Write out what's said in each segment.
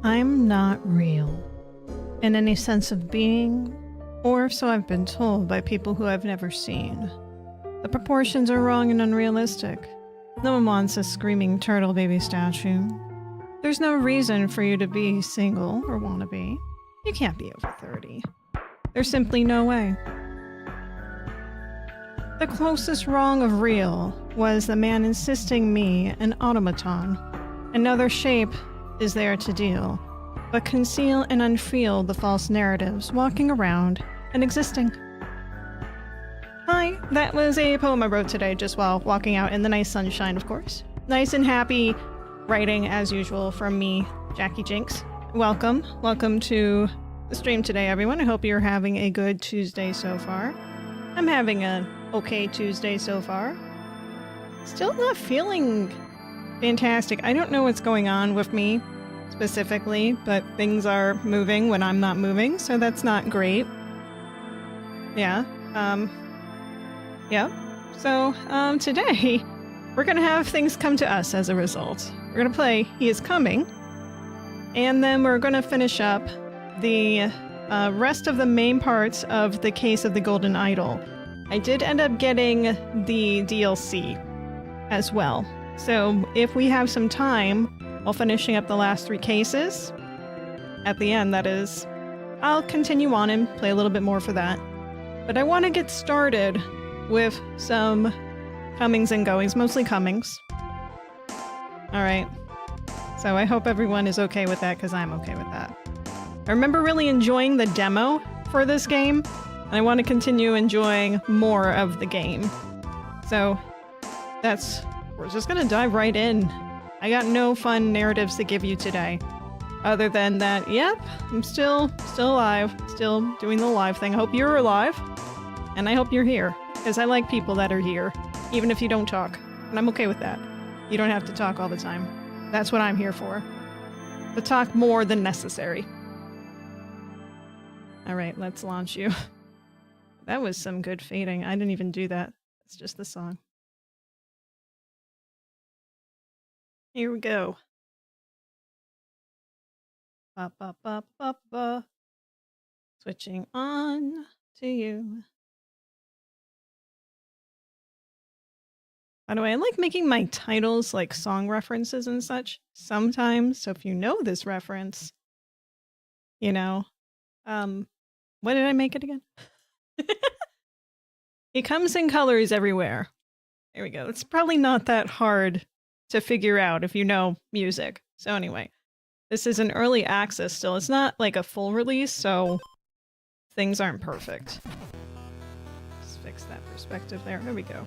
I'm not real, in any sense of being, or so I've been told by people who I've never seen. The proportions are wrong and unrealistic. No one wants a screaming turtle baby statue. There's no reason for you to be single or wanna be. You can't be over 30. There's simply no way. The closest wrong of real was the man insisting me an automaton. Another shape is there to deal, but conceal and unfeel the false narratives walking around and existing. Hi, that was a poem I wrote today just while walking out in the nice sunshine, of course. Nice and happy writing as usual from me, Jacki Jinx. Welcome to the stream today, everyone. I hope you're having a good Tuesday so far. I'm having an okay Tuesday so far. Still not feeling fantastic. I don't know what's going on with me specifically, but things are moving when I'm not moving, so that's not great. Yeah. So, today, we're gonna have things come to us as a result. We're gonna play He Is Coming, and then we're gonna finish up the rest of the main parts of the Case of the Golden Idol. I did end up getting the DLC as well. So if we have some time while finishing up the last 3 cases, at the end that is, I'll continue on and play a little bit more for that. But I want to get started with some comings and goings, mostly comings. Alright, so I hope everyone is okay with that because I'm okay with that. I remember really enjoying the demo for this game, and I want to continue enjoying more of the game. So we're just gonna dive right in. I got no fun narratives to give you today. Other than that, yep, I'm still alive, still doing the live thing. I hope you're alive, and I hope you're here, because I like people that are here, even if you don't talk, and I'm okay with that. You don't have to talk all the time. That's what I'm here for. To talk more than necessary. Alright, let's launch you. That was some good fading. I didn't even do that. It's just the song. Here we go. Ba ba ba ba ba. Switching on to you. By the way, I like making my titles like song references and such sometimes. So if you know this reference, you know, what did I make it again? It comes in colors everywhere. There we go. It's probably not that hard to figure out if you know music. So anyway, this is an early access still. It's not like a full release, so things aren't perfect. Just fix that perspective there. There we go.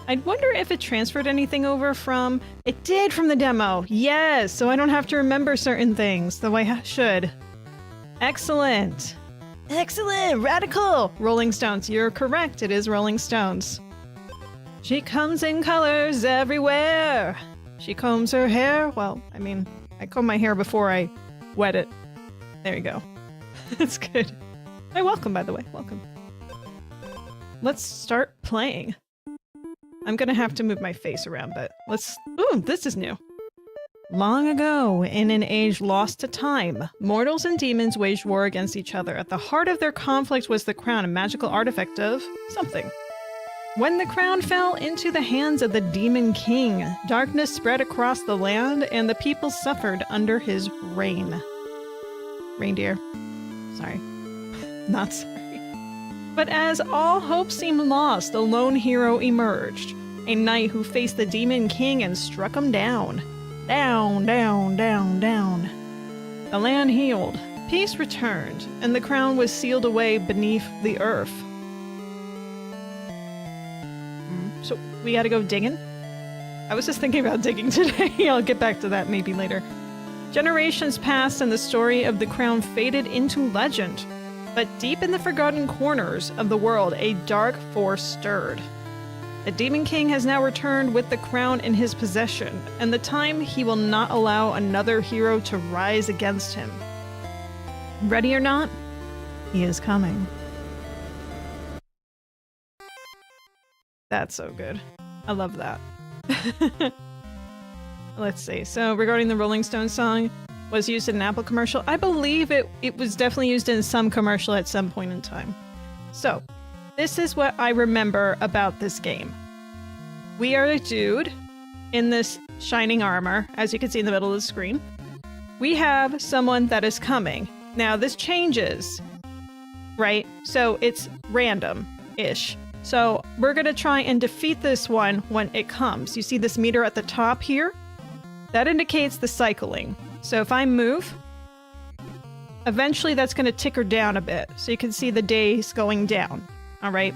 I wonder if it transferred anything over from... It did from the demo! Yes! So I don't have to remember certain things the way I should. Excellent! Excellent! Radical! Rolling Stones. You're correct. It is Rolling Stones. She comes in colors everywhere. She combs her hair. Well, I mean, I comb my hair before I wet it. There you go. That's good. Hi, welcome, by the way. Welcome. Let's start playing. I'm gonna have to move my face around, but let's... Ooh, this is new. Long ago, in an age lost to time, mortals and demons waged war against each other. At the heart of their conflict was the crown, a magical artifact of something. When the crown fell into the hands of the Demon King, darkness spread across the land, and the people suffered under his reign. Reindeer. Sorry. Not sorry. But as all hope seemed lost, a lone hero emerged. A knight who faced the Demon King and struck him down. Down, down, down, down. The land healed, peace returned, and the crown was sealed away beneath the earth. So we gotta go digging? I was just thinking about digging today. I'll get back to that maybe later. Generations passed and the story of the crown faded into legend. But deep in the forgotten corners of the world, a dark force stirred. The Demon King has now returned with the crown in his possession, and the time he will not allow another hero to rise against him. Ready or not, he is coming. That's so good. I love that. Let's see. So regarding the Rolling Stones song, was used in an Apple commercial. I believe it was definitely used in some commercial at some point in time. So, this is what I remember about this game. We are a dude in this shining armor, as you can see in the middle of the screen. We have someone that is coming. Now, this changes, right? So, it's random-ish. So, we're going to try and defeat this one when it comes. You see this meter at the top here? That indicates the cycling. So if I move, eventually that's going to ticker down a bit. So you can see the days going down. All right.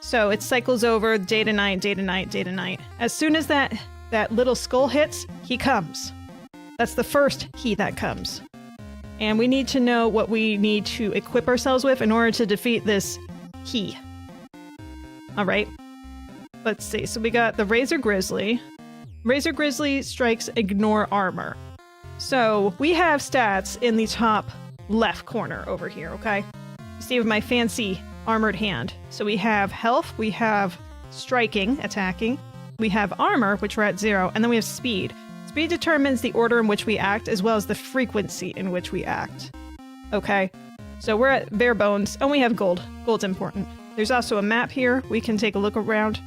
So it cycles over day to night, day to night, day to night. As soon as that little skull hits, he comes. That's the first he that comes. And we need to know what we need to equip ourselves with in order to defeat this he. All right. Let's see. So we got the Razor Grizzly. Razor Grizzly strikes ignore armor. So we have stats in the top left corner over here, okay? You see with my fancy armored hand. So we have health, we have striking, attacking, we have armor, which we're at 0, and then we have speed. Speed determines the order in which we act, as well as the frequency in which we act. Okay? So we're at bare bones, and we have gold. Gold's important. There's also a map here. We can take a look around.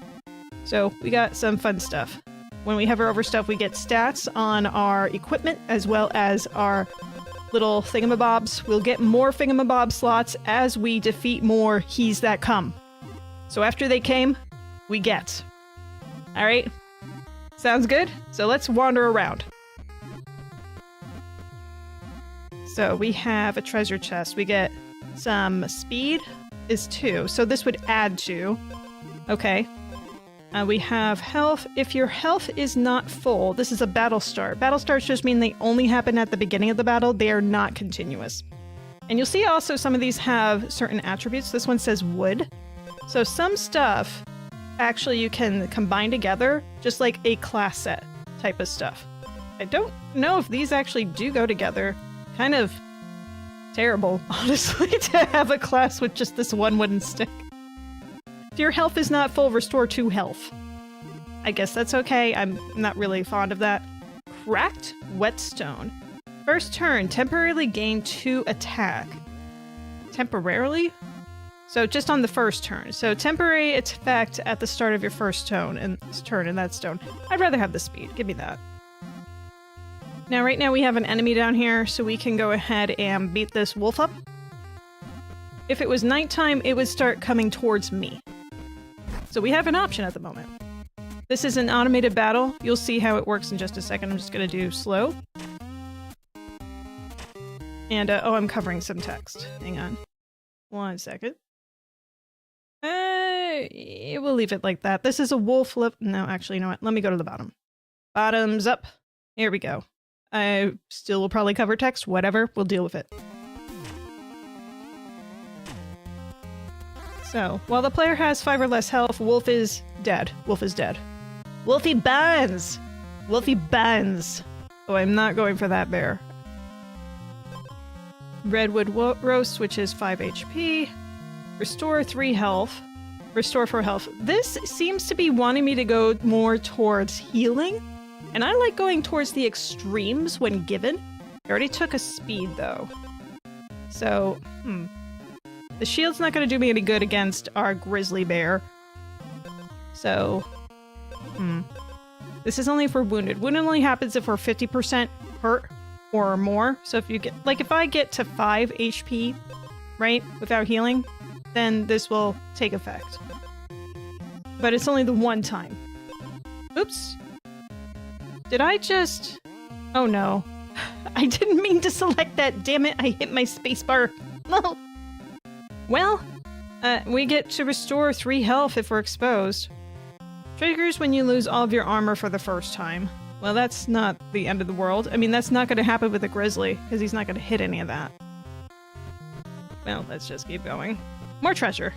So we got some fun stuff. When we hover over stuff, we get stats on our equipment as well as our little thingamabobs. We'll get more thingamabob slots as we defeat more he's that come. So after they came, we get. All right? Sounds good? So let's wander around. So we have a treasure chest. We get some speed is 2. So this would add 2. Okay. We have health. If your health is not full, this is a battle start. Battle starts just mean they only happen at the beginning of the battle. They are not continuous. And you'll see also some of these have certain attributes. This one says wood. So some stuff actually you can combine together, just like a class set type of stuff. I don't know if these actually do go together. Kind of terrible, honestly, to have a class with just this one wooden stick. If your health is not full, restore 2 health. I guess that's okay. I'm not really fond of that. Cracked whetstone. First turn, temporarily gain 2 attack. Temporarily? So just on the first turn. So temporary effect at the start of your first turn in that stone. I'd rather have the speed. Give me that. Now, right now we have an enemy down here, so we can go ahead and beat this wolf up. If it was nighttime, it would start coming towards me. So we have an option at the moment. This is an automated battle. You'll see how it works in just a second. I'm just going to do slow. And, oh, I'm covering some text. Hang on. 1 second. We'll leave it like that. This is a wolf lip. No, actually, you know what? Let me go to the bottom. Bottoms up. Here we go. I still will probably cover text. Whatever. We'll deal with it. So, while the player has 5 or less health, Wolf is dead. Wolf is dead. Wolfie buns! Wolfie buns! Oh, I'm not going for that bear. Redwood roast, which is 5 HP. Restore 3 health. Restore 4 health. This seems to be wanting me to go more towards healing. And I like going towards the extremes when given. I already took a speed, though. So, the shield's not going to do me any good against our grizzly bear. So, this is only for wounded. Wounded only happens if we're 50% hurt or more. So if you get, like if I get to 5 HP, right, without healing, then this will take effect. But it's only the one time. Oops. Did I just... Oh no. I didn't mean to select that, damn it, I hit my spacebar. No. Well, we get to restore 3 health if we're exposed. Triggers when you lose all of your armor for the first time. Well, that's not the end of the world. I mean, that's not going to happen with a grizzly, because he's not going to hit any of that. Well, let's just keep going. More treasure.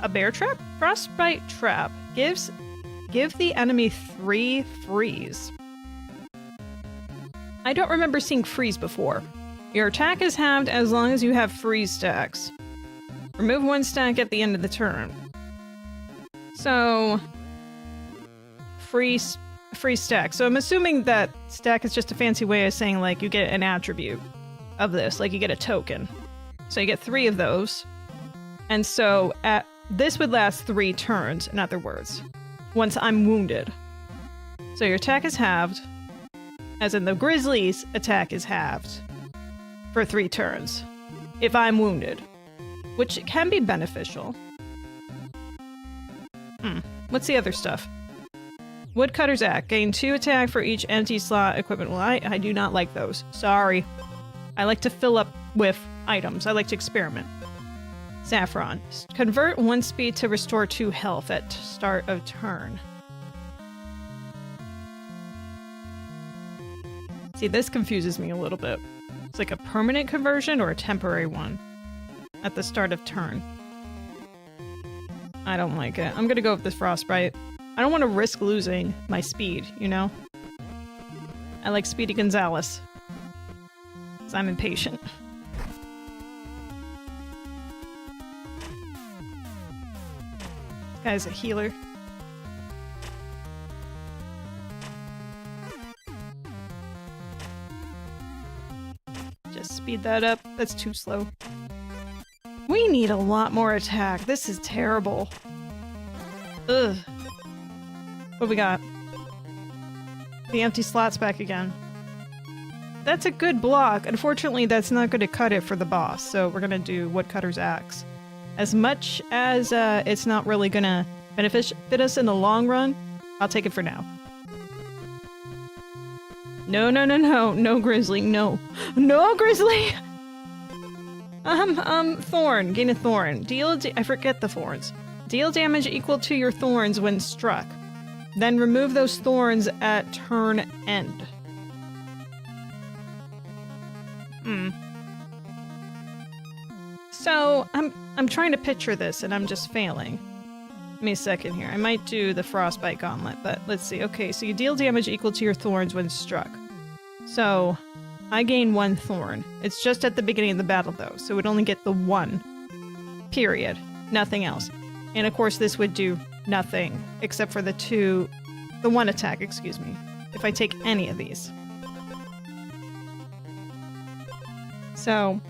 A bear trap? Frostbite trap. Give the enemy 3 freeze. I don't remember seeing freeze before. Your attack is halved as long as you have freeze stacks. Remove 1 stack at the end of the turn. So... freeze free stack. So I'm assuming that stack is just a fancy way of saying, like, you get an attribute of this. Like, you get a token. So you get 3 of those. And so this would last 3 turns, in other words, once I'm wounded. So your attack is halved, as in the Grizzly's attack is halved for 3 turns, if I'm wounded, which can be beneficial. What's the other stuff? Woodcutter's Axe. Gain 2 attack for each empty slot equipment. Well, I do not like those. Sorry. I like to fill up with items. I like to experiment. Saffron. Convert 1 speed to restore 2 health at start of turn. See, this confuses me a little bit. It's like a permanent conversion or a temporary one at the start of turn. I don't like it. I'm gonna go with this frostbite. I don't want to risk losing my speed, you know? I like Speedy Gonzalez. 'Cause I'm impatient. This guy's a healer. Just speed that up. That's too slow. We need a lot more attack. This is terrible. Ugh. What we got? The empty slots back again. That's a good block. Unfortunately, that's not going to cut it for the boss, so we're going to do Woodcutter's Axe. As much as it's not really going to benefit us in the long run, I'll take it for now. No, no, no, no. No, Grizzly. No. No, Grizzly! Thorn. Gain a thorn. I forget the thorns. Deal damage equal to your thorns when struck. Then remove those thorns at turn end. So, I'm trying to picture this and I'm just failing. Give me a second here. I might do the Frostbite Gauntlet, but let's see. Okay, so you deal damage equal to your thorns when struck. So, I gain 1 thorn. It's just at the beginning of the battle, though, so it would only get the 1. Period. Nothing else. And of course, this would do nothing except for the 1 attack, excuse me, if I take any of these. So,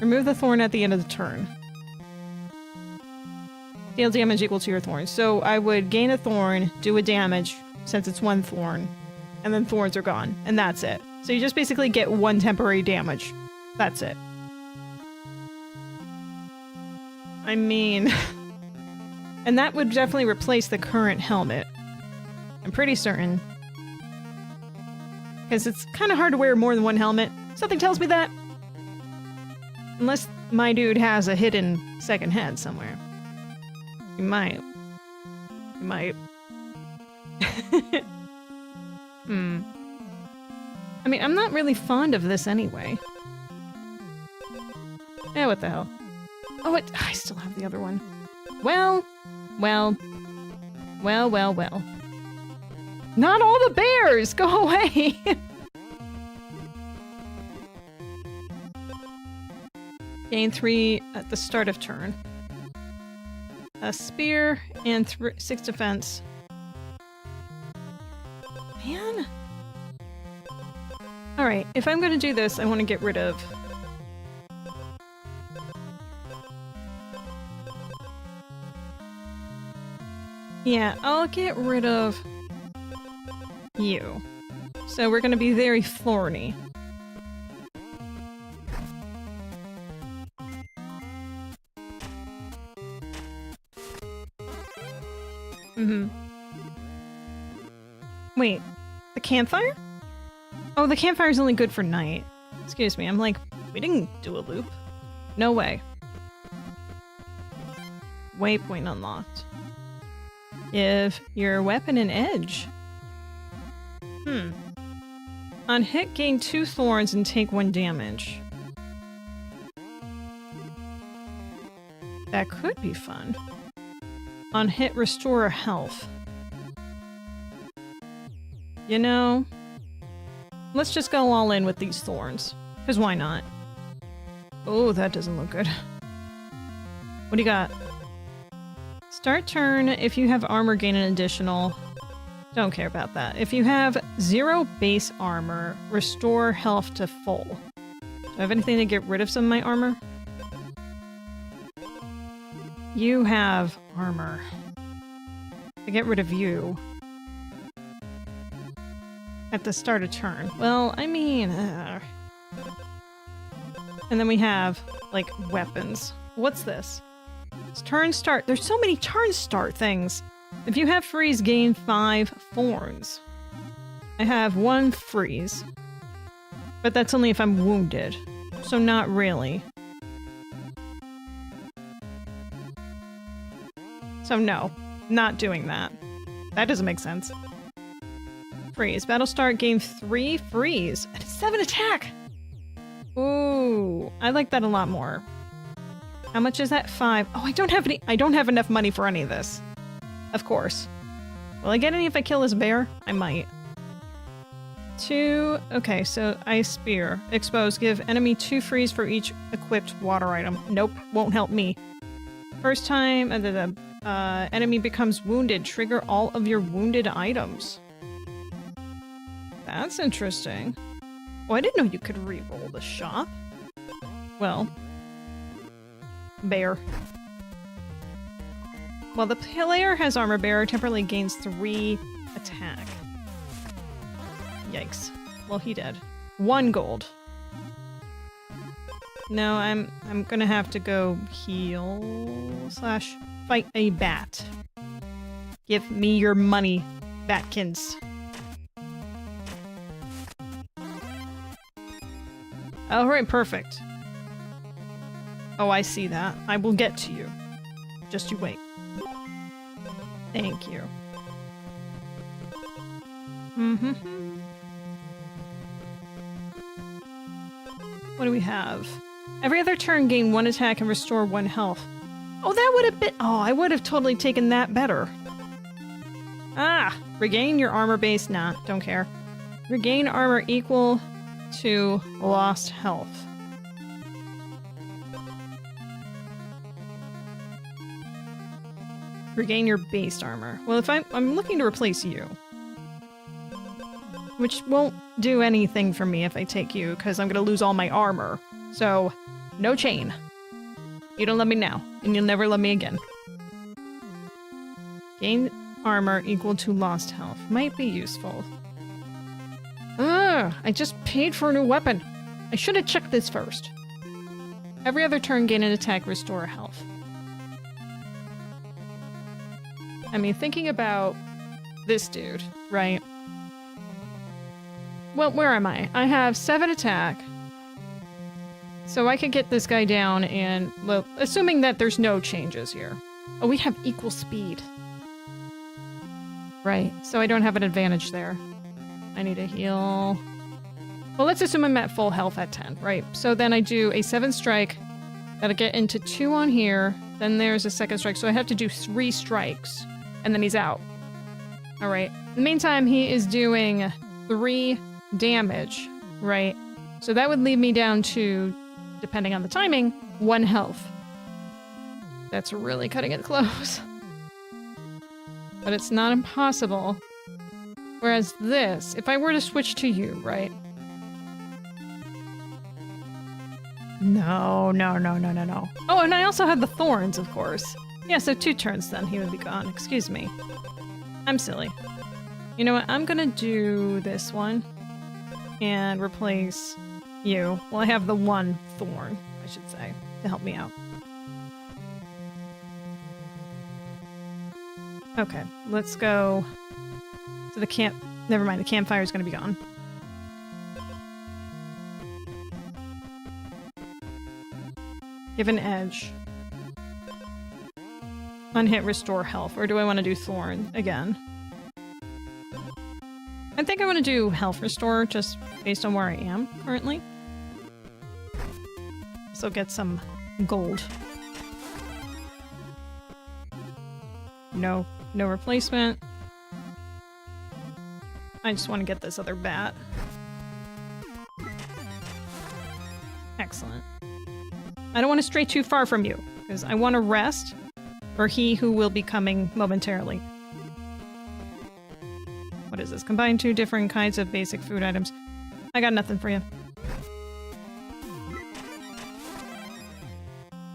remove the thorn at the end of the turn. Deal damage equal to your thorn. So I would gain a thorn, do a damage, since it's 1 thorn, and then thorns are gone, and that's it. So you just basically get 1 temporary damage. That's it. I mean... and that would definitely replace the current helmet. I'm pretty certain. Because it's kind of hard to wear more than 1 helmet. Something tells me that. Unless my dude has a hidden second head somewhere. He might. He might. I mean, I'm not really fond of this anyway. Eh, what the hell. Oh, I still have the other one. Well. Not all the bears! Go away! Gain 3 at the start of turn. A spear and 6 defense. Man. Alright, if I'm gonna do this, I want to get rid of... yeah, I'll get rid of... you. So we're gonna be very thorny. Wait, the campfire? Oh, the campfire is only good for night. Excuse me, I'm like, we didn't do a loop. No way. Waypoint unlocked. Give your weapon an edge. On hit, gain 2 thorns and take 1 damage. That could be fun. On hit, restore health. You know, let's just go all in with these thorns. Because why not? Oh, that doesn't look good. What do you got? Start turn. If you have armor, gain an additional. Don't care about that. If you have 0 base armor, restore health to full. Do I have anything to get rid of some of my armor? You have armor. To get rid of you. At the start of turn. Well, I mean... And then we have, like, weapons. What's this? It's turn start. There's so many turn start things. If you have freeze, gain 5 thorns. I have 1 freeze. But that's only if I'm wounded. So not really. So no, not doing that. That doesn't make sense. Freeze. Battle start, gain 3 freeze. And 7 attack! Ooh, I like that a lot more. How much is that? 5. Oh, I don't have enough money for any of this. Of course. Will I get any if I kill this bear? I might. 2. Okay, so Ice Spear. Expose. Give enemy 2 freeze for each equipped water item. Nope, won't help me. First time enemy becomes wounded. Trigger all of your wounded items. That's interesting. Oh, I didn't know you could re-roll the shop. Well. Bear. Well, the player has armor, bearer temporarily gains 3 attack. Yikes. Well, he did. 1 gold. No, I'm gonna have to go heal / fight a bat. Give me your money, batkins. Alright, perfect. Oh, I see that. I will get to you. Just you wait. Thank you. What do we have? Every other turn, gain 1 attack and restore 1 health. Oh, that would have been... Oh, I would have totally taken that better. Ah! Regain your armor base. Nah, don't care. Regain armor equal to lost health. Regain your base armor. Well, if I'm looking to replace you. Which won't do anything for me if I take you, because I'm gonna lose all my armor. So, no chain. You don't love me now, and you'll never love me again. Gain armor equal to lost health. Might be useful. Ugh, I just paid for a new weapon. I should have checked this first. Every other turn, gain an attack, restore health. I mean, thinking about this dude, right? Well, where am I? I have 7 attack. So I could get this guy down and, well, assuming that there's no changes here. Oh, we have equal speed. Right, so I don't have an advantage there. I need to heal. Well, let's assume I'm at full health at 10, right? So then I do a 7 strike. Gotta get into 2 on here. Then there's a 2nd strike, so I have to do 3 strikes. And then he's out. Alright. In the meantime, he is doing 3 damage, right? So that would leave me down to, depending on the timing, 1 health. That's really cutting it close. But it's not impossible. Whereas this, if I were to switch to you, right? No. Oh, and I also have the thorns, of course. Yeah, so 2 turns then he would be gone. Excuse me. I'm silly. You know what? I'm gonna do this one. And replace you. Well, I have the 1 thorn, I should say, to help me out. Okay, let's go to the camp. Never mind, the campfire is gonna be gone. Give an edge. Unhit, restore health. Or do I want to do Thorn again? I think I want to do health restore, just based on where I am currently. So get some gold. No replacement. I just want to get this other bat. Excellent. I don't want to stray too far from you, because I want to rest for he who will be coming momentarily. What is this? Combine 2 different kinds of basic food items. I got nothing for you.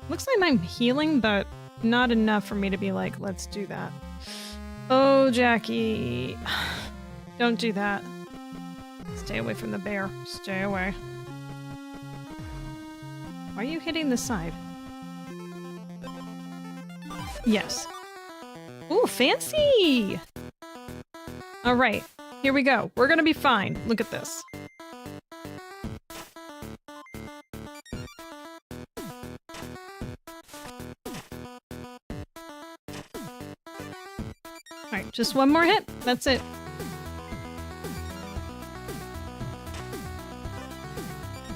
Looks like I'm healing, but not enough for me to be like, let's do that. Oh, Jacki. Don't do that. Stay away from the bear. Stay away. Why are you hitting the side? Yes. Ooh, fancy! Alright, here we go. We're gonna be fine. Look at this. Alright, just one more hit. That's it.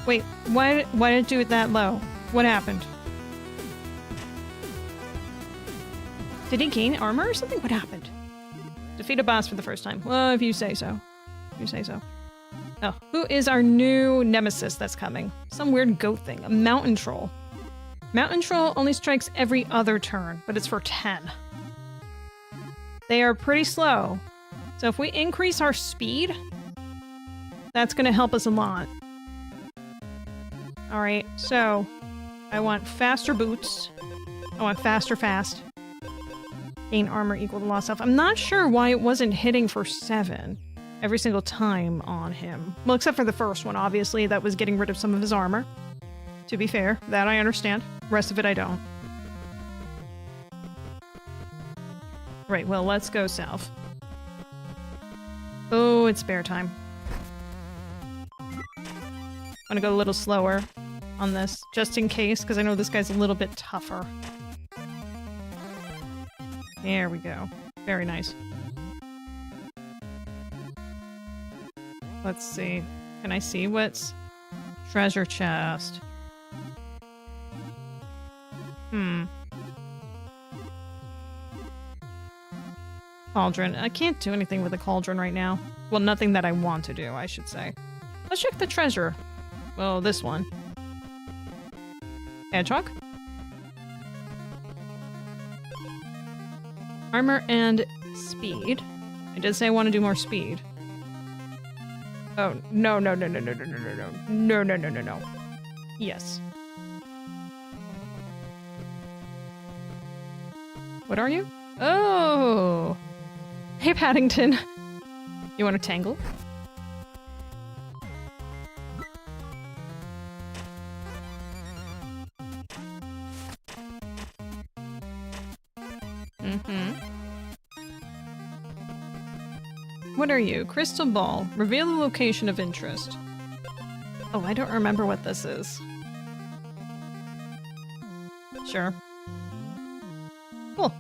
Wait, why did it do it that low? What happened? Did he gain armor or something? What happened? Defeat a boss for the first time. Well, if you say so. If you say so. Oh, who is our new nemesis that's coming? Some weird goat thing. A mountain troll. Mountain troll only strikes every other turn, but it's for 10. They are pretty slow. So if we increase our speed, that's going to help us a lot. Alright, so I want faster boots. I want faster fast. Gain armor equal to lost health. I'm not sure why it wasn't hitting for 7 every single time on him. Well, except for the first one, obviously. That was getting rid of some of his armor. To be fair, that I understand. The rest of it I don't. Right, well, let's go south. Oh, it's bear time. I'm gonna go a little slower on this, just in case, because I know this guy's a little bit tougher. There we go. Very nice. Let's see. Can I see what's... Treasure chest. Cauldron. I can't do anything with a cauldron right now. Well, nothing that I want to do, I should say. Let's check the treasure. Well, this one. Hedgehog? Armor and speed. I did say I want to do more speed. Oh, no, no, no, no, no, no, no, no, no. No, no, no, no, no. Yes. What are you? Oh! Hey, Paddington. You want to tangle? What are you? Crystal ball. Reveal the location of interest. Oh, I don't remember what this is. Sure. Cool.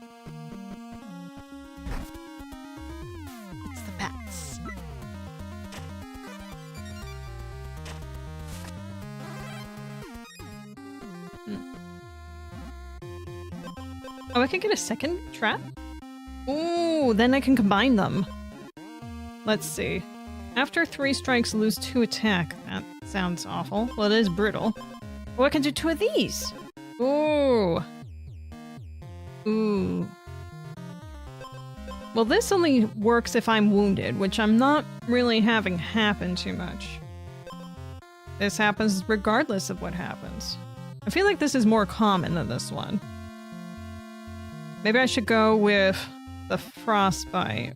It's the bats. Oh, I could get a second trap? Ooh, then I can combine them. Let's see. After 3 strikes, lose 2 attack. That sounds awful. Well, it is brittle. Oh, I can do 2 of these! Ooh. Ooh. Well, this only works if I'm wounded, which I'm not really having happen too much. This happens regardless of what happens. I feel like this is more common than this one. Maybe I should go with the frostbite.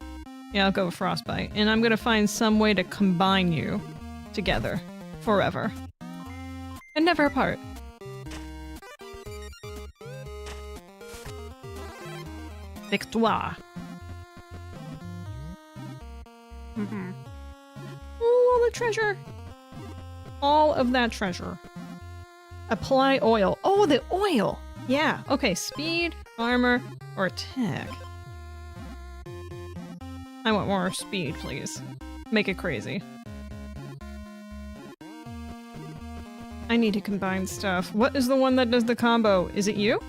Yeah, I'll go with frostbite. And I'm gonna find some way to combine you together forever. And never apart. Victoire. Oh, all the treasure. All of that treasure. Apply oil. Oh, the oil! Yeah, okay, speed, armor, or attack. I want more speed, please. Make it crazy. I need to combine stuff. What is the one that does the combo? Is it you?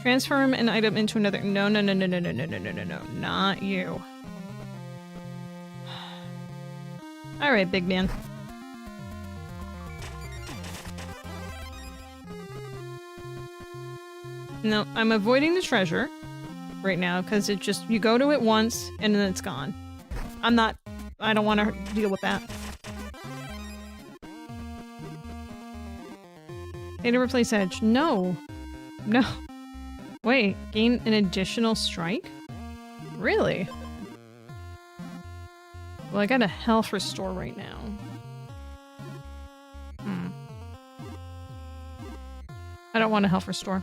Transform an item into another. No, no, no, no, no, no, no, no, no, no, no. Not you. Alright, big man. No, I'm avoiding the treasure. right now because it just, you go to it once and then it's gone. I don't want to deal with that. Pay to replace edge. No. No. Wait, gain an additional strike? Really? Well, I got a health restore right now. I don't want a health restore.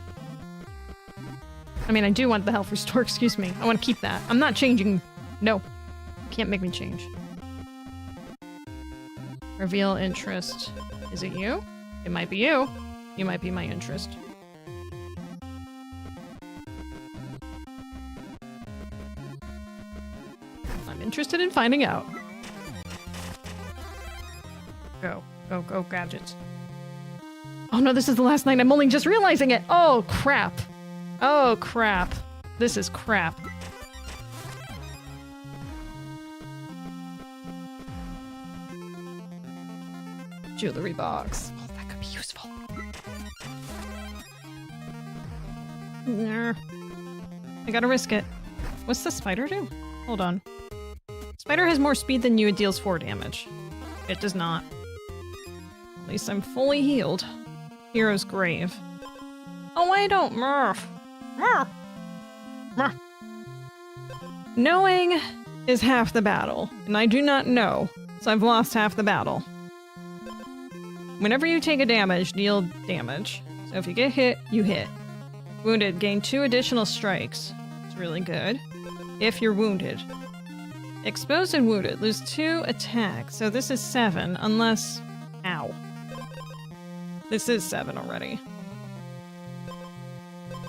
I mean, I do want the health restore, excuse me. I want to keep that. I'm not changing. No. Can't make me change. Reveal interest. Is it you? It might be you. You might be my interest. I'm interested in finding out. Go. Go, go, gadgets. Oh no, this is the last night. I'm only just realizing it. Oh, crap. Oh, crap. This is crap. Jewelry box. Oh, that could be useful. I gotta risk it. What's the spider do? Hold on. Spider has more speed than you. It deals 4 damage. It does not. At least I'm fully healed. Hero's Grave. Oh, I don't. Murph. Murph. Murph. Knowing is half the battle, and I do not know, so I've lost half the battle. Whenever you take a damage, deal damage. So if you get hit, you hit. Wounded, gain 2 additional strikes. It's really good. If you're wounded. Exposed and wounded, lose 2 attacks. So this is 7, unless... Ow. This is 7 already.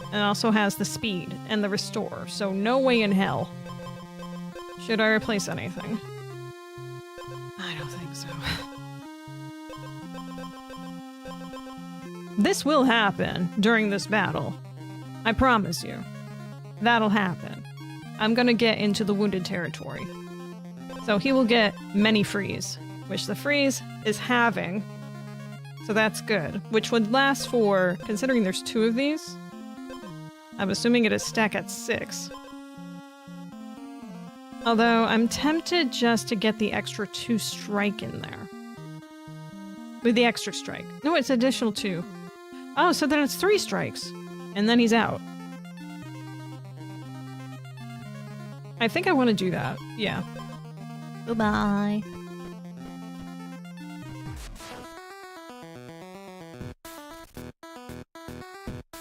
And it also has the speed and the restore, so no way in hell should I replace anything. I don't think so. This will happen during this battle. I promise you. That'll happen. I'm gonna get into the wounded territory. So he will get many freeze, which the freeze is having. So that's good. Which would last for, considering there's 2 of these, I'm assuming it'll stack at 6. Although I'm tempted just to get the extra 2 strike in there. With the extra strike. No, it's additional 2. Oh, so then it's 3 strikes. And then he's out. I think I want to do that. Yeah. Goodbye.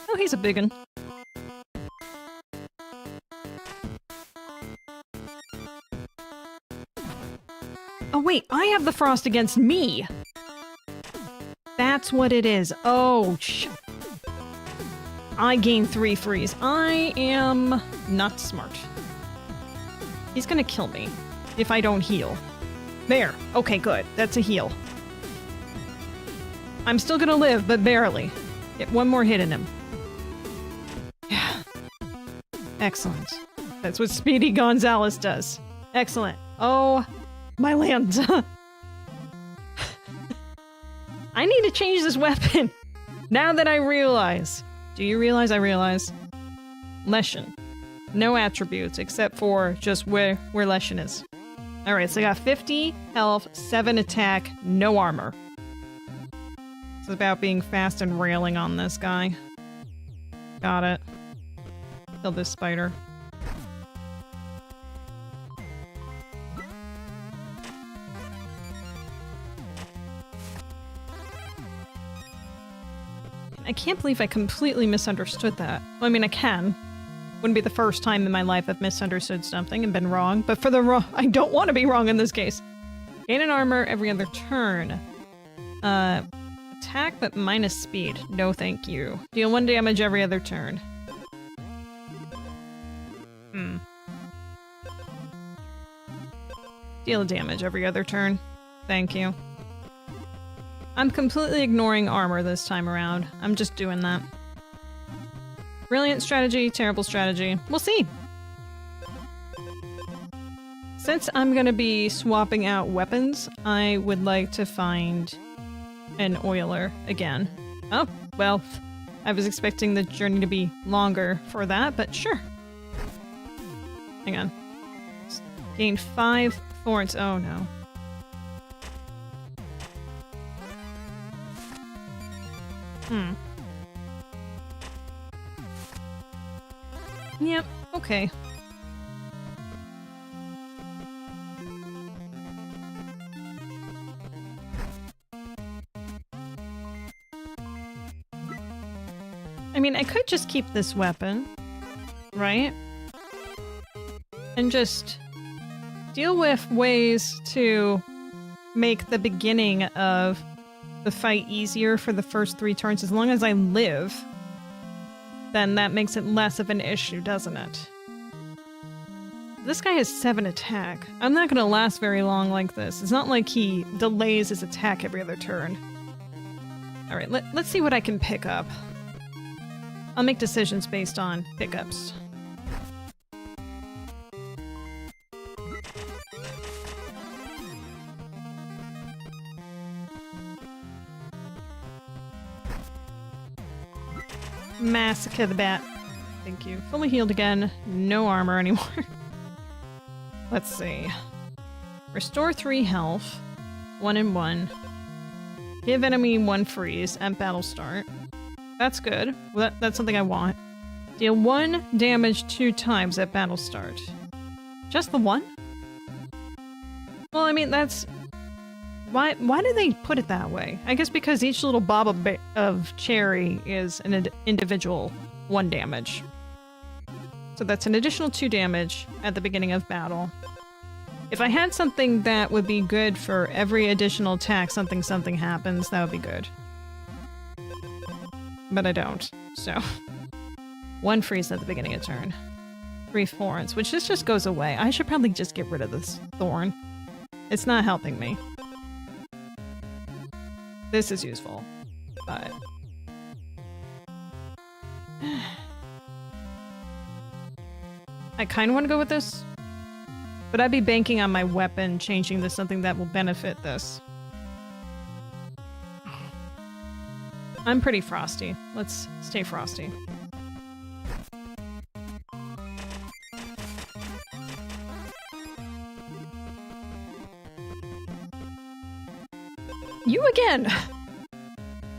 Oh, he's a biggin. Oh wait, I have the frost against me! That's what it is. Oh, I gain 3 freeze. I am not smart. He's gonna kill me if I don't heal. There. Okay, good. That's a heal. I'm still gonna live, but barely. Get 1 more hit in him. Yeah. Excellent. That's what Speedy Gonzalez does. Excellent. Oh, my land. I need to change this weapon. Now that I realize. Do you realize I realize? Leshen. No attributes except for just where Leshen is. Alright, so I got 50 health, 7 attack, no armor. It's about being fast and railing on this guy. Got it. Kill this spider. I can't believe I completely misunderstood that. Well, I mean, I can. Wouldn't be the first time in my life I've misunderstood something and been wrong, but for the wrong, I don't want to be wrong in this case. Gain an armor every other turn. Attack but minus speed. No thank you. Deal 1 damage every other turn. Deal damage every other turn. Thank you. I'm completely ignoring armor this time around. I'm just doing that. Brilliant strategy, terrible strategy. We'll see. Since I'm gonna be swapping out weapons, I would like to find an oiler again. Oh, well, I was expecting the journey to be longer for that, but sure. Hang on. Gain 5 thorns. Oh no. Yep, okay. I mean, I could just keep this weapon, right? And just deal with ways to make the beginning of the fight easier for the first 3 turns. As long as I live, then that makes it less of an issue, doesn't it? This guy has 7 attack. I'm not gonna last very long like this. It's not like he delays his attack every other turn. Alright, let's see what I can pick up. I'll make decisions based on pickups. Massacre the bat. Thank you. Fully healed again. No armor anymore. Let's see. Restore 3 health. 1 and 1. Give enemy 1 freeze at battle start. That's good. Well, that's something I want. Deal 1 damage 2 times at battle start. Just the 1? Well, I mean, that's... Why do they put it that way? I guess because each little bob of cherry is an individual 1 damage. So that's an additional 2 damage at the beginning of battle. If I had something that would be good for every additional attack, something happens, that would be good. But I don't, so... 1 freeze at the beginning of turn. 3 thorns, which this just goes away. I should probably just get rid of this thorn. It's not helping me. This is useful, but... I kind of want to go with this, but I'd be banking on my weapon changing to something that will benefit this. I'm pretty frosty. Let's stay frosty. You again!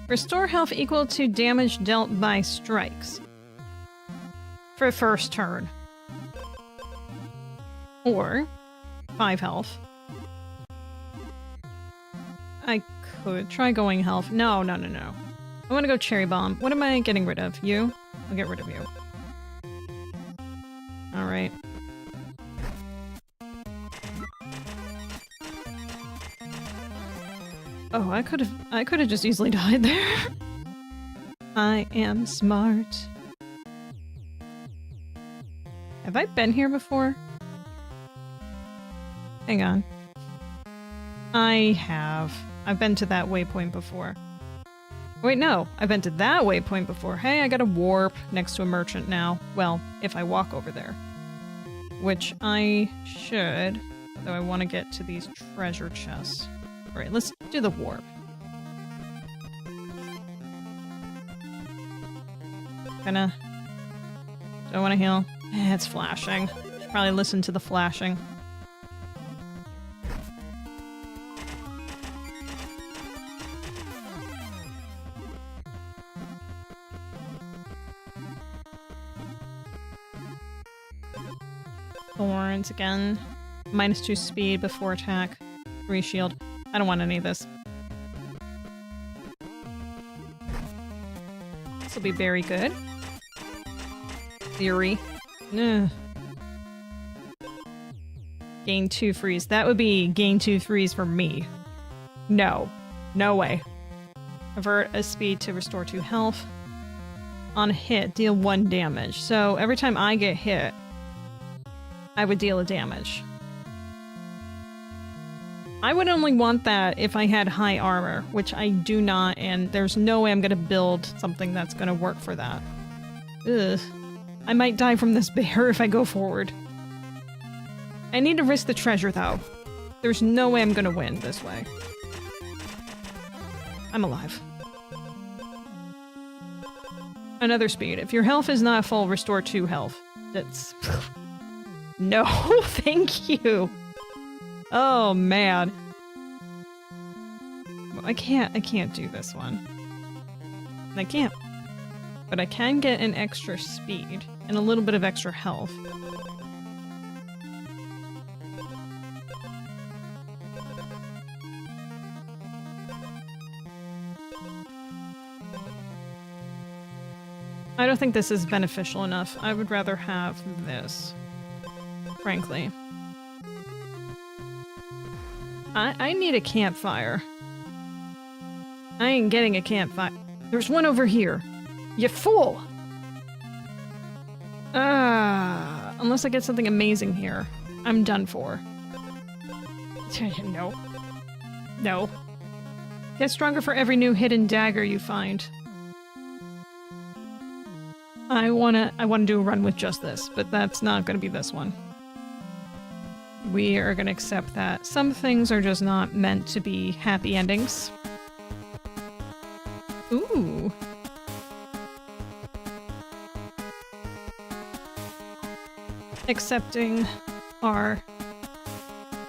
Restore health equal to damage dealt by strikes. For first turn. Or 5 health. I could try going health. No. I want to go cherry bomb. What am I getting rid of? You? I'll get rid of you. Alright. Oh, I could have just easily died there. I am smart. Have I been here before? Hang on. I have. I've been to that waypoint before. Wait, no. I've been to that waypoint before. Hey, I got a warp next to a merchant now. Well, if I walk over there. Which I should. Though I want to get to these treasure chests. Alright, let's do the warp. Don't want to heal. It's flashing. Should probably listen to the flashing. Thorns again. -2 speed before attack. 3 shield. I don't want any of this. This will be very good. Theory. Ugh. Gain 2 freeze. That would be gain 2 freeze for me. No. No way. Avert a speed to restore 2 health. On hit, deal 1 damage. So every time I get hit, I would deal a damage. I would only want that if I had high armor, which I do not, and there's no way I'm gonna build something that's gonna work for that. Ugh. I might die from this bear if I go forward. I need to risk the treasure, though. There's no way I'm gonna win this way. I'm alive. Another speed. If your health is not full, restore 2 health. That's... No, thank you. Oh, man. I can't do this one. I can't. But I can get an extra speed and a little bit of extra health. I don't think this is beneficial enough. I would rather have this, frankly. I need a campfire. I ain't getting a campfire. There's one over here. You fool! Unless I get something amazing here, I'm done for. No. No. Get stronger for every new hidden dagger you find. I wanna do a run with just this, but that's not gonna be this one. We are gonna accept that some things are just not meant to be happy endings. Ooh. Accepting our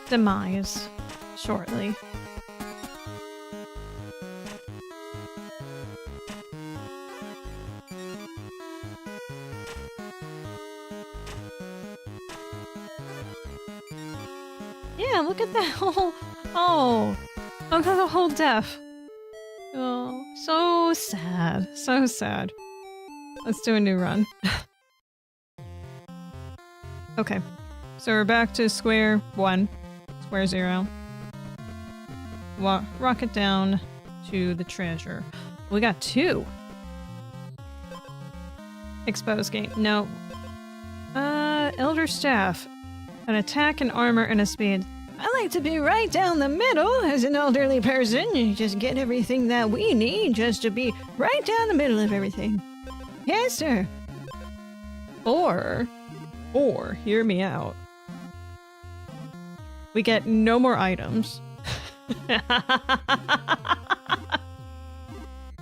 demise shortly. Yeah, look at that whole... Oh! Look at the whole death. Oh, so sad. So sad. Let's do a new run. Okay. So we're back to square 1. Square 0. Rocket down to the treasure. We got 2. Expose gate. No. Elder Staff. An attack, an armor, and a speed. I like to be right down the middle as an elderly person. You just get everything that we need just to be right down the middle of everything. Yes, sir. Or, hear me out. We get no more items.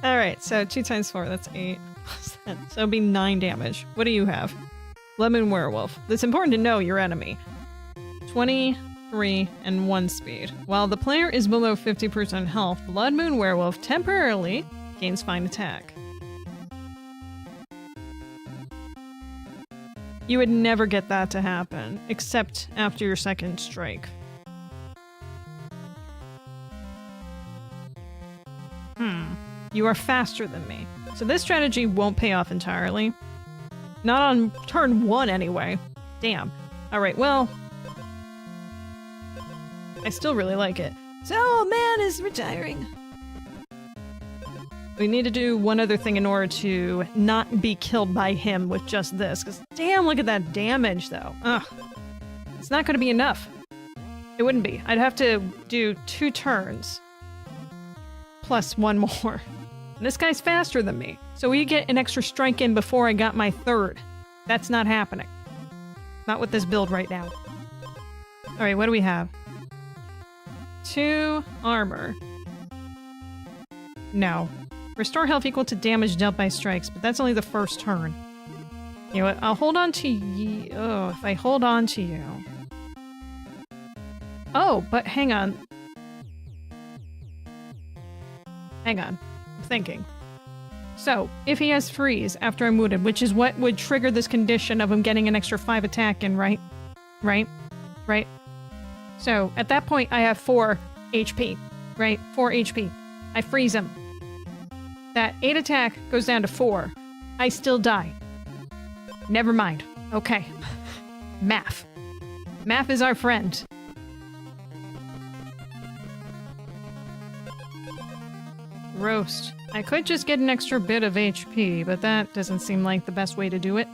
Alright, so 2 times 4, that's 8. So it'll be 9 damage. What do you have? Lemon Werewolf. It's important to know your enemy. 23 and 1 speed. While the player is below 50% health, Blood Moon Werewolf temporarily gains fine attack. You would never get that to happen, except after your second strike. You are faster than me. So this strategy won't pay off entirely. Not on turn 1 anyway. Damn. Alright, well... I still really like it. So, man is retiring. We need to do one other thing in order to not be killed by him with just this. Because damn, look at that damage, though. Ugh. It's not going to be enough. It wouldn't be. I'd have to do 2 turns. Plus 1 more. And this guy's faster than me. So we get an extra strike in before I got my 3rd. That's not happening. Not with this build right now. Alright, what do we have? 2 armor. No. Restore health equal to damage dealt by strikes, but that's only the first turn. You know what? I'll hold on to you. Oh, if I hold on to you. Oh, but hang on. Hang on. I'm thinking. So, if he has freeze after I'm wounded, which is what would trigger this condition of him getting an extra 5 attack in, right? Right? Right? So, at that point, I have 4 HP. Right? 4 HP. I freeze him. That 8 attack goes down to 4. I still die. Never mind. Okay. Math. Math is our friend. Roast. I could just get an extra bit of HP, but that doesn't seem like the best way to do it.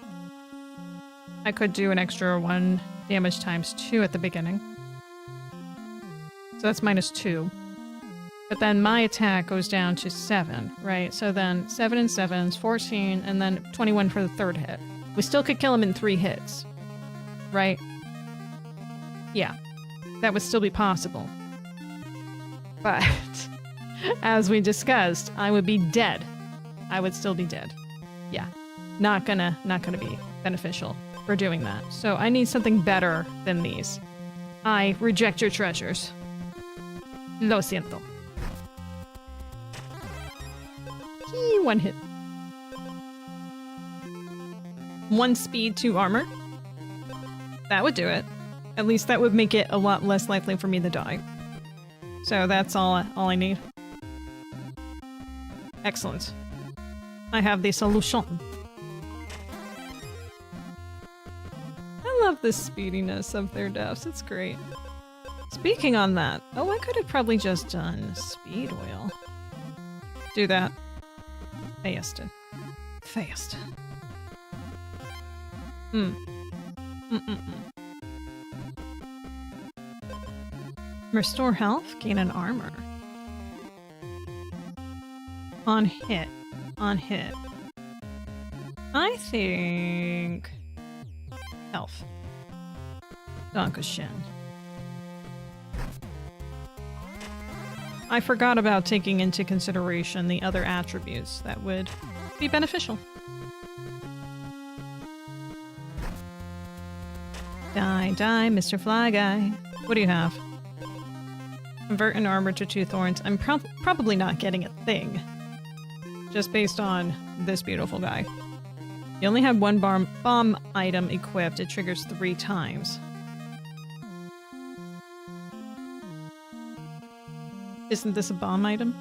I could do an extra 1 damage times 2 at the beginning. So that's -2. But then my attack goes down to 7, right? So then 7 and 7 is 14, and then 21 for the 3rd hit. We still could kill him in 3 hits. Right? Yeah. That would still be possible. But... as we discussed, I would be dead. I would still be dead. Yeah. not gonna be beneficial for doing that. So I need something better than these. I reject your treasures. Lo siento. One hit. 1 speed, 2 armor. That would do it. At least that would make it a lot less likely for me to die. So that's all I need. Excellent. I have the solution. I love the speediness of their deaths. It's great. Speaking on that, oh, I could have probably just done speed wheel. Do that. Fast. Fast. Restore health, gain an armor. On hit. On hit. I think... health. Dankeschön. I forgot about taking into consideration the other attributes that would be beneficial. Die, die, Mr. Fly Guy. What do you have? Convert an armor to 2 thorns. I'm probably not getting a thing. Just based on this beautiful guy. You only have 1 bomb item equipped. It triggers 3 times. Isn't this a bomb item?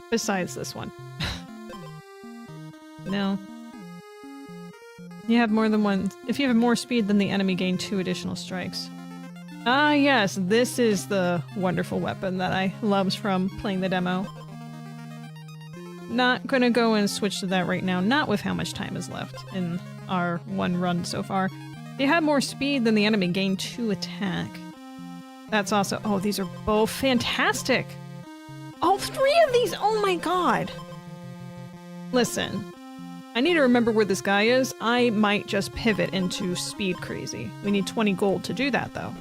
Besides this one. No. You have more than 1. If you have more speed than the enemy, gain 2 additional strikes. Ah, yes, this is the wonderful weapon that I loved from playing the demo. Not gonna go and switch to that right now, not with how much time is left in our 1 run so far. If you have more speed than the enemy, gain 2 attack. That's also- oh, these are both fantastic! All 3 of these! Oh my god! Listen. I need to remember where this guy is. I might just pivot into speed crazy. We need 20 gold to do that, though.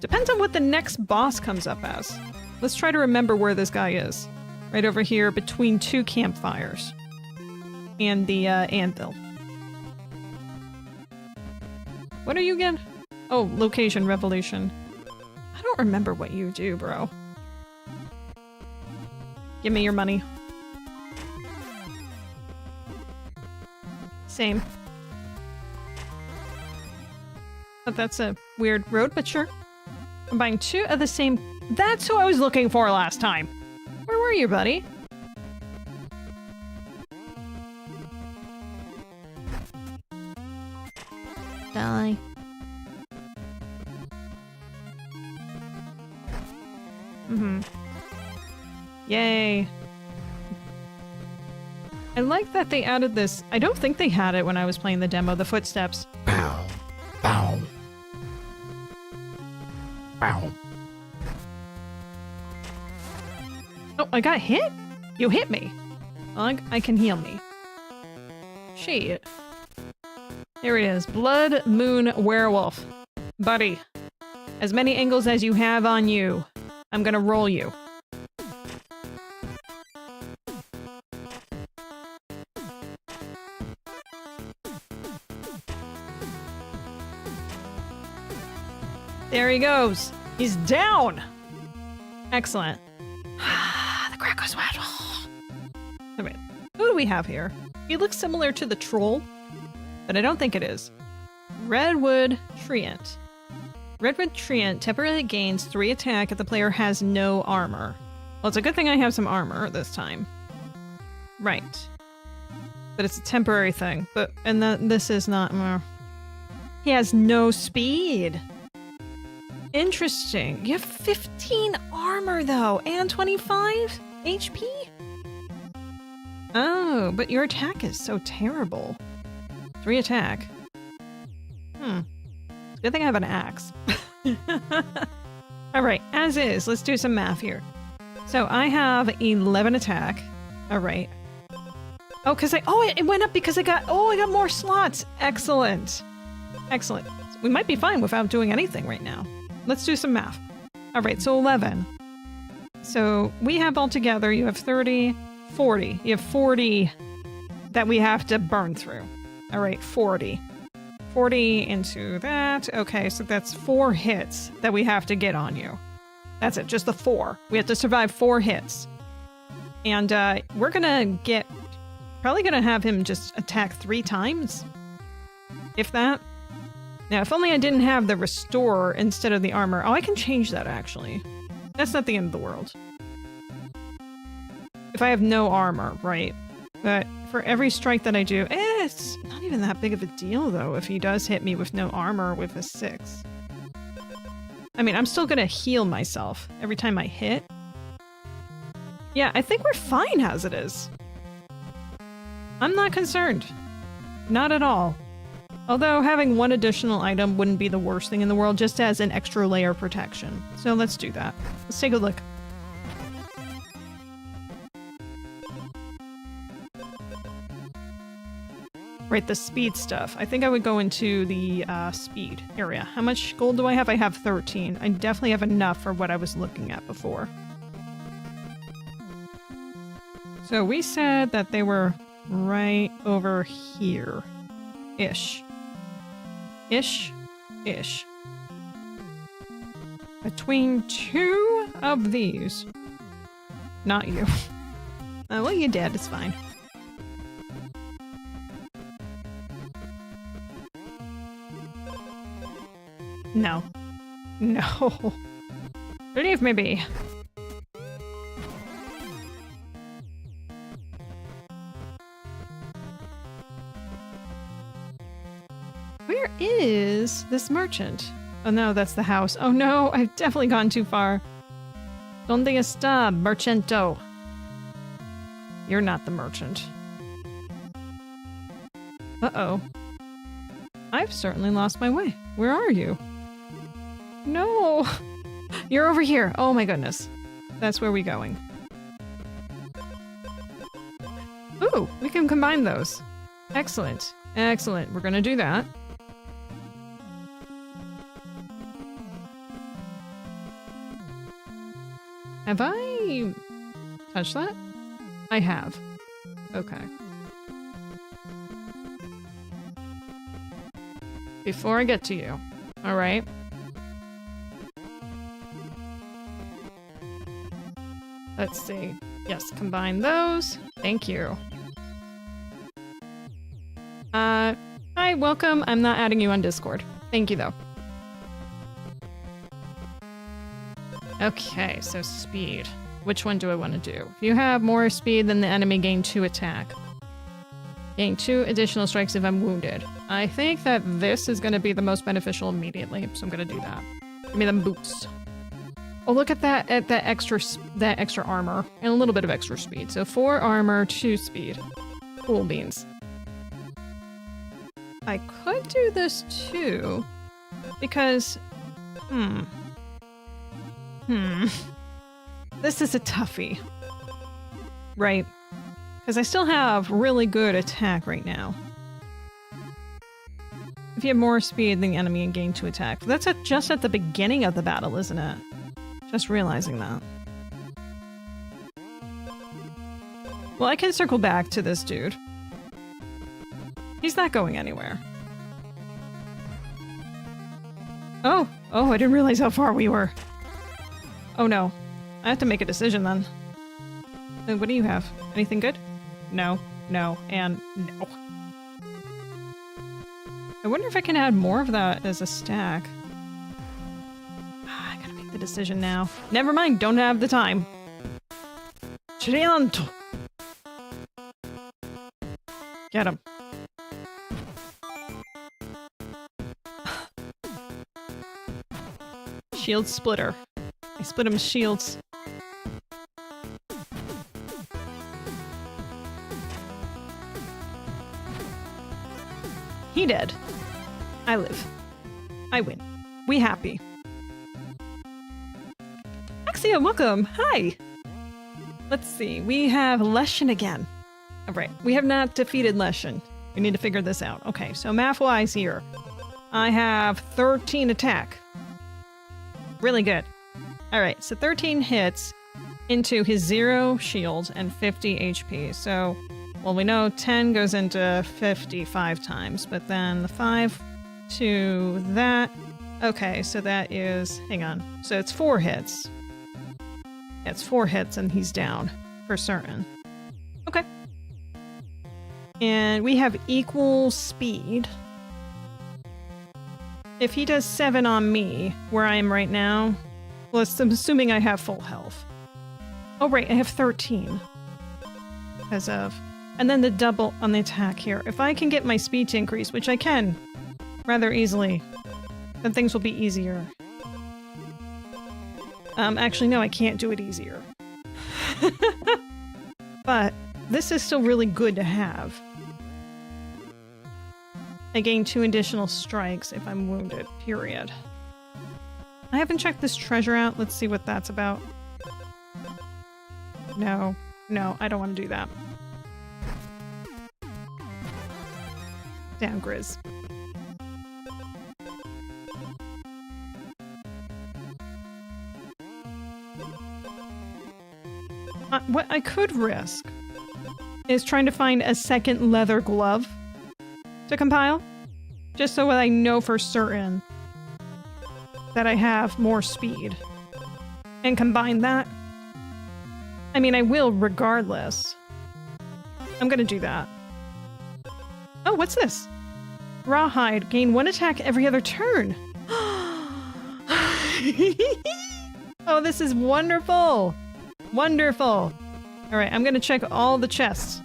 Depends on what the next boss comes up as. Let's try to remember where this guy is. Right over here between 2 campfires. And the anvil. What are you again? Oh, location revelation. I don't remember what you do, bro. Give me your money. Same. But that's a weird road, but sure. I'm buying 2 of the same... That's who I was looking for last time! Where were you, buddy? Die. Yay. I like that they added this. I don't think they had it when I was playing the demo, the footsteps. Bow. Bow. Bow. Oh, I got hit? You hit me. I can heal me. Shit. Here it is. Blood Moon Werewolf. Buddy. As many angles as you have on you. I'm gonna roll you. There he goes. He's down. Excellent. The crack goes wet. Alright. Who do we have here? He looks similar to the troll, but I don't think it is. Redwood Treant. Redwood Treant temporarily gains 3 attack if the player has no armor. Well, it's a good thing I have some armor this time. Right. But it's a temporary thing. This is not... He has no speed. Interesting. You have 15 armor, though, and 25 HP? Oh, but your attack is so terrible. 3 attack. Good thing I have an axe. Alright, as is. Let's do some math here. So I have 11 attack. Alright. Oh, because it went up because I got more slots. Excellent. Excellent. We might be fine without doing anything right now. Let's do some math. Alright, so 11. So we have altogether, you have 30, 40. You have 40 that we have to burn through. All right, 40. 40 into that. Okay, so that's 4 hits that we have to get on you. That's it, just the 4. We have to survive 4 hits. And we're gonna probably gonna have him just attack 3 times. If that. Now, if only I didn't have the restore instead of the armor. Oh, I can change that, actually. That's not the end of the world. If I have no armor, right? But for every strike that I do, it's not even that big of a deal, though, if he does hit me with no armor with a 6. I mean, I'm still gonna heal myself every time I hit. Yeah, I think we're fine as it is. I'm not concerned. Not at all. Although having 1 additional item wouldn't be the worst thing in the world, just as an extra layer of protection. So let's do that. Let's take a look. Right, the speed stuff. I think I would go into the speed area. How much gold do I have? I have 13. I definitely have enough for what I was looking at before. So we said that they were right over here. Ish. Ish. Between 2 of these. Not you. Well, you did. It's fine. No. No. Leave me be. Where is this merchant? Oh no, that's the house. Oh no, I've definitely gone too far. Donde está, merchento? You're not the merchant. Uh-oh. I've certainly lost my way. Where are you? No! You're over here. Oh my goodness. That's where we're going. Ooh, we can combine those. Excellent. Excellent. We're gonna do that. Have I touched that? I have. Okay. Before I get to you. Alright. Let's see. Yes, combine those. Thank you. Hi, welcome. I'm not adding you on Discord. Thank you, though. Okay, so speed. Which one do I want to do? If you have more speed, then the enemy gain 2 attack. Gain 2 additional strikes if I'm wounded. I think that this is going to be the most beneficial immediately, so I'm going to do that. Give me them boots. Oh, look at that extra armor and a little bit of extra speed. So 4 armor, 2 speed. Cool beans. I could do this too, because this is a toughie, right? Because I still have really good attack right now. If you have more speed than the enemy and gain 2 attack. That's just at the beginning of the battle, isn't it? Just realizing that. Well, I can circle back to this dude. He's not going anywhere. Oh, I didn't realize how far we were. Oh no. I have to make a decision then. What do you have? Anything good? No, and no. I wonder if I can add more of that as a stack. I gotta make the decision now. Never mind, don't have the time. Trianto. Get him. Shield splitter. I split him shields. He dead. I live. I win. We happy. Axia, welcome. Hi. Let's see. We have Leshen again. All right. We have not defeated Leshen. We need to figure this out. Okay, so math-wise here. I have 13 attack. Really good. All right, so 13 hits. into his 0 shield and 50 HP. So, well, we know 10 goes into 55 times, but then the 5 to that. Okay, so that is, hang on. So it's 4 hits. It's 4 hits and he's down for certain. Okay. And we have equal speed. If he does 7 on me, where I am right now, well, I'm assuming I have full health. Oh, right, I have 13. Because of... And then the double on the attack here. If I can get my speed to increase, which I can rather easily, then things will be easier. Actually, no, I can't do it easier. But this is still really good to have. I gain 2 additional strikes if I'm wounded, period. I haven't checked this treasure out. Let's see what that's about. No, I don't want to do that. Damn, Grizz. What I could risk is trying to find a second leather glove to compile, just so I know for certain that I have more speed. And combine that. I mean, I will regardless. I'm gonna do that. Oh, what's this? Rawhide. Gain 1 attack every other turn. Oh, this is wonderful. Wonderful. Alright, I'm gonna check all the chests.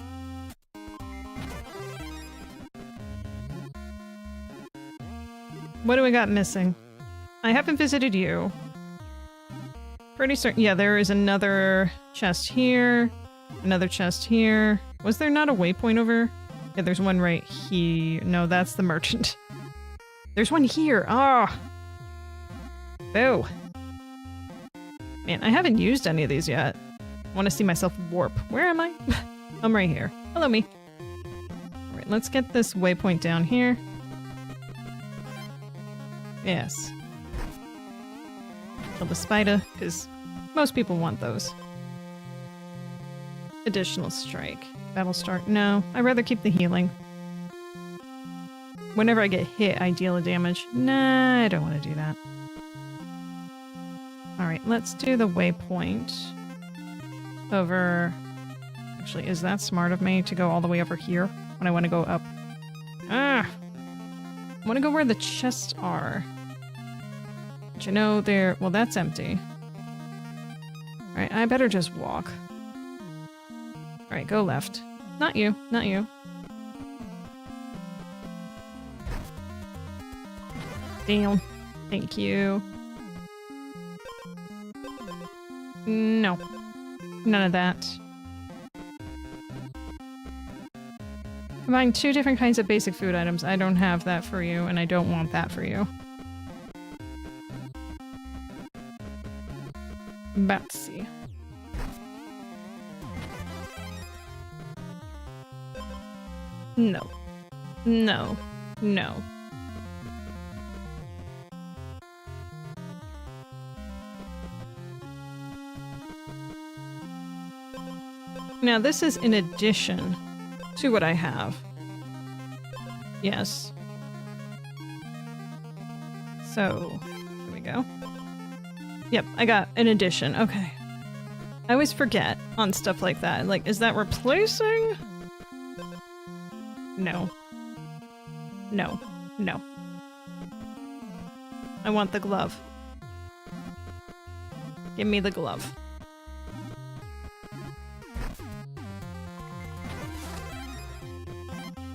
What do we got missing? I haven't visited you. Pretty certain. Yeah, there is another chest here. Another chest here. Was there not a waypoint over? Yeah, there's one right here. No, that's the merchant. There's one here. Ah. Oh. Man, I haven't used any of these yet. I want to see myself warp. Where am I? I'm right here. Hello, me. Alright, let's get this waypoint down here. Yes. Kill the spider, because most people want those. Additional strike. Battle start. No, I'd rather keep the healing. Whenever I get hit, I deal a damage. Nah, I don't want to do that. Alright, let's do the waypoint. Over... Actually, is that smart of me to go all the way over here when I want to go up? Ah! I want to go where the chests are. But you know, they're... Well, that's empty. Alright, I better just walk. Alright, go left. Not you, not you. Damn. Thank you. No. None of that. Combine 2 different kinds of basic food items. I don't have that for you, and I don't want that for you. Batsy. No. No. No. Now, this is in addition to what I have. Yes. So, here we go. Yep, I got an addition. Okay. I always forget on stuff like that. Like, is that replacing? No. No. No. I want the glove. Give me the glove.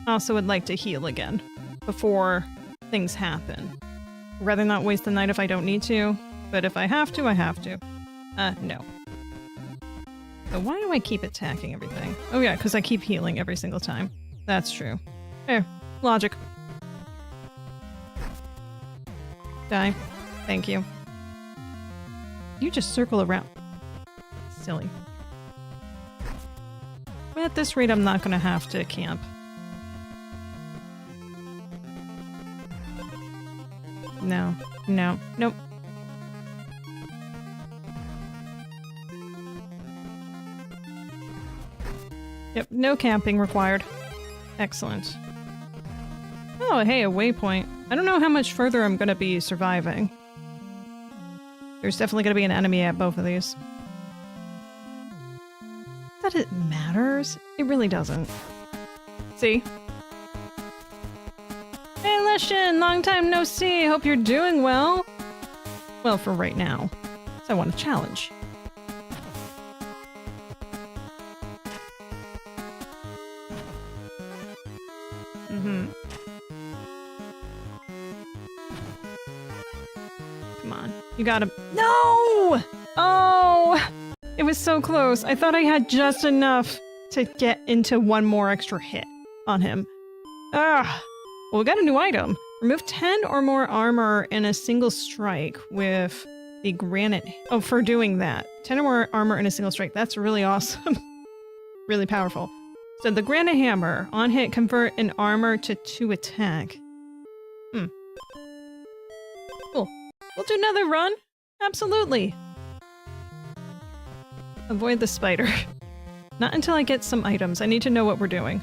Also would like to heal again before things happen. Rather not waste the night if I don't need to, but if I have to, I have to. No. So why do I keep attacking everything? Oh yeah, because I keep healing every single time. That's true. There. Logic. Die. Thank you. You just circle around. Silly. At this rate, I'm not gonna have to camp. No. No. Nope. Yep, no camping required. Excellent. Oh, hey, a waypoint. I don't know how much further I'm gonna be surviving. There's definitely gonna be an enemy at both of these. That it matters? It really doesn't. See? Hey, Leshin! Long time no see! Hope you're doing well! Well, for right now. So I want a challenge. Come on. You gotta— No! Oh! It was so close. I thought I had just enough to get into one more extra hit on him. Ah! Well, we got a new item. Remove 10 or more armor in a single strike with the granite— Oh, for doing that. 10 or more armor in a single strike. That's really awesome. Really powerful. So the granite hammer. On hit, convert an armor to 2 attack. Cool. We'll do another run. Absolutely. Avoid the spider. Not until I get some items. I need to know what we're doing.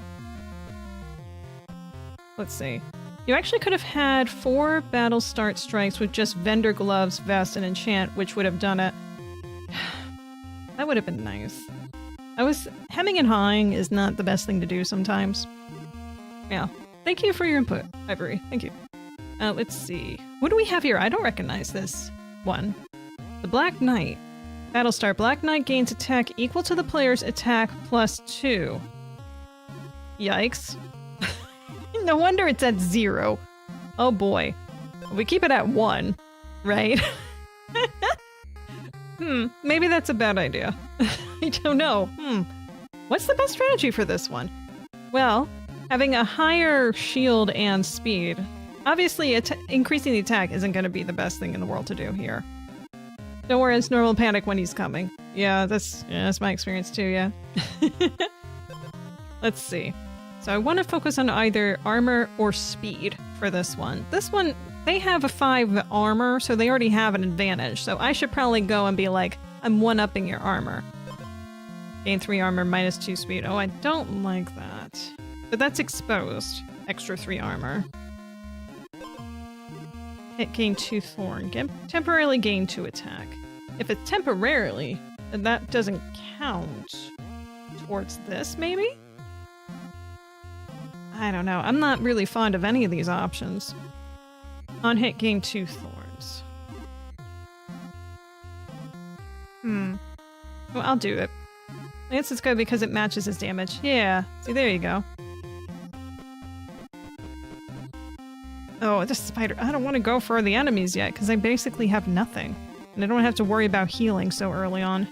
Let's see. You actually could have had 4 battle start strikes with just vendor gloves, vest, and enchant, which would have done it. That would have been nice. Hemming and hawing is not the best thing to do sometimes. Yeah. Thank you for your input, Ivory. Thank you. Let's see. What do we have here? I don't recognize this one. The Black Knight. Battlestar. Black Knight gains attack equal to the player's attack plus 2. Yikes. No wonder it's at 0. Oh boy. We keep it at 1, right? Maybe that's a bad idea. I don't know. What's the best strategy for this one? Well, having a higher shield and speed. Obviously, increasing the attack isn't going to be the best thing in the world to do here. Don't worry, it's normal panic when he's coming. Yeah, that's my experience too, yeah. Let's see. So I want to focus on either armor or speed for this one. This one, they have a 5 armor, so they already have an advantage. So I should probably go and be like, I'm 1-upping your armor. Gain 3 armor, minus 2 speed. Oh, I don't like that. But that's exposed. Extra 3 armor. Hit, gain 2 thorn. Temporarily gain 2 attack. If it's temporarily, then that doesn't count towards this, maybe? I don't know. I'm not really fond of any of these options. On hit, gain 2 thorns. Well, I'll do it. I guess it's good because it matches his damage. Yeah. See, there you go. Oh, this spider. I don't want to go for the enemies yet because I basically have nothing. And I don't have to worry about healing so early on.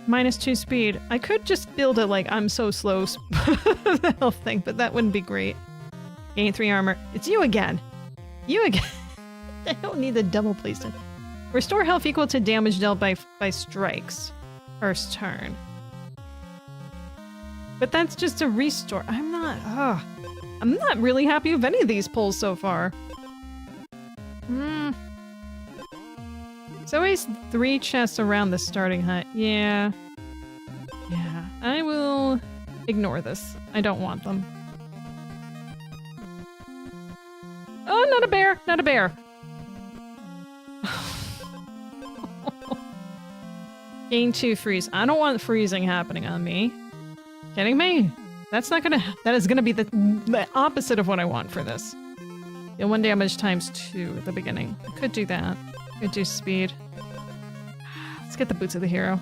Minus 2 speed. I could just build it like I'm so slow the health thing, but that wouldn't be great. Gain 3 armor. It's you again. You again. I don't need the double Playstack. Restore health equal to damage dealt by strikes. First turn. But that's just a restore. I'm not really happy with any of these pulls so far. There's always 3 chests around the starting hut. Yeah. Yeah. I will ignore this. I don't want them. Oh, not a bear! Not a bear! Gain 2 freeze. I don't want freezing happening on me. Kidding me? That is gonna be the opposite of what I want for this. Deal 1 damage times 2 at the beginning. I could do that. Could do speed. Let's get the boots of the hero.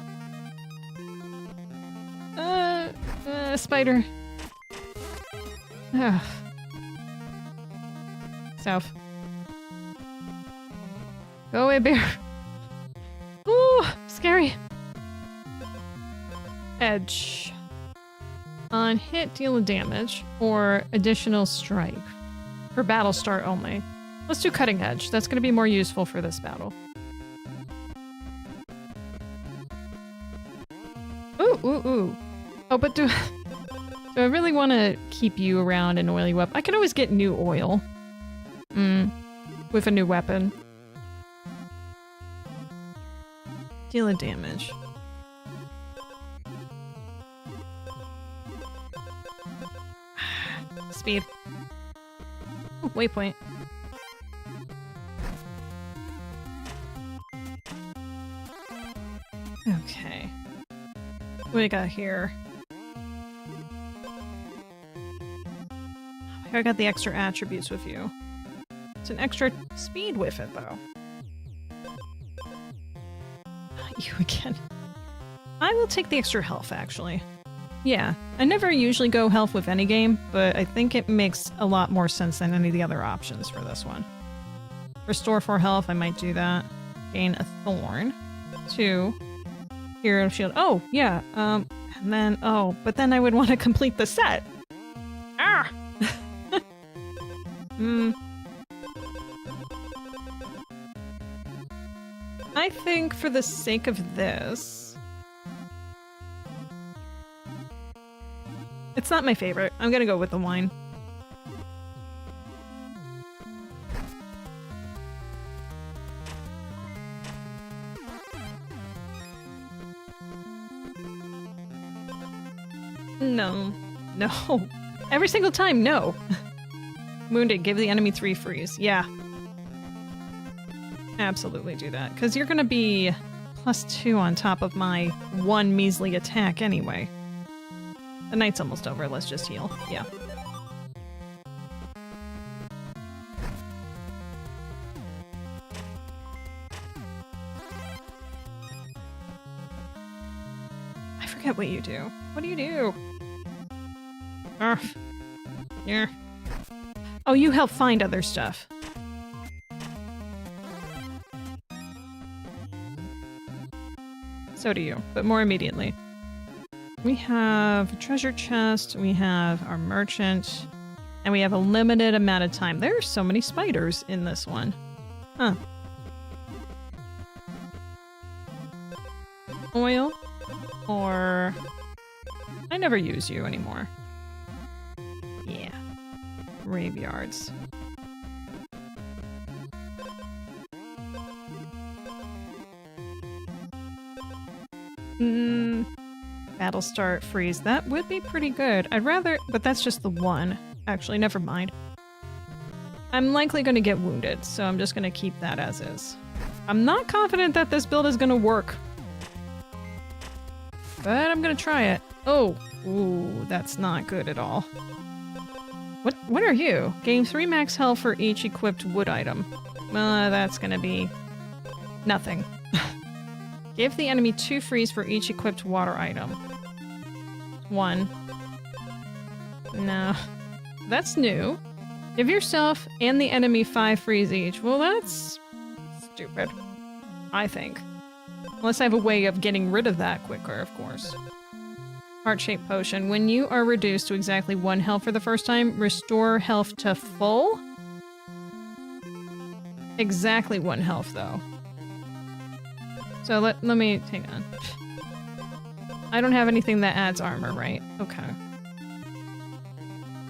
Spider. South. Go away, bear. Ooh, scary. Edge. On hit, deal a damage, or additional strike. For battle start only. Let's do cutting edge. That's going to be more useful for this battle. Ooh. Oh, but do I really want to keep you around and oil you up? I can always get new oil. With a new weapon. Deal a damage. Speed. Oh, waypoint. Okay. What do we got here? I got the extra attributes with you. It's an extra speed with it, though. Not you again. I will take the extra health, actually. Yeah, I never usually go health with any game, but I think it makes a lot more sense than any of the other options for this one. Restore 4 health, I might do that. Gain a thorn. 2. Hero shield. Oh, yeah. And then, oh, but then I would want to complete the set. Ah! I think for the sake of this... It's not my favorite. I'm gonna go with the wine. No. No. Every single time, no. Wounded, give the enemy 3 freeze. Yeah. Absolutely do that. Because you're gonna be +2 on top of my 1 measly attack anyway. The night's almost over, let's just heal. Yeah. I forget what you do. What do you do? Arf. Yeah. Oh, you help find other stuff. So do you, but more immediately. We have a treasure chest, we have our merchant, and we have a limited amount of time. There are so many spiders in this one. Huh. Oil? Or... I never use you anymore. Yeah. Graveyards. Battle start freeze. That would be pretty good. I'd rather, but that's just the one. Actually, never mind. I'm likely going to get wounded, so I'm just going to keep that as is. I'm not confident that this build is going to work. But I'm going to try it. Oh, ooh, that's not good at all. What are you? Gain 3 max health for each equipped wood item. That's going to be nothing. Give the enemy 2 freeze for each equipped water item. 1. No. That's new. Give yourself and the enemy 5 freeze each. Well, that's stupid. I think. Unless I have a way of getting rid of that quicker, of course. Heart-shaped potion. When you are reduced to exactly 1 health for the first time, restore health to full? Exactly 1 health, though. So let me... hang on. I don't have anything that adds armor, right? Okay.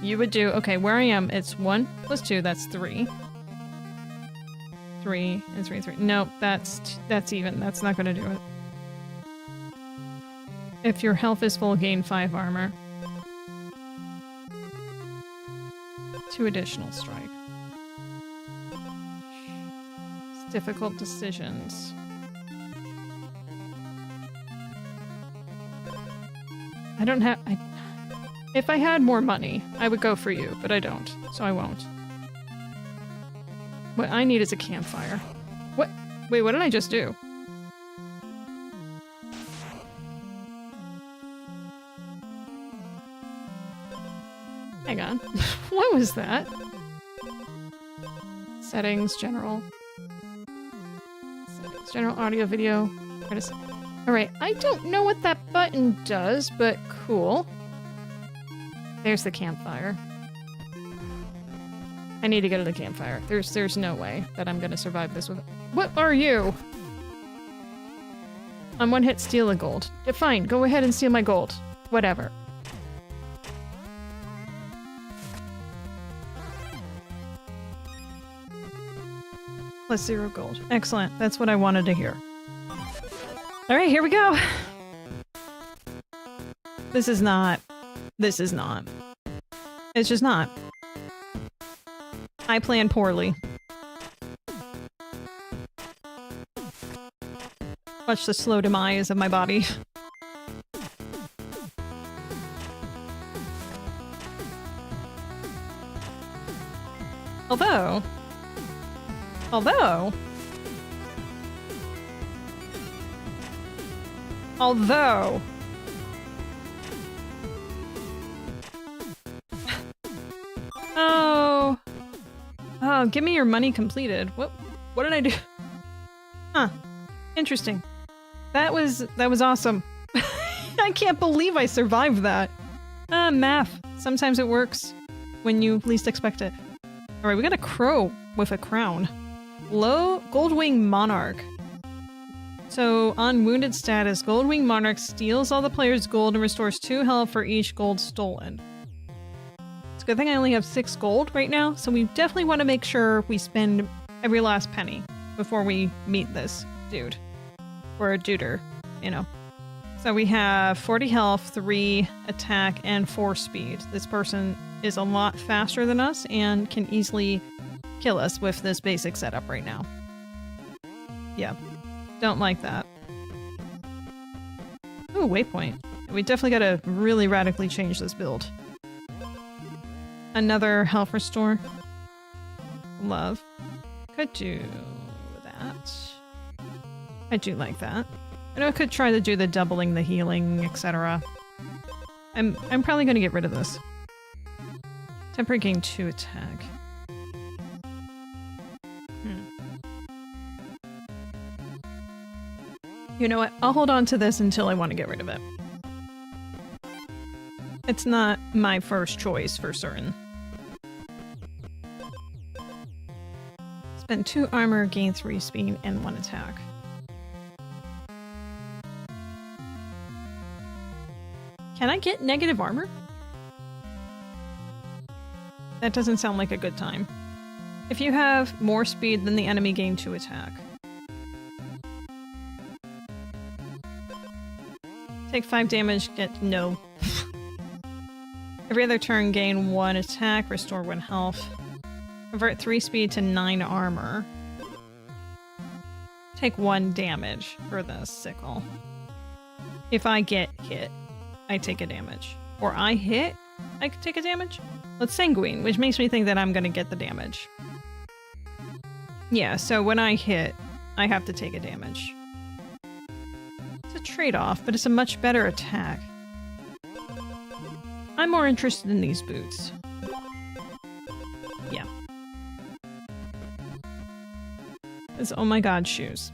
You would do... okay, where I am, it's 1 plus 2, that's 3. 3 and 3 and 3. Nope, that's even. That's not gonna do it. If your health is full, gain 5 armor. 2 additional strike. It's difficult decisions. I don't have... if I had more money, I would go for you, but I don't, so I won't. What I need is a campfire. What? Wait, what did I just do? Hang on. What was that? Settings, general. Settings, general, audio, video. Alright, I don't know what that button does, but cool. There's the campfire. I need to go to the campfire. There's no way that I'm gonna survive this with... What are you? On 1 hit, steal a gold. Yeah, fine, go ahead and steal my gold. Whatever. +0 gold. Excellent. That's what I wanted to hear. Alright, here we go! This is not... It's just not. I plan poorly. Watch the slow demise of my body. Although... Oh, give me your money completed. What did I do? Huh. Interesting. That was awesome. I can't believe I survived that. Math. Sometimes it works when you least expect it. Alright, we got a crow with a crown. Goldwing Monarch. So, on wounded status, Goldwing Monarch steals all the player's gold and restores 2 health for each gold stolen. It's a good thing I only have 6 gold right now, so we definitely want to make sure we spend every last penny before we meet this dude. Or a duder, you know. So we have 40 health, 3 attack, and 4 speed. This person is a lot faster than us and can easily kill us with this basic setup right now. Yeah. Don't like that. Ooh, waypoint. We definitely gotta really radically change this build. Another health restore. Love. Could do that. I do like that. I know I could try to do the doubling, the healing, etc. I'm probably gonna get rid of this. Temporary gain 2 attack. You know what? I'll hold on to this until I want to get rid of it. It's not my first choice for certain. Spend 2 armor, gain 3 speed, and 1 attack. Can I get negative armor? That doesn't sound like a good time. If you have more speed than the enemy, gain 2 attack. Take 5 damage, get no. Every other turn, gain 1 attack, restore 1 health. Convert 3 speed to 9 armor. Take 1 damage for the sickle. If I get hit, I take a damage. Or I hit, I could take a damage? Let's sanguine, which makes me think that I'm gonna get the damage. Yeah, so when I hit, I have to take a damage. Trade-off, but it's a much better attack. I'm more interested in these boots. Yeah. It's oh my god shoes.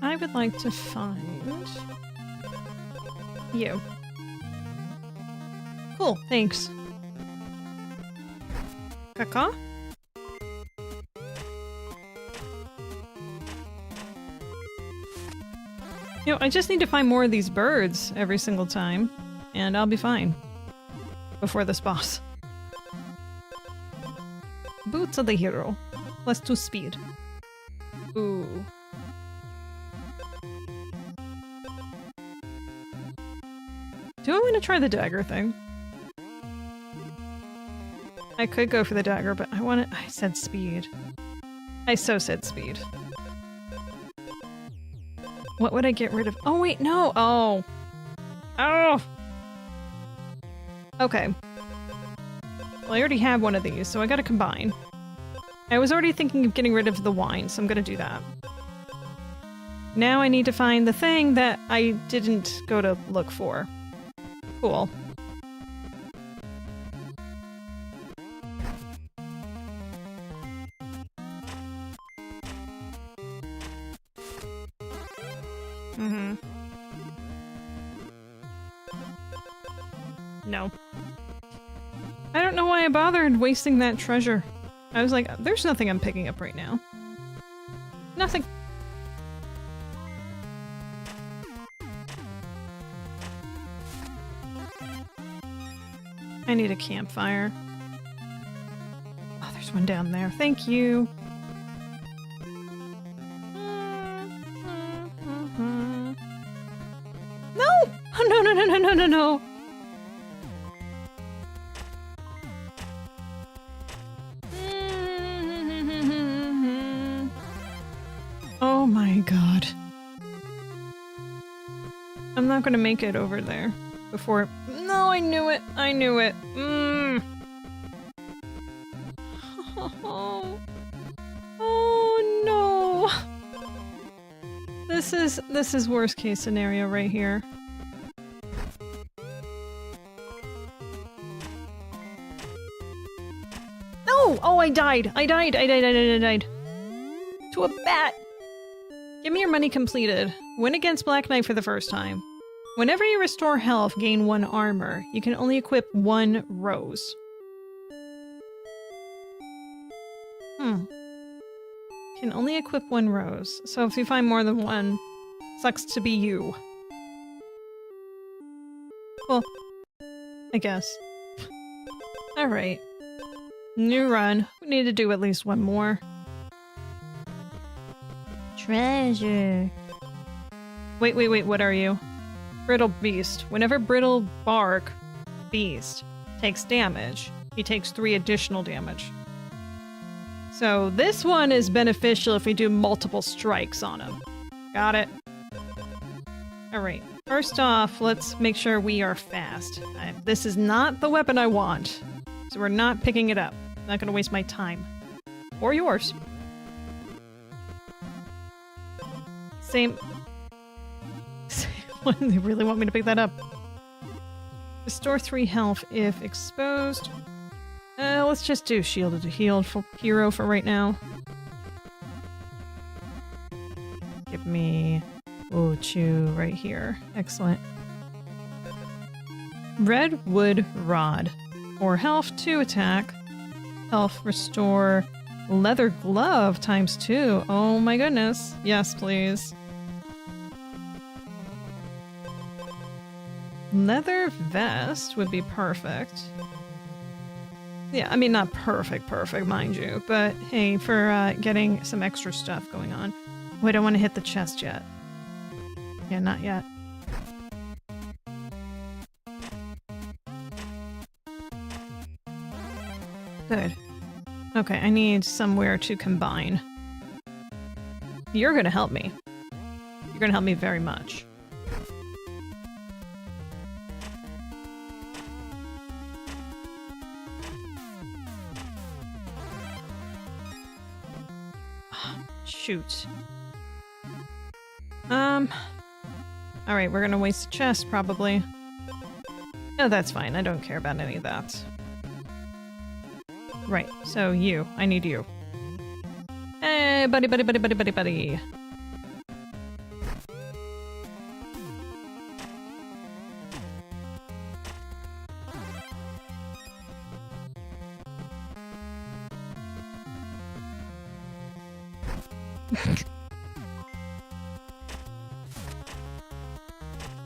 I would like to find you. Cool, thanks. Caca? You know, I just need to find more of these birds every single time, and I'll be fine. Before this boss. Boots of the hero. Plus 2 speed. Ooh. Do I want to try the dagger thing? I could go for the dagger, but I said speed. I so said speed. What would I get rid of? Oh wait, no! Oh! Oh! Okay. Well, I already have one of these, so I gotta combine. I was already thinking of getting rid of the wine, so I'm gonna do that. Now I need to find the thing that I didn't go to look for. Cool. Mm-hmm. No. I don't know why I bothered wasting that treasure. I was like, there's nothing I'm picking up right now. Nothing. I need a campfire. Oh, there's one down there. Thank you. No! Oh, no, no, no, no, no, no, no. Oh my god. I'm not gonna make it over there before. No, I knew it. I knew it. Oh no. This is worst case scenario right here. No! Oh, I died. I died. I died. To a bat. Give me your money completed. Win against Black Knight for the first time. Whenever you restore health, gain 1 armor. You can only equip 1 rose. Can only equip 1 rose. So if you find more than 1, sucks to be you. Well, I guess. Alright. New run. We need to do at least 1 more. Treasure. Wait, what are you? Brittle Beast. Whenever Brittle Bark Beast takes damage, he takes 3 additional damage. So this one is beneficial if we do multiple strikes on him. Got it? Alright. First off, let's make sure we are fast. This is not the weapon I want, so we're not picking it up. I'm not gonna waste my time. Or yours. Same. They really want me to pick that up. Restore 3 health if exposed. Let's just do shielded to healed for hero for right now. Give me Chew right here. Excellent. Redwood Rod. 4 health, 2 attack. Health restore leather glove times 2. Oh my goodness. Yes, please. Leather vest would be perfect. Yeah, I mean, not perfect, mind you, but hey, for getting some extra stuff going on. Wait, I don't want to hit the chest yet. Yeah, not yet. Good. Okay, I need somewhere to combine. You're gonna help me. You're gonna help me very much. Shoot. Alright, we're gonna waste a chest, probably. No, that's fine. I don't care about any of that. Right, so you. I need you. Hey, buddy.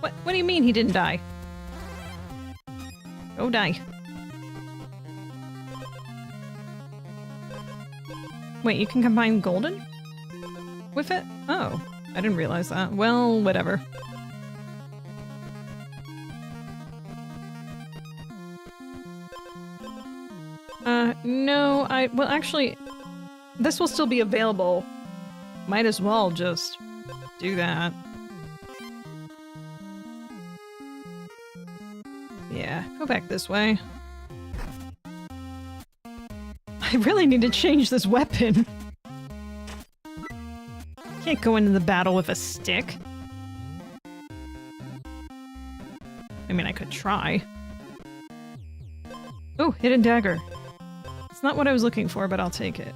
What do you mean he didn't die? Go die. Wait, you can combine golden with it? Oh, I didn't realize that. Well, whatever. No, well, actually, this will still be available. Might as well just do that. Yeah, go back this way. I really need to change this weapon. Can't go into the battle with a stick. I mean, I could try. Oh, hidden dagger. It's not what I was looking for, but I'll take it.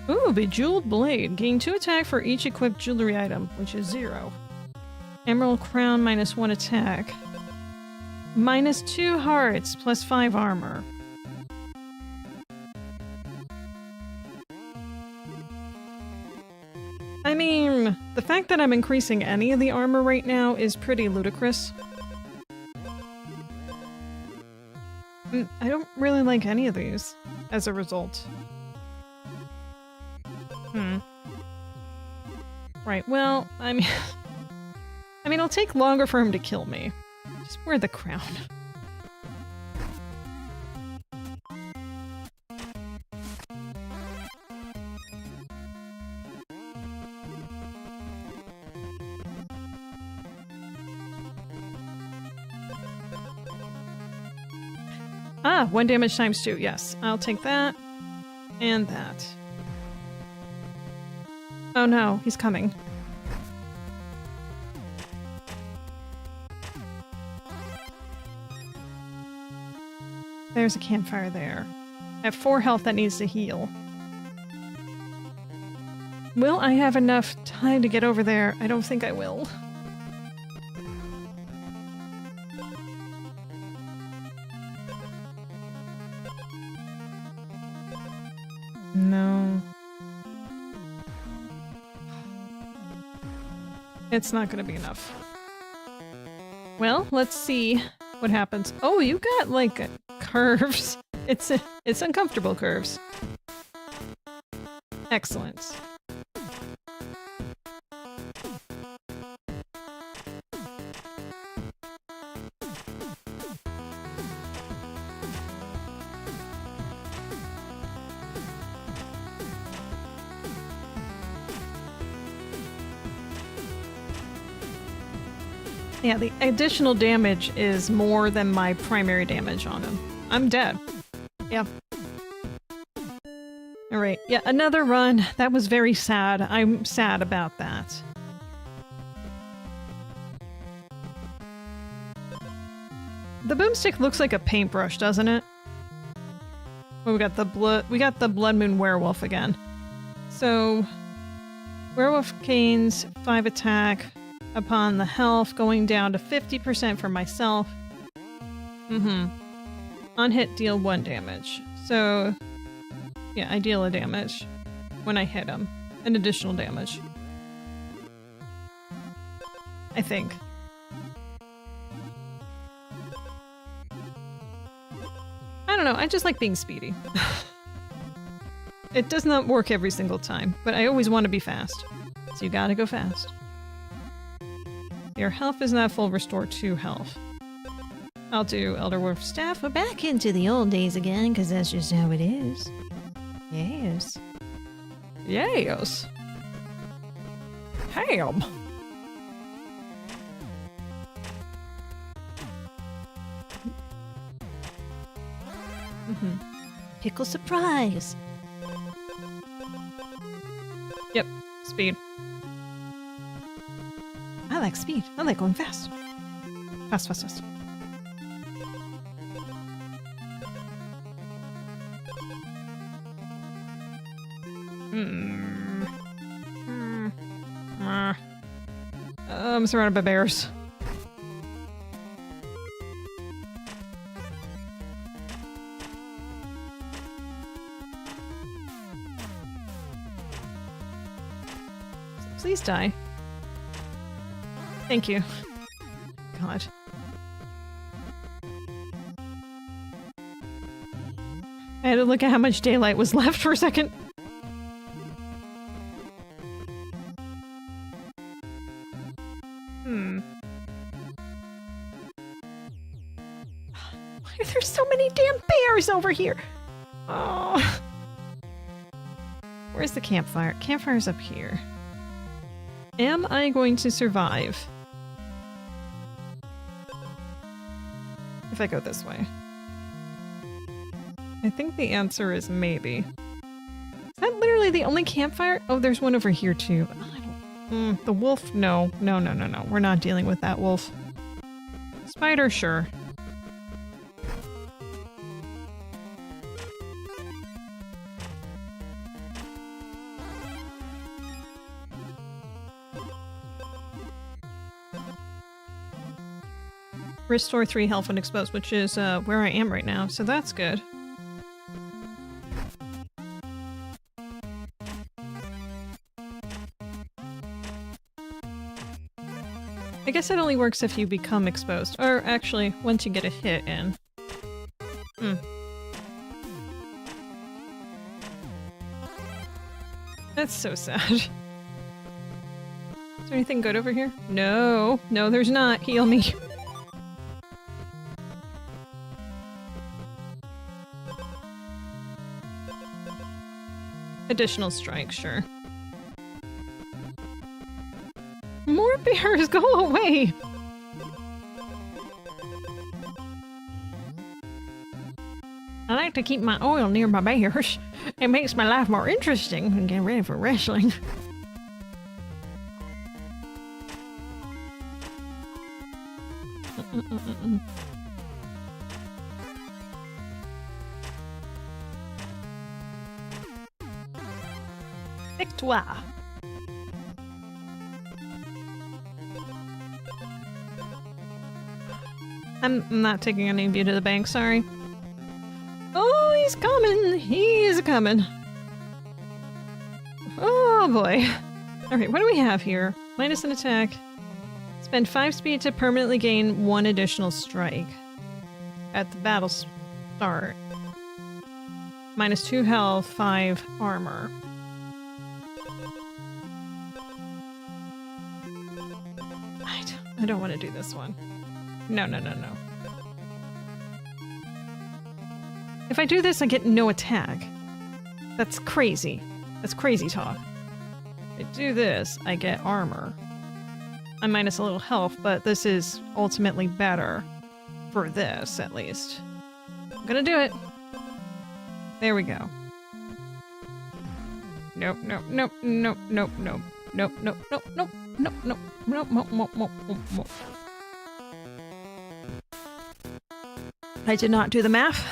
Ooh, Bejeweled Blade. Gain 2 attack for each equipped jewelry item, which is 0. Emerald Crown, -1 attack. -2 hearts, +5 armor. I mean, the fact that I'm increasing any of the armor right now is pretty ludicrous. I don't really like any of these as a result. Right, well, I mean... it'll take longer for him to kill me. Just wear the crown. Ah, 1 damage times 2, yes. I'll take that. And that. Oh no, he's coming. There's a campfire there. I have 4 health that needs to heal. Will I have enough time to get over there? I don't think I will. No. It's not gonna be enough. Well, let's see what happens. Oh, you got, like, curves. It's uncomfortable curves. Excellent. Yeah, the additional damage is more than my primary damage on him. I'm dead. Yeah. Alright, yeah, another run. That was very sad. I'm sad about that. The boomstick looks like a paintbrush, doesn't it? Oh, we got the Blood Moon Werewolf again. So, Werewolf gains 5 attack upon the health, going down to 50% for myself. On hit, deal 1 damage. So, yeah, I deal a damage when I hit him. An additional damage. I think. I don't know, I just like being speedy. It does not work every single time, but I always want to be fast. So you gotta go fast. Your health is not full, restore 2 health. I'll do Elder Wolf Staff. We're back into the old days again, because that's just how it is. Yes. Yes. Ham. Pickle surprise. Yep, speed. I like speed. I like going fast. Fast, fast, fast. I'm surrounded by bears. Please die. Thank you. God. I had to look at how much daylight was left for a second. Why are there so many damn bears over here? Oh. Where's the campfire? Campfire's up here. Am I going to survive if I go this way? I think the answer is maybe. Is that literally the only campfire? Oh, there's one over here too. The wolf? No. No, no, no, no. We're not dealing with that wolf. Spider, sure. Restore 3 health when exposed, which is where I am right now, so that's good. I guess it only works if you become exposed. Or actually, once you get a hit in. Hmm. That's so sad. Is there anything good over here? No. No, there's not. Heal me. Additional strike, sure. More bears, go away! I like to keep my oil near my bears. It makes my life more interesting and get ready for wrestling. Victoire! I'm not taking any of you to the bank, sorry. Oh, he's coming! He's coming! Oh boy. Alright, what do we have here? Minus an attack. Spend 5 speed to permanently gain 1 additional strike. At the battle start. Minus 2 health, 5 armor. I don't want to do this one. No, no, no, no. If I do this, I get no attack. That's crazy. That's crazy talk. If I do this, I get armor. I'm minus a little health, but this is ultimately better. For this, at least. I'm gonna do it. There we go. Nope, nope, nope, nope, nope, nope. Nope, nope, nope, nope, nope, nope, nope, nope, nope, nope, nope, nope. I did not do the math.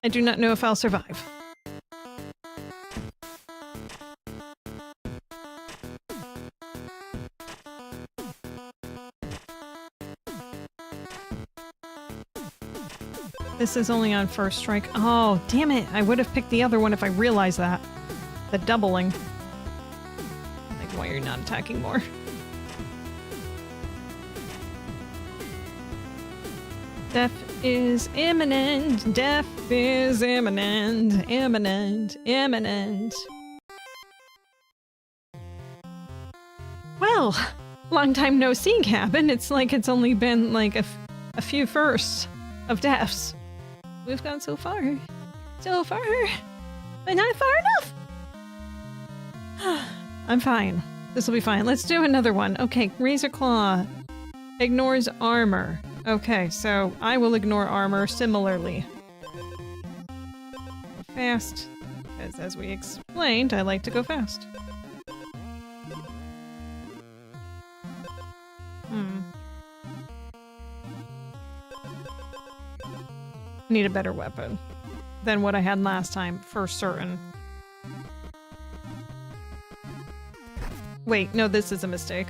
I do not know if I'll survive. This is only on first strike. Oh, damn it. I would have picked the other one if I realized that. The doubling. Like, why you're not attacking more. Death is imminent. Death is imminent. Imminent. Imminent. Well, long time no see, Cabin. It's like it's only been like a few firsts of deaths. We've gone so far. So far. But not far enough. I'm fine. This will be fine. Let's do another one. Okay, Razor Claw. Ignores armor. Okay, so I will ignore armor similarly. Fast. As we explained, I like to go fast. Need a better weapon than what I had last time, for certain. Wait, no, this is a mistake.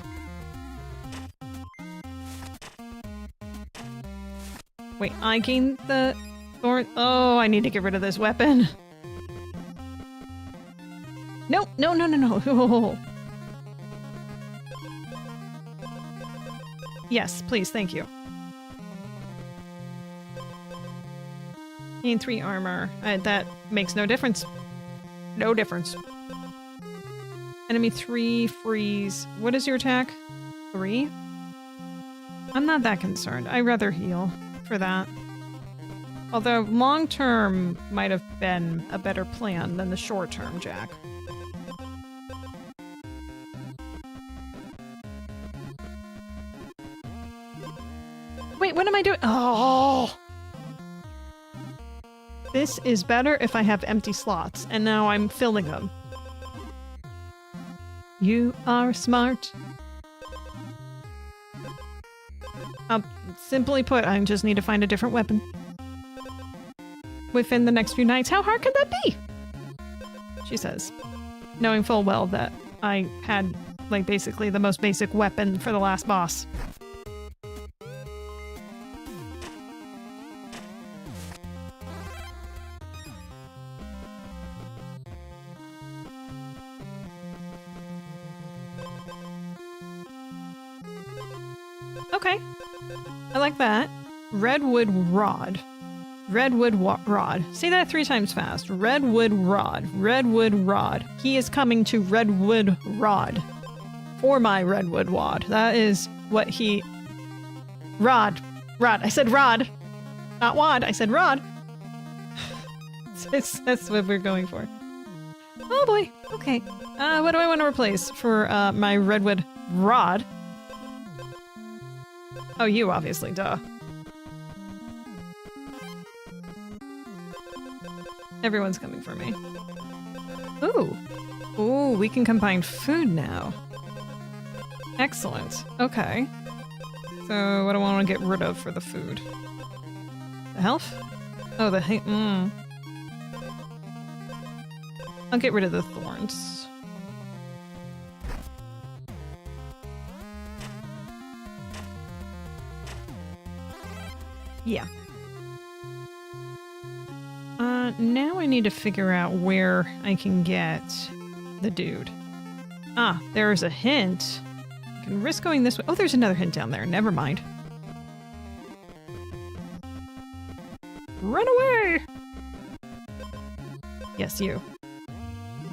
Wait, I gained the thorn. Oh, I need to get rid of this weapon. No, no, no, no, no. Oh. Yes, please, thank you. Gain 3 armor. That makes no difference. No difference. Enemy 3, freeze. What is your attack? 3? I'm not that concerned. I'd rather heal for that. Although long term might have been a better plan than the short term, Jack. Wait, what am I doing? Oh! This is better if I have empty slots, and now I'm filling them. You are smart. Simply put, I just need to find a different weapon. Within the next few nights. How hard could that be? She says, knowing full well that I had, like, basically the most basic weapon for the last boss. Okay. I like that. Redwood rod. Redwood rod. Say that 3 times fast. Redwood rod. Redwood rod. He is coming to Redwood rod. For my Redwood wad. That is what he... Rod. Rod. I said rod. Not wad. I said rod. That's what we're going for. Oh boy. Okay. What do I want to replace for my Redwood rod? Oh, you obviously. Duh. Everyone's coming for me. Ooh. Ooh, we can combine food now. Excellent. Okay. So, what do I want to get rid of for the food? The health? Oh, the I'll get rid of the thorns. Yeah. Now I need to figure out where I can get the dude. Ah, there's a hint. I can risk going this way. Oh, there's another hint down there. Never mind. Run away! Yes, you.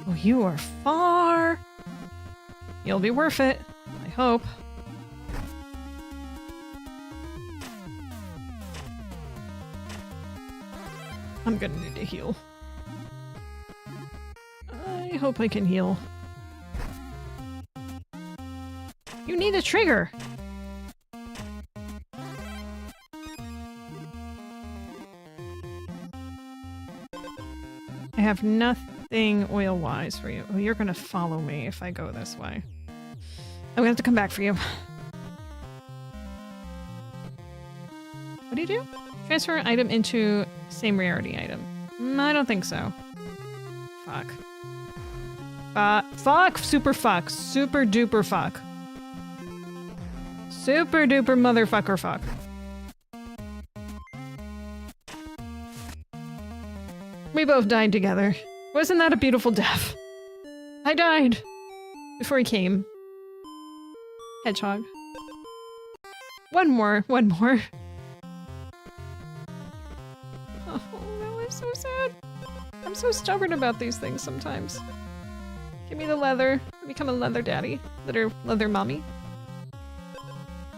Oh, you are far. You'll be worth it. I hope. I'm gonna need to heal. I hope I can heal. You need a trigger! I have nothing oil-wise for you. Oh, you're gonna follow me if I go this way. I'm gonna have to come back for you. What do you do? Transfer an item into same rarity item. I don't think so. Fuck. Fuck! Super fuck. Super duper fuck. Super duper motherfucker fuck. We both died together. Wasn't that a beautiful death? I died before he came. Hedgehog. One more. Oh no, I'm so sad. I'm so stubborn about these things sometimes. Give me the leather. Become a leather daddy. Leather mommy.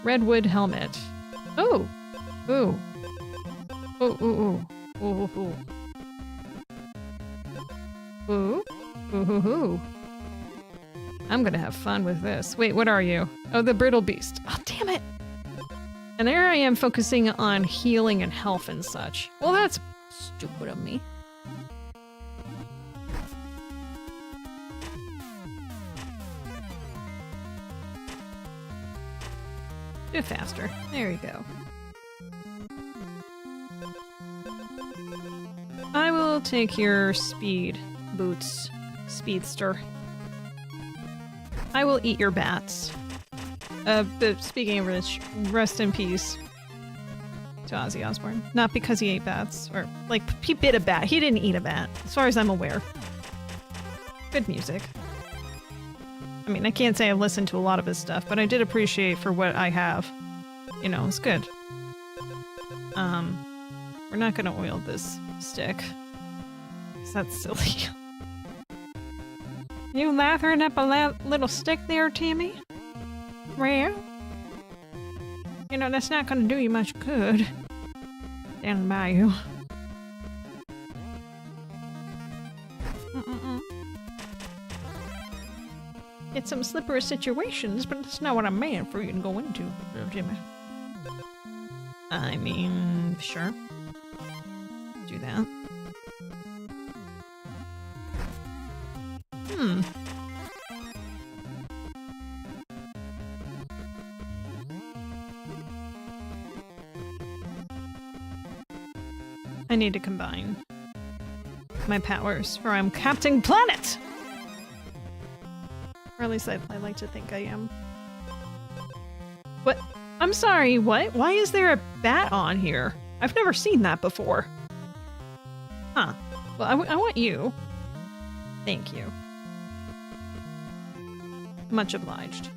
Redwood helmet. Oh! Ooh. Ooh, ooh, ooh. Ooh, ooh, ooh. Ooh. Ooh, ooh, ooh. I'm gonna have fun with this. Wait, what are you? Oh, the brittle beast. Oh, damn it! And there I am focusing on healing and health and such. Well, that's stupid of me. Do it faster. There you go. I will take your speed boots, speedster. I will eat your bats. Speaking of which, rest in peace to Ozzy Osbourne. Not because he ate bats, or like he bit a bat. He didn't eat a bat, as far as I'm aware. Good music. I mean, I can't say I've listened to a lot of his stuff, but I did appreciate for what I have. You know, it's good. We're not gonna oil this stick. 'Cause that's silly. You lathering up a little stick there, Timmy? Well, you know, that's not gonna do you much good. Down by you. Get some slippery situations, but that's not what I'm meant for you to go into, Jimmy. I mean, sure. Do that. I need to combine my powers, or I'm Captain Planet! Or at least I like to think I am. What? I'm sorry, what? Why is there a bat on here? I've never seen that before. Huh. Well, I want you. Thank you. Much obliged.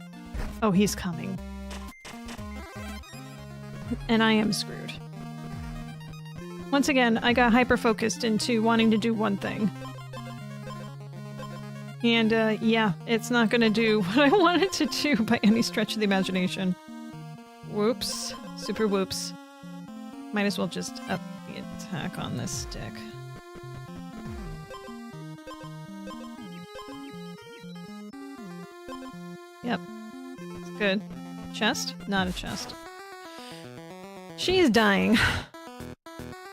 Oh, he's coming. and I am screwed. Once again, I got hyper-focused into wanting to do one thing. And, yeah, it's not gonna do what I wanted to do by any stretch of the imagination. Whoops. Super whoops. Might as well just up the attack on this stick. Yep. It's good. Chest? Not a chest. She's dying.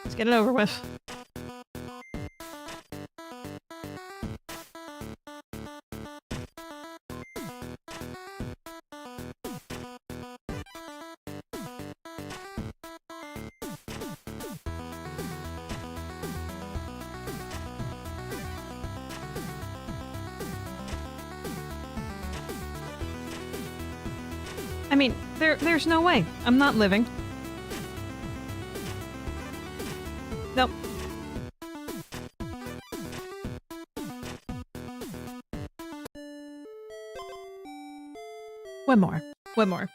Let's get it over with. I mean, there's no way. I'm not living. Nope. One more. One more.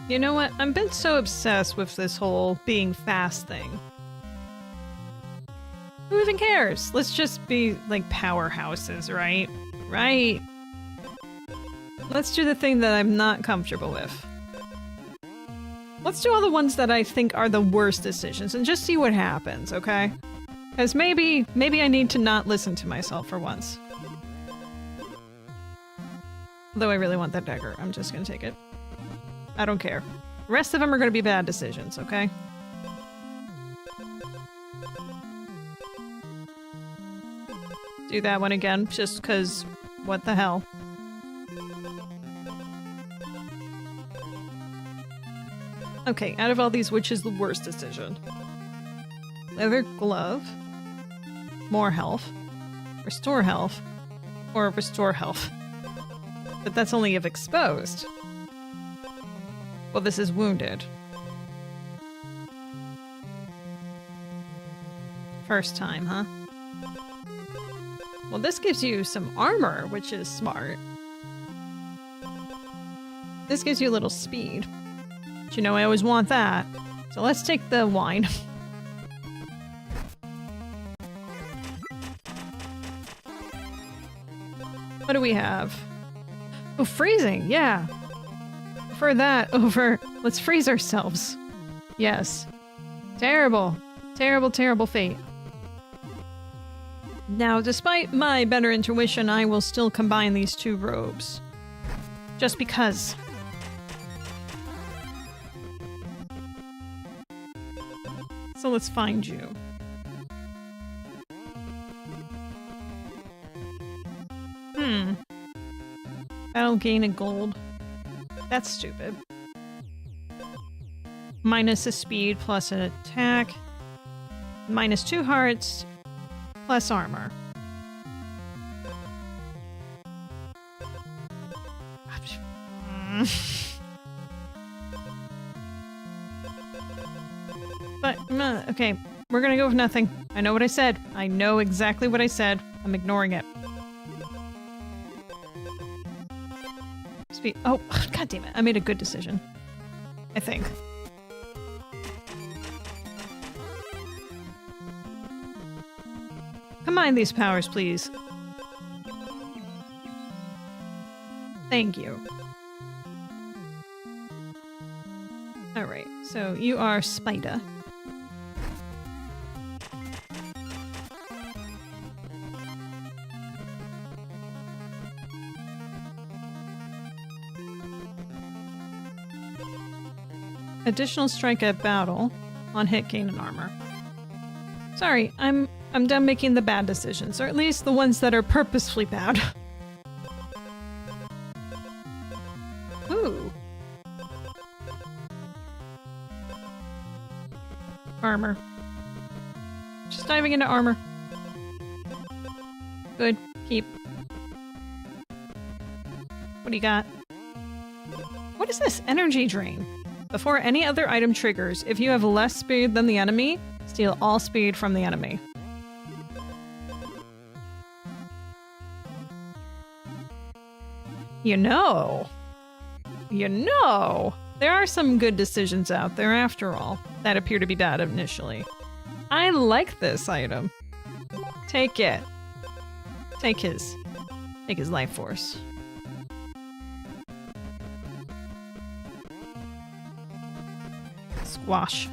You know what? I've been so obsessed with this whole being fast thing. Who even cares? Let's just be, like, powerhouses, right? Right. Let's do the thing that I'm not comfortable with. Let's do all the ones that I think are the worst decisions and just see what happens, okay? Because maybe I need to not listen to myself for once. Though I really want that dagger. I'm just gonna take it. I don't care. The rest of them are gonna be bad decisions, okay? Do that one again, just because what the hell. Okay, out of all these, which is the worst decision? Leather glove, more health, restore health, or restore health. But that's only if exposed. Well, this is wounded. First time, huh? Well, this gives you some armor, which is smart. This gives you a little speed. But you know, I always want that. So let's take the wine. What do we have? Oh, freezing, yeah. Prefer that over let's freeze ourselves. Yes. Terrible. Terrible, terrible fate. Now, despite my better intuition, I will still combine these two robes. Just because. So let's find you. Battle gain a gold. That's stupid. Minus a speed plus an attack. Minus 2 hearts. Plus armor. But, okay, we're gonna go with nothing. I know what I said. I know exactly what I said. I'm ignoring it. Speed. Oh, god damn it. I made a good decision. I think. Combine these powers, please. Thank you. Alright, so you are Spider. Additional strike at battle. On hit, gain an armor. Sorry, I'm done making the bad decisions, or at least the ones that are purposefully bad. Ooh. Armor. Just diving into armor. Good. Keep. What do you got? What is this? Energy drain. Before any other item triggers, if you have less speed than the enemy, steal all speed from the enemy. You know, there are some good decisions out there after all that appear to be bad initially. I like this item. Take it. Take his life force. Squash.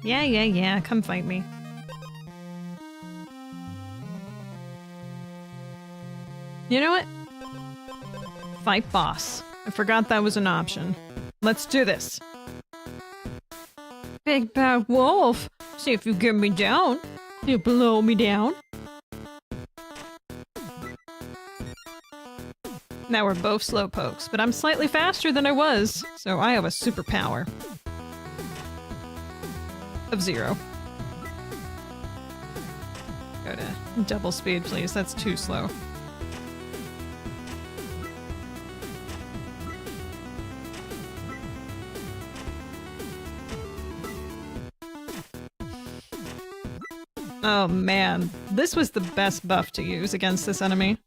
Yeah, come fight me. You know what? Fight boss. I forgot that was an option. Let's do this. Big bad wolf. See if you get me down. You blow me down. Now we're both slow pokes, but I'm slightly faster than I was, so I have a superpower. Of 0. Go to double speed, please. That's too slow. Oh man, this was the best buff to use against this enemy.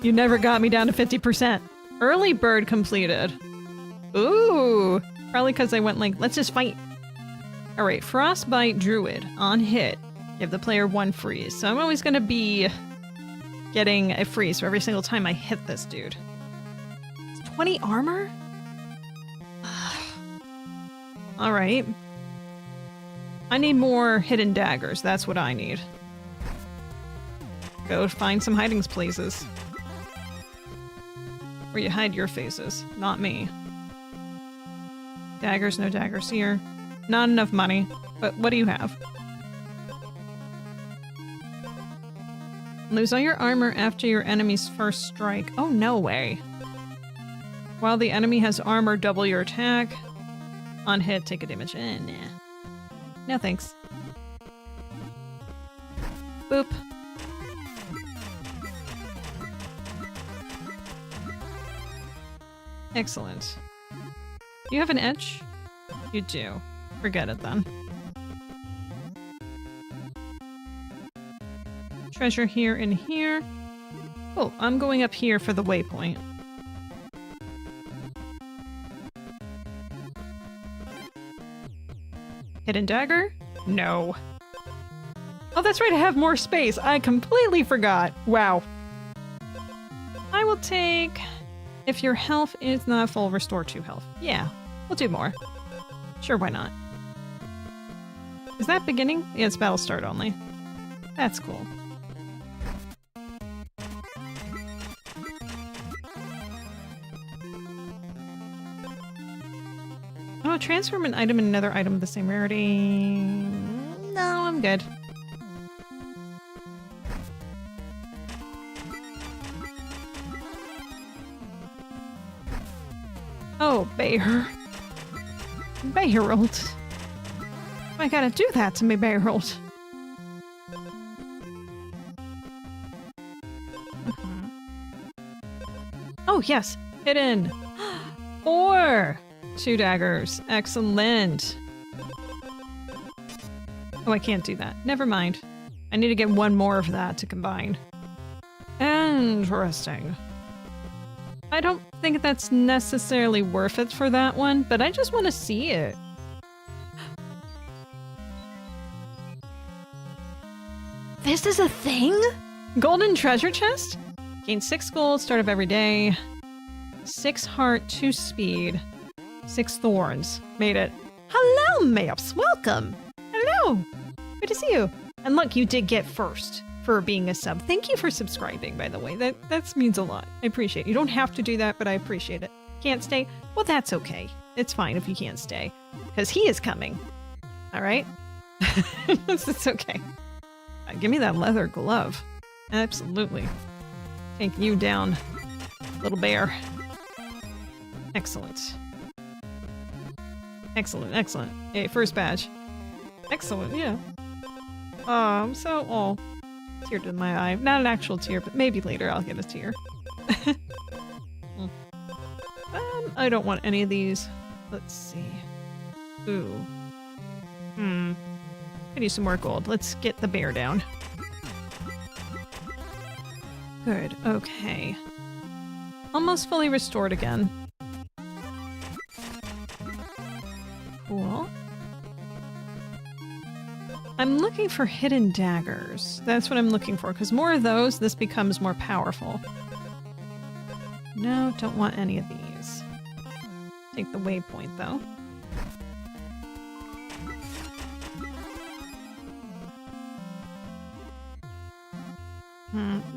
You never got me down to 50%. Early bird completed. Ooh, probably because I went like, let's just fight. Alright, Frostbite Druid on hit. Give the player 1 freeze. So I'm always going to be getting a freeze for every single time I hit this dude. It's 20 armor? Alright. I need more hidden daggers. That's what I need. Go find some hiding places. Where you hide your faces, not me. Daggers, no daggers here. Not enough money. But what do you have? Lose all your armor after your enemy's first strike. Oh, no way. While the enemy has armor, double your attack. On hit, take a damage. Nah. No thanks. Boop. Excellent. You have an edge? You do. Forget it then. Treasure here and here. Cool, I'm going up here for the waypoint. Hidden dagger? No. Oh, that's right, I have more space. I completely forgot. Wow. I will take... If your health is not full, restore 2 health. Yeah, we'll do more. Sure, why not? Is that beginning? Yeah, it's battle start only. That's cool. Oh, transform an item in another item of the same rarity. No, I'm good. Oh, Bear. Bearald. Why gotta do that to me, Bearald? Oh, yes. Hidden. 4. 2 daggers. Excellent. Oh, I can't do that. Never mind. I need to get 1 more of that to combine. Interesting. I don't think that's necessarily worth it for that one, but I just want to see it. This is a thing? Golden treasure chest? Gain 6 gold, start of every day. 6 heart, 2 speed. 6 thorns. Made it. Hello, Maps. Welcome. Hello. Good to see you. And look, you did get first for being a sub. Thank you for subscribing, by the way. That means a lot. I appreciate it. You don't have to do that, but I appreciate it. Can't stay? Well, that's okay. It's fine if you can't stay. Because he is coming. All right? It's okay. Give me that leather glove. Absolutely. Take you down, little bear. Excellent. Excellent, excellent. Hey, first badge. Excellent, yeah. Oh, I'm so... Oh. Tear to my eye. Not an actual tear, but maybe later I'll get a tear. I don't want any of these. Let's see. Ooh. Could use some more gold. Let's get the bear down. Good. Okay. Almost fully restored again. Cool. I'm looking for hidden daggers. That's what I'm looking for, because more of those, this becomes more powerful. No, don't want any of these. Take the waypoint, though.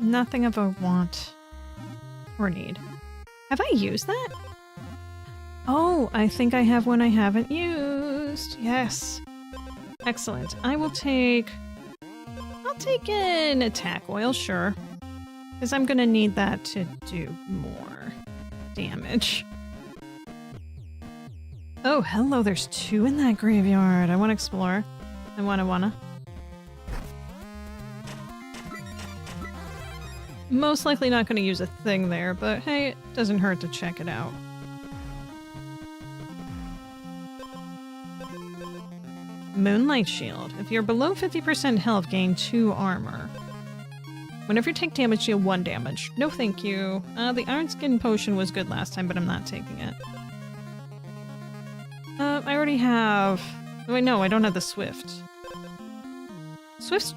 Nothing of a want or need. Have I used that? Oh, I think I have one I haven't used. Yes. Excellent. I'll take an attack oil, sure. Because I'm going to need that to do more damage. Oh, hello, there's 2 in that graveyard. I want to explore. I wanna. Most likely not going to use a thing there, but hey, it doesn't hurt to check it out. Moonlight Shield. If you're below 50% health, gain 2 armor. Whenever you take damage, deal 1 damage. No thank you. The Iron Skin Potion was good last time, but I'm not taking it. I already have... Oh, wait, no, I don't have the Swift. Swift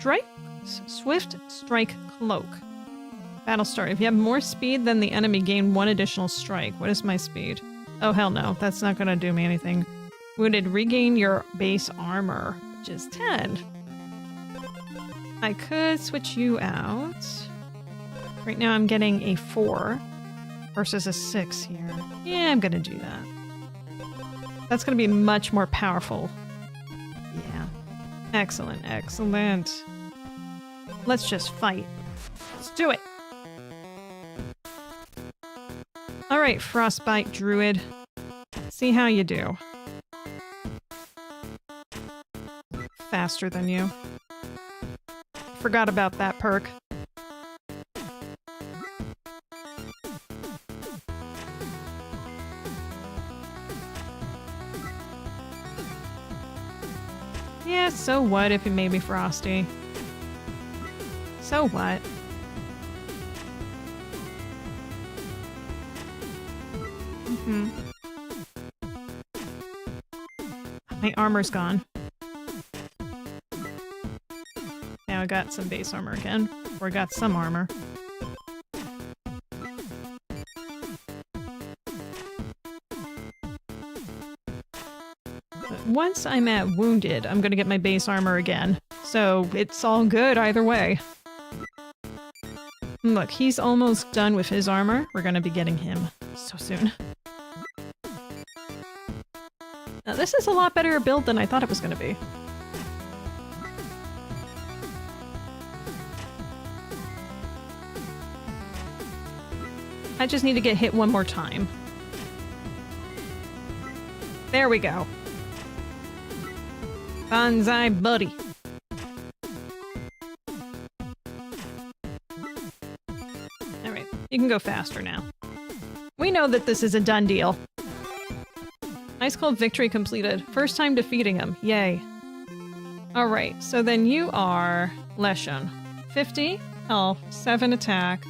Strike Cloak. Battle start. If you have more speed than the enemy, gain 1 additional strike. What is my speed? Oh, hell no. That's not gonna do me anything. Wounded, regain your base armor, which is 10. I could switch you out. Right now I'm getting a 4 versus a 6 here. Yeah, I'm gonna do that. That's gonna be much more powerful. Yeah. Excellent, excellent. Let's just fight. Let's do it! Alright, Frostbite Druid. See how you do. Faster than you. Forgot about that perk. Yeah, so what if it made me frosty? So what? My armor's gone. Now I got some base armor again. Or I got some armor. But once I'm at wounded, I'm gonna get my base armor again. So it's all good either way. Look, he's almost done with his armor. We're gonna be getting him so soon. Now, this is a lot better build than I thought it was gonna be. I just need to get hit one more time. There we go. Banzai buddy. Alright, you can go faster now. We know that this is a done deal. Ice Cold victory completed. First time defeating him. Yay. Alright, so then you are Leshan. 50 health, 7 attack,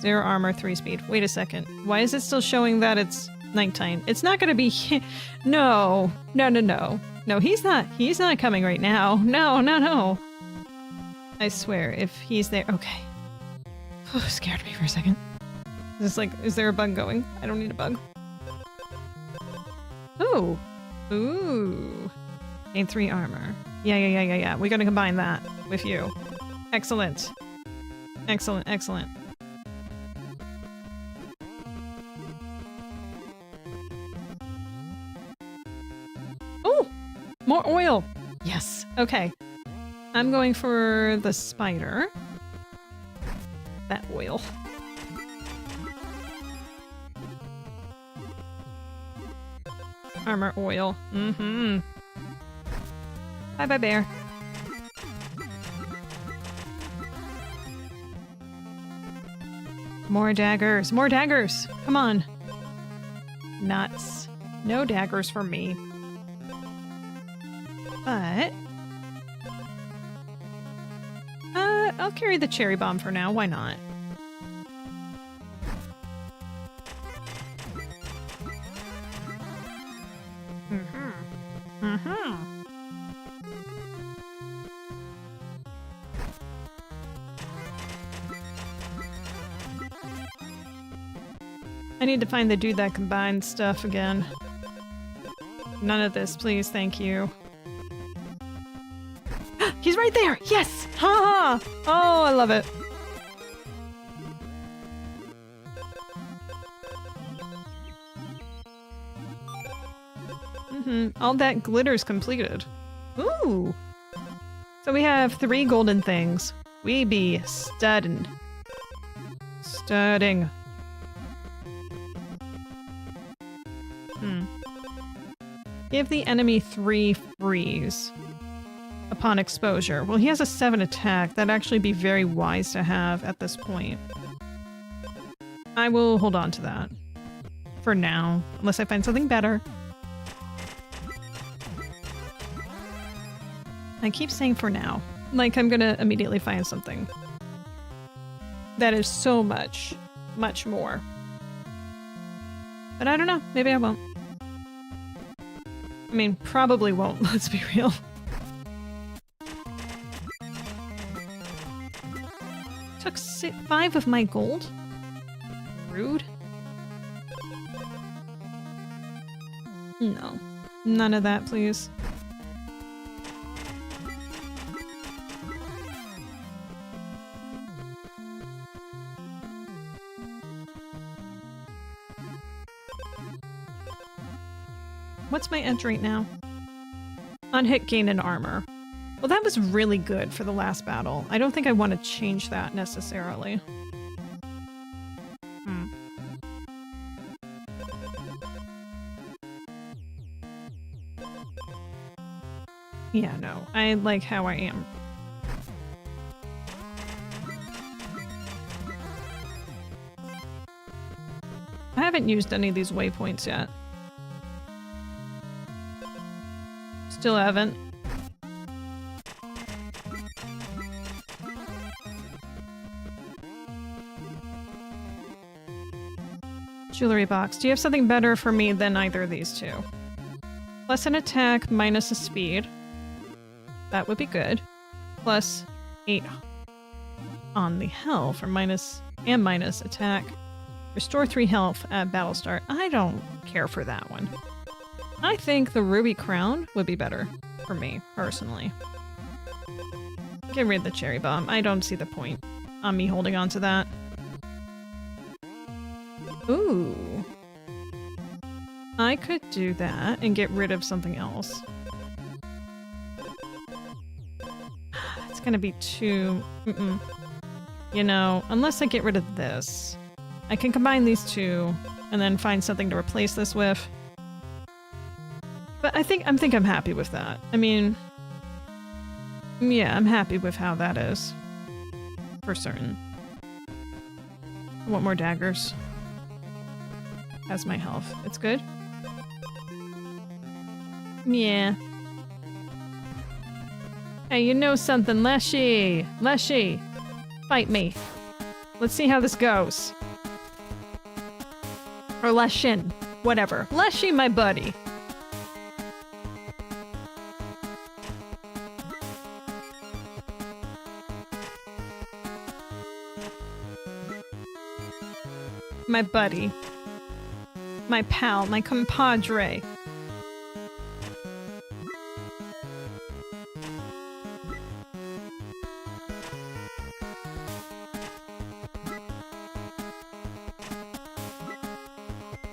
0 armor, 3 speed. Wait a second. Why is it still showing that it's nighttime? It's not gonna be... No. No, no, no. No, he's not coming right now. No, no, no. I swear, if he's there... Okay. Oh, scared me for a second. Is there a bug going? I don't need a bug. Ooh. Ooh. Gain 3 armor. Yeah. We're gonna combine that with you. Excellent. Excellent, excellent. Ooh! More oil! Yes. Okay. I'm going for the spider. That oil. Armor oil. Mm-hmm. Bye-bye, bear. More daggers. More daggers! Come on. Nuts. No daggers for me. But... I'll carry the cherry bomb for now. Why not? I need to find the dude that combines stuff again. None of this, please. Thank you. He's right there! Yes! Ha ha! Oh, I love it. All that glitter's completed. Ooh! So we have 3 golden things. We be studding. Studding. Give the enemy 3 freeze upon exposure. Well, he has a 7 attack. That'd actually be very wise to have at this point. I will hold on to that. For now. Unless I find something better. I keep saying for now. Like I'm gonna immediately find something. That is so much, much more. But I don't know. Maybe I won't. I mean, probably won't, let's be real. Took 5 of my gold? Rude. No. None of that, please. What's my edge right now? On hit gain and armor. Well, that was really good for the last battle. I don't think I want to change that necessarily. Yeah, no. I like how I am. I haven't used any of these waypoints yet. Still haven't. Jewelry box. Do you have something better for me than either of these two? Plus an attack, minus a speed. That would be good. Plus 8 on the health, or minus attack. Restore 3 health at battle start. I don't care for that one. I think the ruby crown would be better for me, personally. Get rid of the cherry bomb. I don't see the point on me holding on to that. Ooh. I could do that and get rid of something else. It's gonna be too... You know, unless I get rid of this. I can combine these two and then find something to replace this with. But I think I'm happy with that. I mean, yeah, I'm happy with how that is. For certain. I want more daggers. As my health. It's good? Yeah. Hey, you know something, Leshy! Leshy! Fight me. Let's see how this goes. Or Leshin. Whatever. Leshy, my buddy. My buddy. My pal, my compadre.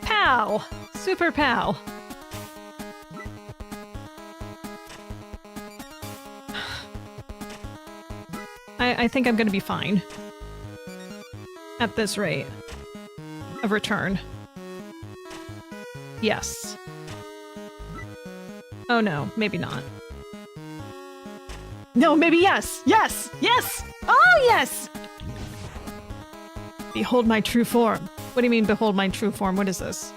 Pal! Super pal. I think I'm gonna be fine. At this rate. Of return. Yes. Oh no, maybe not. No, maybe yes! Yes! Yes! Oh yes! Behold my true form. What do you mean, behold my true form? What is this?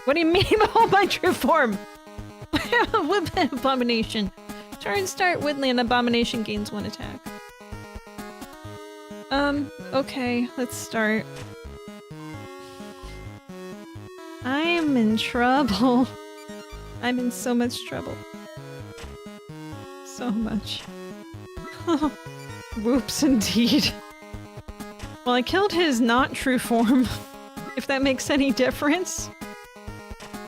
What do you mean, behold my true form? With Abomination. Turn start Whitley and Abomination gains 1 attack. Okay, let's start. I'm in trouble. I'm in so much trouble. So much. Whoops, indeed. Well, I killed his not true form, if that makes any difference.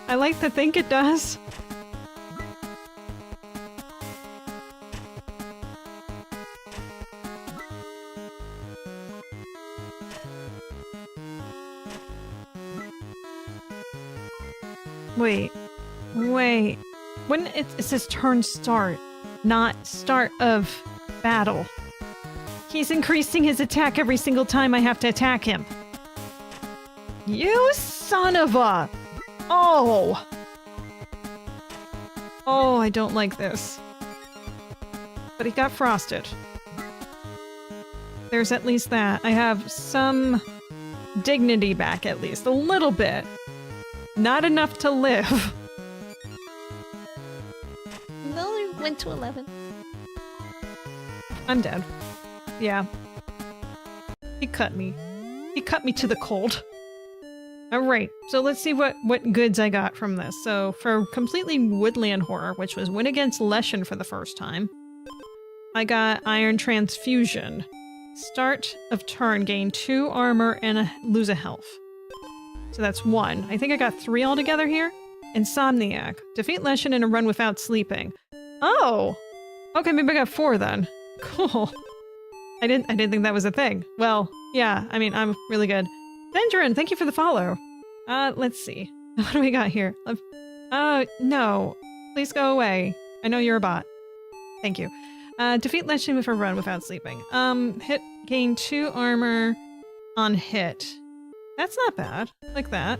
I like to think it does. Wait. When it says turn start, not start of battle. He's increasing his attack every single time I have to attack him. You son of a... Oh! Oh, I don't like this. But he got frosted. There's at least that. I have some dignity back, at least. A little bit. Not enough to live. No, I went to 11. I'm dead. Yeah. He cut me. He cut me to the cold. Alright, so let's see what goods I got from this. So, for completely woodland horror, which was win against Leshen for the first time, I got Iron Transfusion. Start of turn, gain 2 armor and lose a health. So that's 1. I think I got 3 altogether here. Insomniac. Defeat Leshen in a run without sleeping. Oh! Okay, maybe I got 4 then. Cool. I didn't think that was a thing. Well, yeah, I mean, I'm really good. Dendron, thank you for the follow. Let's see. What do we got here? No. Please go away. I know you're a bot. Thank you. Defeat Leshen with a run without sleeping. Hit, gain 2 armor on hit. That's not bad. Like that.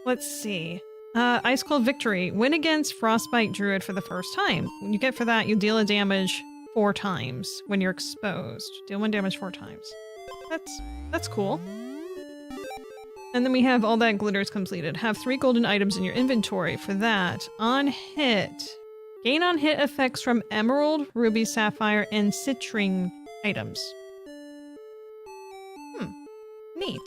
Let's see. Ice Cold Victory. Win against Frostbite Druid for the first time. When you get for that, you deal a damage 4 times when you're exposed. Deal 1 damage 4 times. That's cool. And then we have all that glitters completed. Have 3 golden items in your inventory for that. On hit. Gain on hit effects from Emerald, Ruby, Sapphire, and Citrine items. Neat.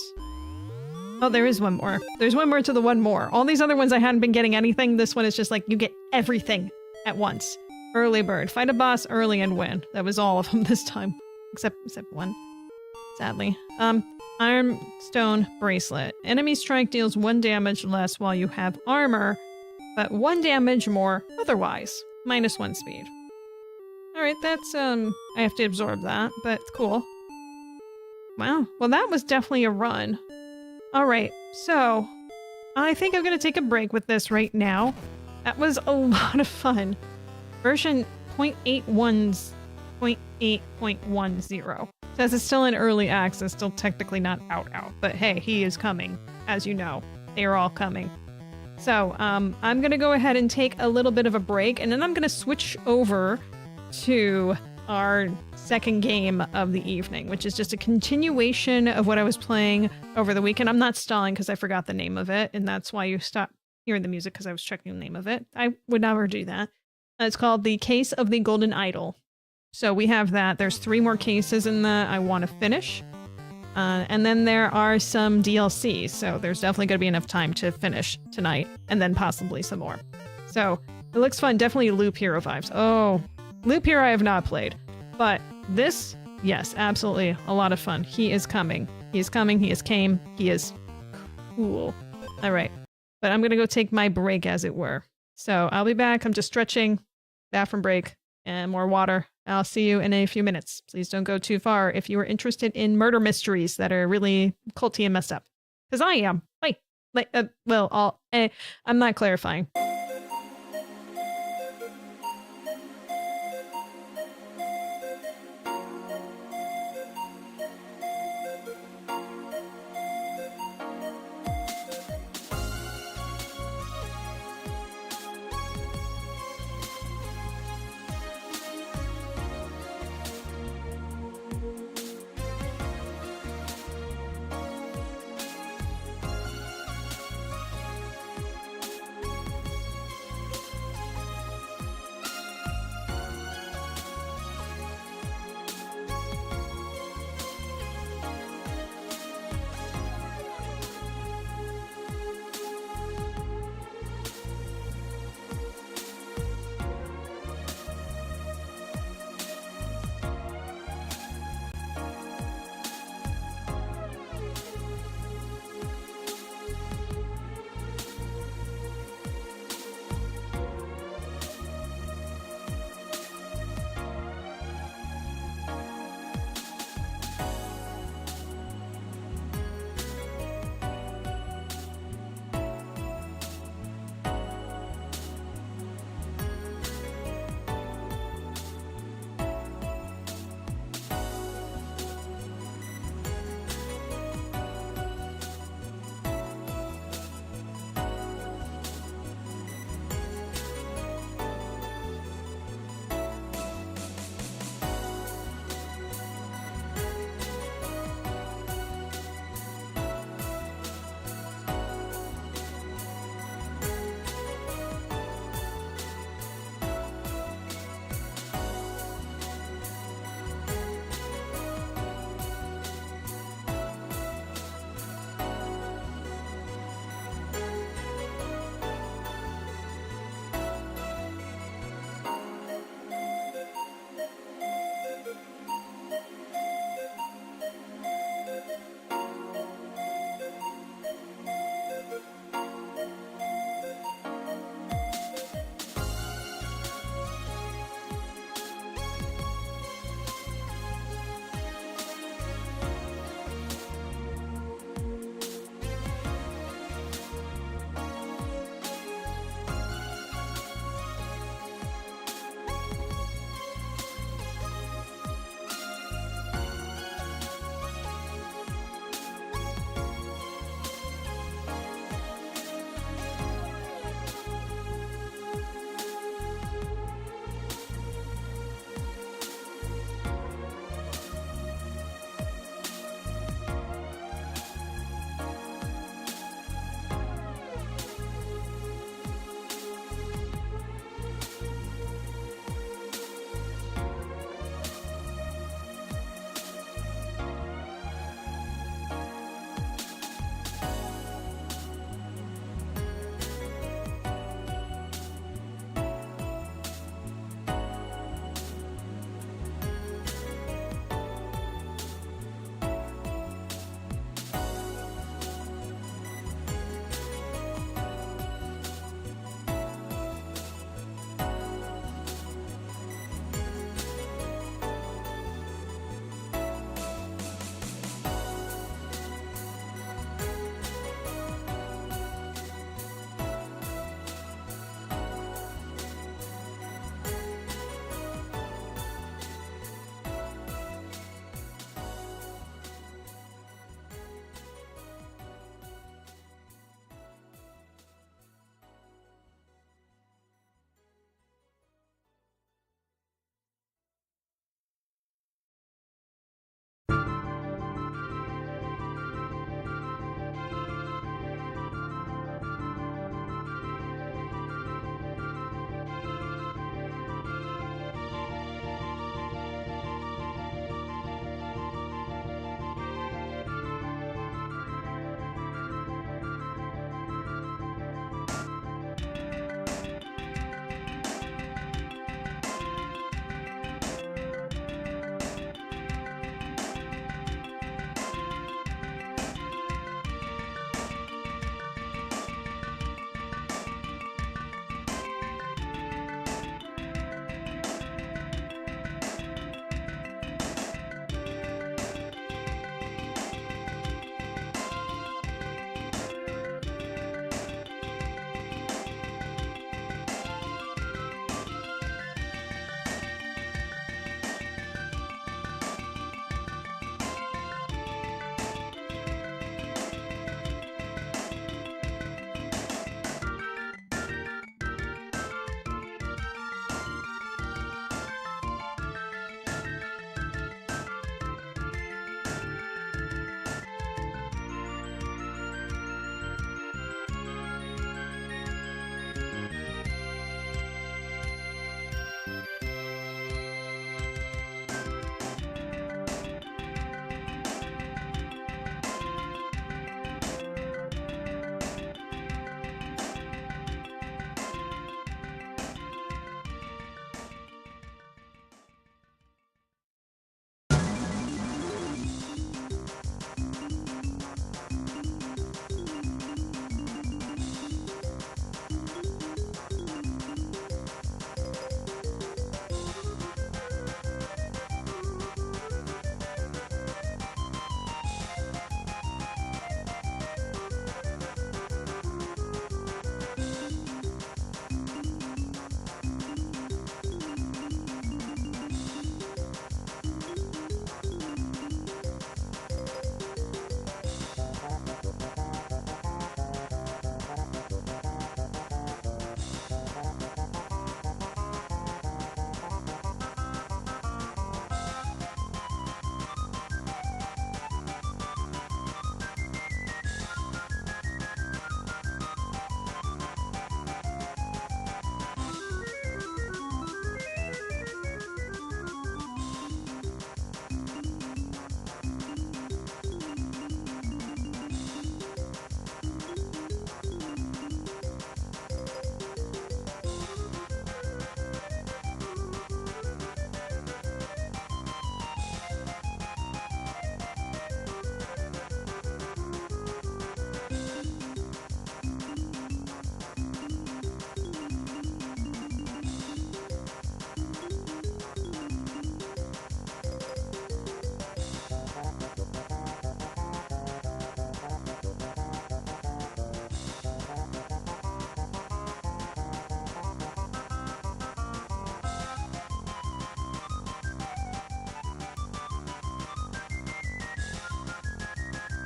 Oh, there is one more. There's one more to the one more. All these other ones I hadn't been getting anything. This one is just like, you get everything at once. Early bird. Fight a boss early and win. That was all of them this time. Except one. Sadly. Iron Stone Bracelet. Enemy strike deals 1 damage less while you have armor, but 1 damage more otherwise. -1 speed. Alright, that's, I have to absorb that, but cool. Wow. Well, that was definitely a run. Alright, so I think I'm gonna take a break with this right now. That was a lot of fun. Version 0.810. Says it's still in early access, still technically not out, but hey, he is coming, as you know. They are all coming. So, I'm gonna go ahead and take a little bit of a break, and then I'm gonna switch over to our second game of the evening, which is just a continuation of what I was playing over the weekend. I'm not stalling because I forgot the name of it, and that's why you stopped hearing the music, because I was checking the name of it. I would never do that. It's called The Case of the Golden Idol. So we have that. There's 3 more cases in that I want to finish. And then there are some DLCs, so there's definitely going to be enough time to finish tonight, and then possibly some more. So it looks fun. Definitely Loop Hero vibes. Oh, Loop Hero I have not played. But this, yes, absolutely a lot of fun. He is coming. He is coming. He is came. He is cool. All right. But I'm going to go take my break, as it were. So I'll be back. I'm just stretching, bathroom break, and more water. I'll see you in a few minutes. Please don't go too far if you are interested in murder mysteries that are really culty and messed up. Because I am. I'm not clarifying.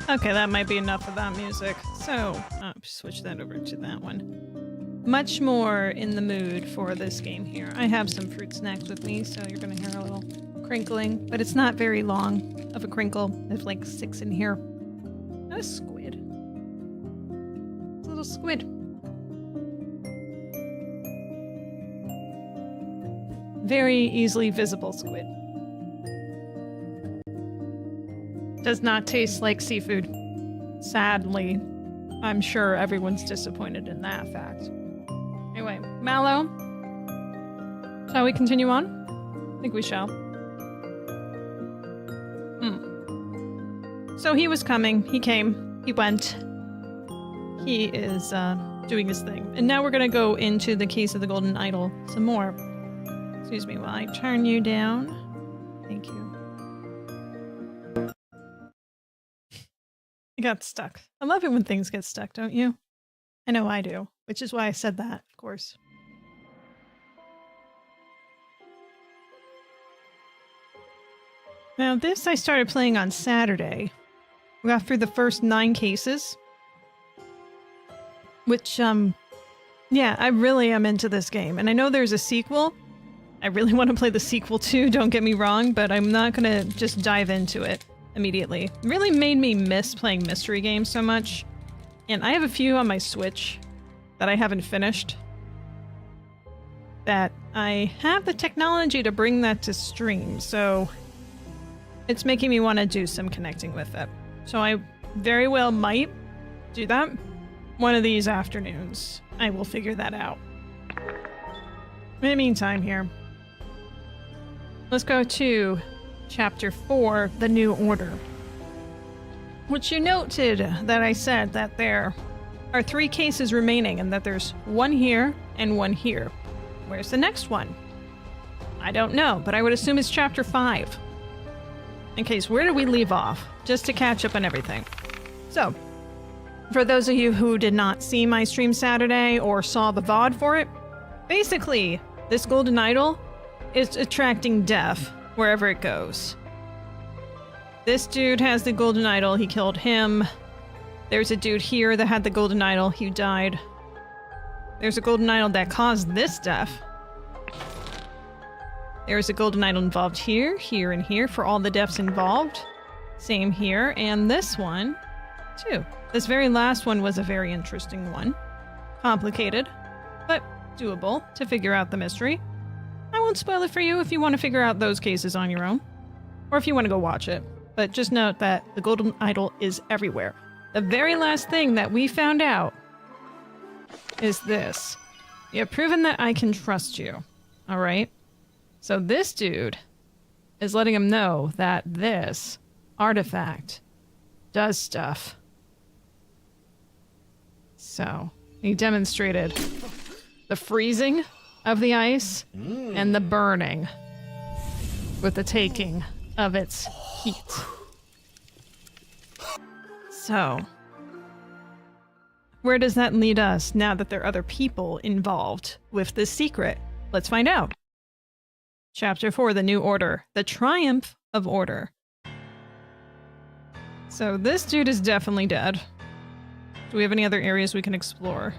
Okay, that might be enough of that music. So, switch that over to that one. Much more in the mood for this game here. I have some fruit snacks with me, so you're gonna hear a little crinkling, but it's not very long of a crinkle. There's like 6 in here. A squid. It's a little squid. Very easily visible squid. Does not taste like seafood. Sadly, I'm sure everyone's disappointed in that fact. Anyway, Mallow, shall we continue on? I think we shall. So he was coming, he came, he went. He is doing his thing. And now we're gonna go into the case of the golden idol some more. Excuse me while I turn you down. Thank you. I got stuck. I love it when things get stuck, don't you? I know I do, which is why I said that, of course. Now this I started playing on Saturday. We got through the first 9 cases. Which, yeah, I really am into this game. And I know there's a sequel. I really want to play the sequel too, don't get me wrong, but I'm not gonna just dive into it immediately. It really made me miss playing mystery games so much. And I have a few on my Switch that I haven't finished. That I have the technology to bring that to stream, so it's making me want to do some connecting with it. So I very well might do that one of these afternoons. I will figure that out. In the meantime here, let's go to Chapter 4, The New Order. Which you noted that I said that there are 3 cases remaining and that there's 1 here and 1 here. Where's the next one? I don't know, but I would assume it's Chapter 5. In case, where did we leave off? Just to catch up on everything. So, for those of you who did not see my stream Saturday or saw the VOD for it, basically, this golden idol is attracting death wherever it goes. This dude has the golden idol, he killed him. There's a dude here that had the golden idol, he died. There's a golden idol that caused this death. There's a golden idol involved here, here, and here for all the deaths involved. Same here, and this one, too. This very last one was a very interesting one. Complicated, but doable to figure out the mystery. I won't spoil it for you if you want to figure out those cases on your own. Or if you want to go watch it. But just note that the golden idol is everywhere. The very last thing that we found out is this. You have proven that I can trust you. Alright? So this dude is letting him know that this artifact does stuff. So, he demonstrated the freezing of the ice and the burning with the taking of its heat. So, where does that lead us now that there are other people involved with this secret? Let's find out. Chapter 4, The New Order. The Triumph of Order. So this dude is definitely dead. Do we have any other areas we can explore?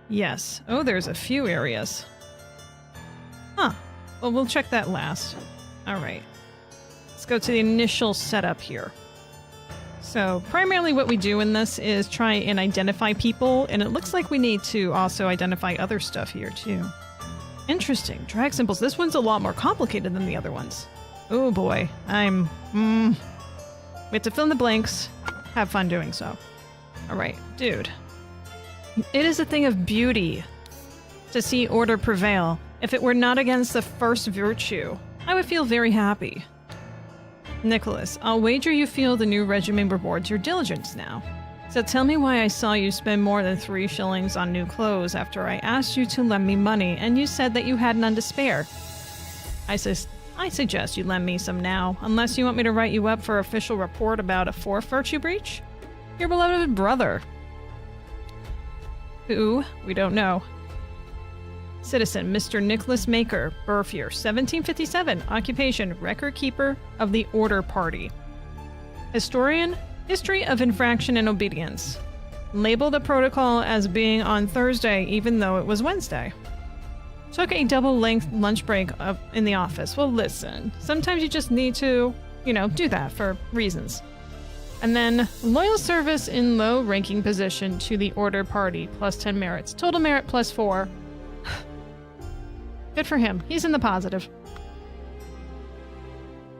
Yes. Oh, there's a few areas. Huh. Well, we'll check that last. Alright. Let's go to the initial setup here. So, primarily what we do in this is try and identify people, and it looks like we need to also identify other stuff here, too. Interesting. Drag symbols. This one's a lot more complicated than the other ones. Oh boy. We have to fill in the blanks. Have fun doing so. Alright, dude. It is a thing of beauty to see order prevail. If it were not against the first virtue, I would feel very happy. Nicholas, I'll wager you feel the new regimen rewards your diligence now. So tell me why I saw you spend more than 3 shillings on new clothes after I asked you to lend me money and you said that you had none to spare. I suggest you lend me some now, unless you want me to write you up for official report about a 4th virtue breach? Your beloved brother. Who? We don't know. Citizen, Mr. Nicholas Maker, birth year 1757, occupation, record keeper of the Order Party. Historian, History of infraction and obedience. Label the protocol as being on Thursday even though it was Wednesday. Took a double-length lunch break in the office. Well, listen, sometimes you just need to, do that for reasons. And then loyal service in low ranking position to the order party, plus 10 merits. Total merit plus 4. Good for him. He's in the positive.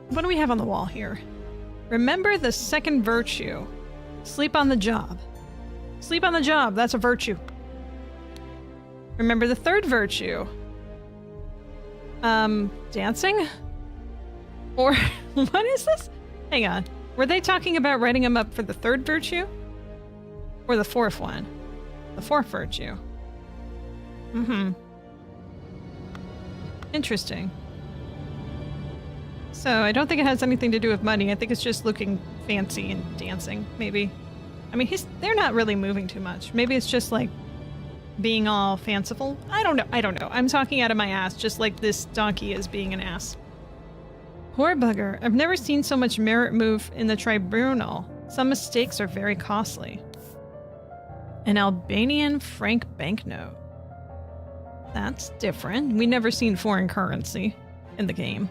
What do we have on the wall here? Remember the second virtue. Sleep on the job. Sleep on the job, that's a virtue. Remember the third virtue. Dancing? Or, what is this? Hang on. Were they talking about writing him up for the third virtue? Or the fourth one? The fourth virtue. Interesting. So, I don't think it has anything to do with money. I think it's just looking fancy and dancing, maybe. I mean, they're not really moving too much. Maybe it's just like being all fanciful. I don't know. I'm talking out of my ass, just like this donkey is being an ass. Poor bugger. I've never seen so much merit move in the tribunal. Some mistakes are very costly. An Albanian franc banknote. That's different. We never seen foreign currency in the game.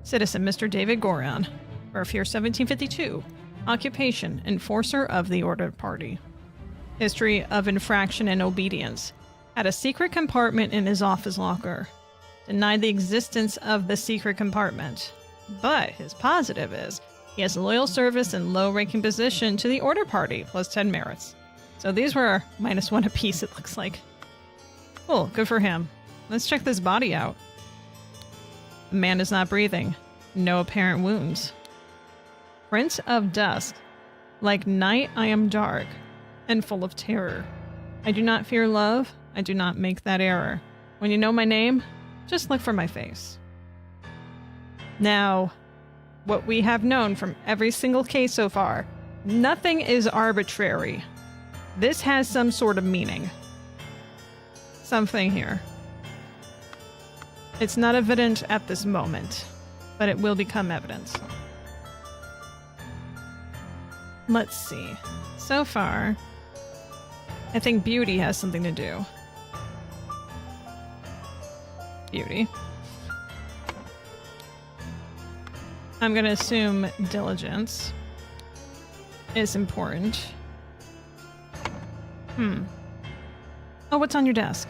Citizen Mr. David Goran. Birth year 1752. Occupation, enforcer of the ordered party. History of infraction and obedience. Had a secret compartment in his office locker. Denied the existence of the secret compartment. But his positive is, he has loyal service and low-ranking position to the order party, plus 10 merits. So these were -1 apiece, it looks like. Cool, good for him. Let's check this body out. The man is not breathing. No apparent wounds. Prince of dusk. Like night I am dark, and full of terror. I do not fear love, I do not make that error. When you know my name, just look for my face. Now, what we have known from every single case so far, nothing is arbitrary. This has some sort of meaning. Something here. It's not evident at this moment, but it will become evident. Let's see. So far, I think beauty has something to do. Beauty. I'm gonna assume diligence is important. Oh, what's on your desk?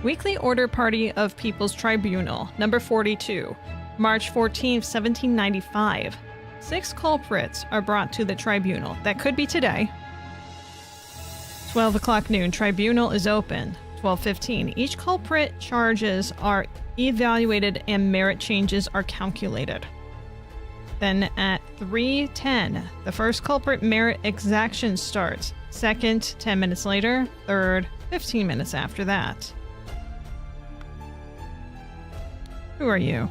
Weekly Order Party of People's Tribunal, number 42, March 14th, 1795. 6 culprits are brought to the tribunal. That could be today. 12 o'clock noon, tribunal is open. 12:15, each culprit charges are evaluated and merit changes are calculated. Then at 3:10, the first culprit merit exaction starts. Second, 10 minutes later. Third, 15 minutes after that. Who are you?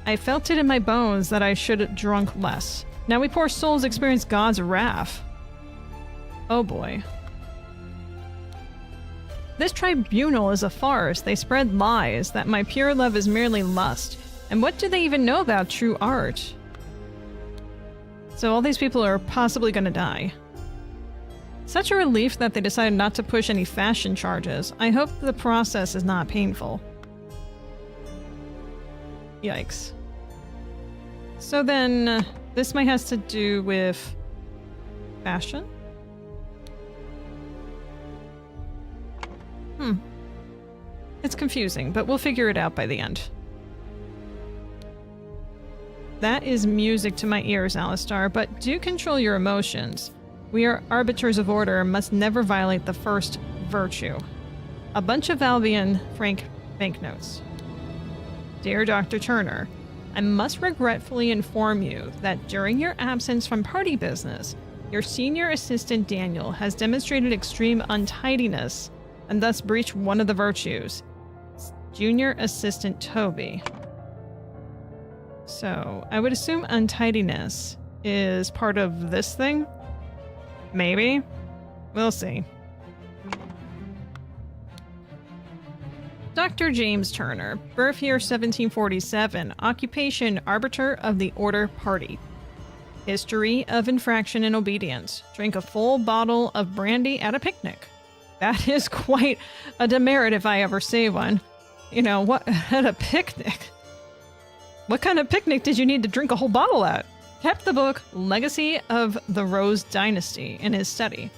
I felt it in my bones that I should have drunk less. Now we poor souls experience God's wrath. Oh boy. This tribunal is a farce. They spread lies that my pure love is merely lust. And what do they even know about true art? So all these people are possibly gonna die. Such a relief that they decided not to push any fashion charges. I hope the process is not painful. Yikes. So then, this might has to do with fashion? It's confusing, but we'll figure it out by the end. That is music to my ears, Alistar, but do control your emotions. We are arbiters of order and must never violate the first virtue. A bunch of Albion franc banknotes. Dear Dr. Turner, I must regretfully inform you that during your absence from party business, your senior assistant Daniel has demonstrated extreme untidiness and thus breached one of the virtues. Junior assistant Toby. So, I would assume untidiness is part of this thing? Maybe? We'll see. Dr. James Turner, birth year 1747, occupation arbiter of the order party. History of infraction and obedience. Drink a full bottle of brandy at a picnic. That is quite a demerit if I ever see one. You know, what at a picnic? What kind of picnic did you need to drink a whole bottle at? Kept the book Legacy of the Rose Dynasty in his study.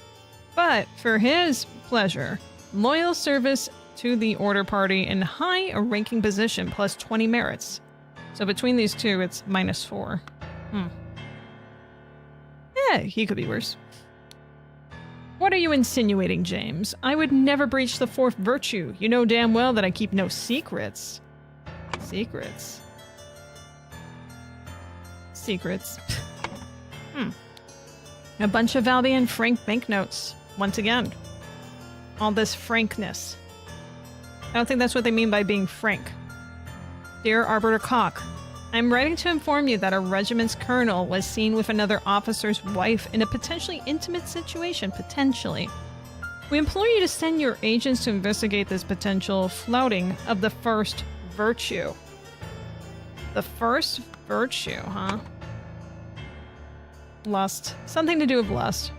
But for his pleasure, loyal service to the order party in high ranking position plus 20 merits. So between these two, it's -4. Yeah, he could be worse. What are you insinuating, James? I would never breach the 4th virtue. You know damn well that I keep no secrets. Secrets. Secrets. A bunch of Albion frank banknotes. Once again. All this frankness. I don't think that's what they mean by being frank. Dear Arbiter Cock, I'm writing to inform you that our regiment's colonel was seen with another officer's wife in a potentially intimate situation. Potentially. We implore you to send your agents to investigate this potential flouting of the 1st virtue. The 1st virtue, huh? Lust. Something to do with lust.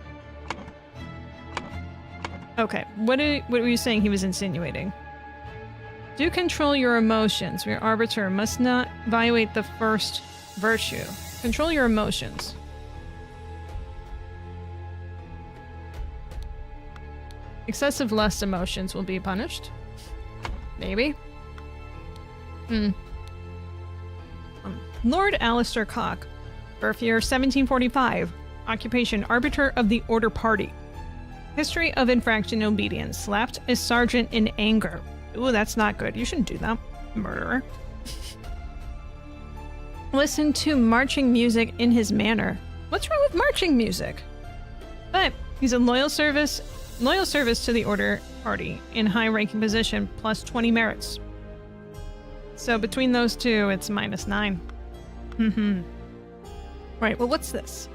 Okay, what were you saying he was insinuating? Do control your emotions. Your arbiter must not violate the 1st virtue. Control your emotions. Excessive lust emotions will be punished. Maybe. Lord Alistair Cock. Birth year 1745. Occupation Arbiter of the Order Party. History of infraction and obedience. Slapped a sergeant in anger. Ooh, that's not good. You shouldn't do that. Murderer. Listen to marching music in his manner. What's wrong with marching music? But he's a loyal service to the Order Party in high-ranking position plus 20 merits. So between those two, it's -9. Right, well, what's this?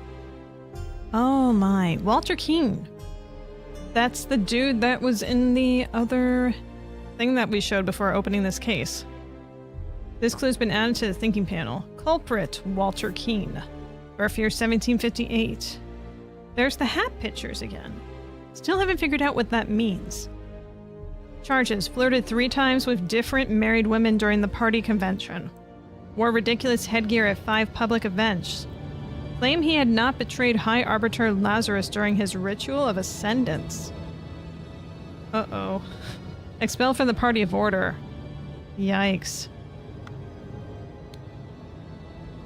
Oh my, Walter Keane. That's the dude that was in the other thing that we showed before opening this case. This clue's been added to the thinking panel. Culprit, Walter Keane. Birth year 1758. There's the hat pictures again. Still haven't figured out what that means. Charges: flirted 3 times with different married women during the party convention. Wore ridiculous headgear at 5 public events. Claimed he had not betrayed High Arbiter Lazarus during his ritual of ascendance. Uh-oh. Expelled from the Party of Order. Yikes.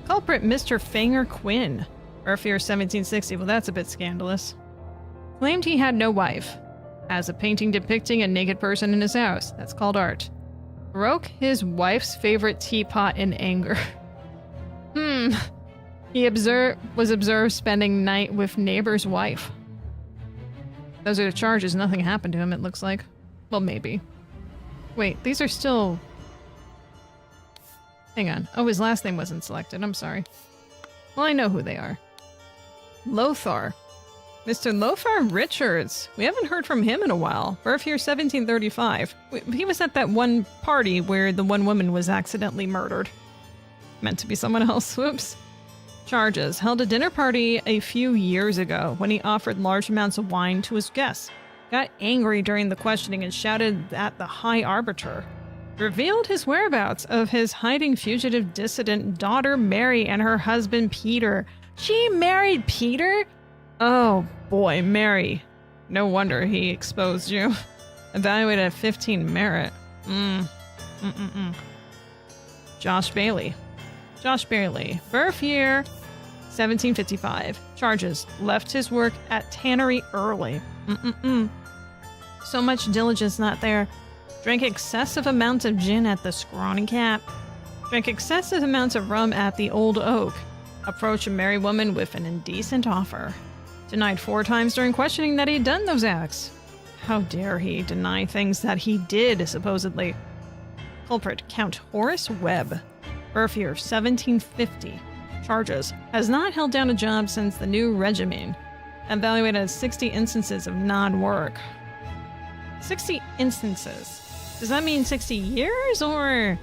Culprit Mr. Fanger Quinn. Birth year 1760. Well, that's a bit scandalous. Claimed he had no wife. Has a painting depicting a naked person in his house. That's called art. Broke his wife's favorite teapot in anger. He was observed spending night with neighbor's wife. Those are the charges. Nothing happened to him, it looks like. Well, maybe. Wait, these are still... Hang on. Oh, his last name wasn't selected. I'm sorry. Well, I know who they are. Lothar. Mr. Lothar Richards. We haven't heard from him in a while. Birth year 1735. He was at that one party where the one woman was accidentally murdered. Meant to be someone else. Whoops. Charges. Held a dinner party a few years ago when he offered large amounts of wine to his guests. Got angry during the questioning and shouted at the High Arbiter. Revealed his whereabouts of his hiding fugitive dissident daughter Mary and her husband Peter. She married Peter? Oh boy, Mary. No wonder he exposed you. Evaluated at 15 merit. Josh Bailey. Josh Bailey. Birth year 1755. Charges. Left his work at tannery early. So much diligence not there. Drank excessive amounts of gin at the Scrawny Cat. Drank excessive amounts of rum at the Old Oak. Approached a married woman with an indecent offer. Denied 4 times during questioning that he'd done those acts. How dare he deny things that he did, supposedly. Culprit, Count Horace Webb. Birth year 1750. Charges. Has not held down a job since the new regime. Evaluated as 60 instances of non-work. 60 instances. Does that mean 60 years or...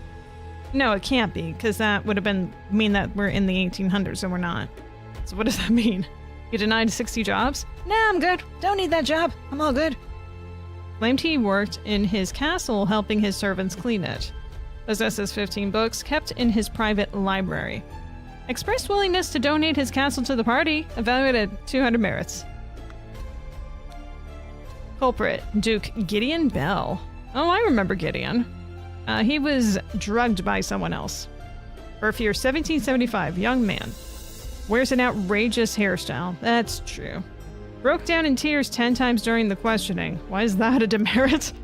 No, it can't be, because that would have mean that we're in the 1800s and we're not. So what does that mean? You denied 60 jobs? Nah, I'm good. Don't need that job. I'm all good. Claimed he worked in his castle helping his servants clean it. Possesses 15 books kept in his private library. Expressed willingness to donate his castle to the party. Evaluated 200 merits. Culprit, Duke Gideon Bell. Oh, I remember Gideon. He was drugged by someone else. Birth year 1775, young man. Wears an outrageous hairstyle. That's true. Broke down in tears 10 times during the questioning. Why is that a demerit?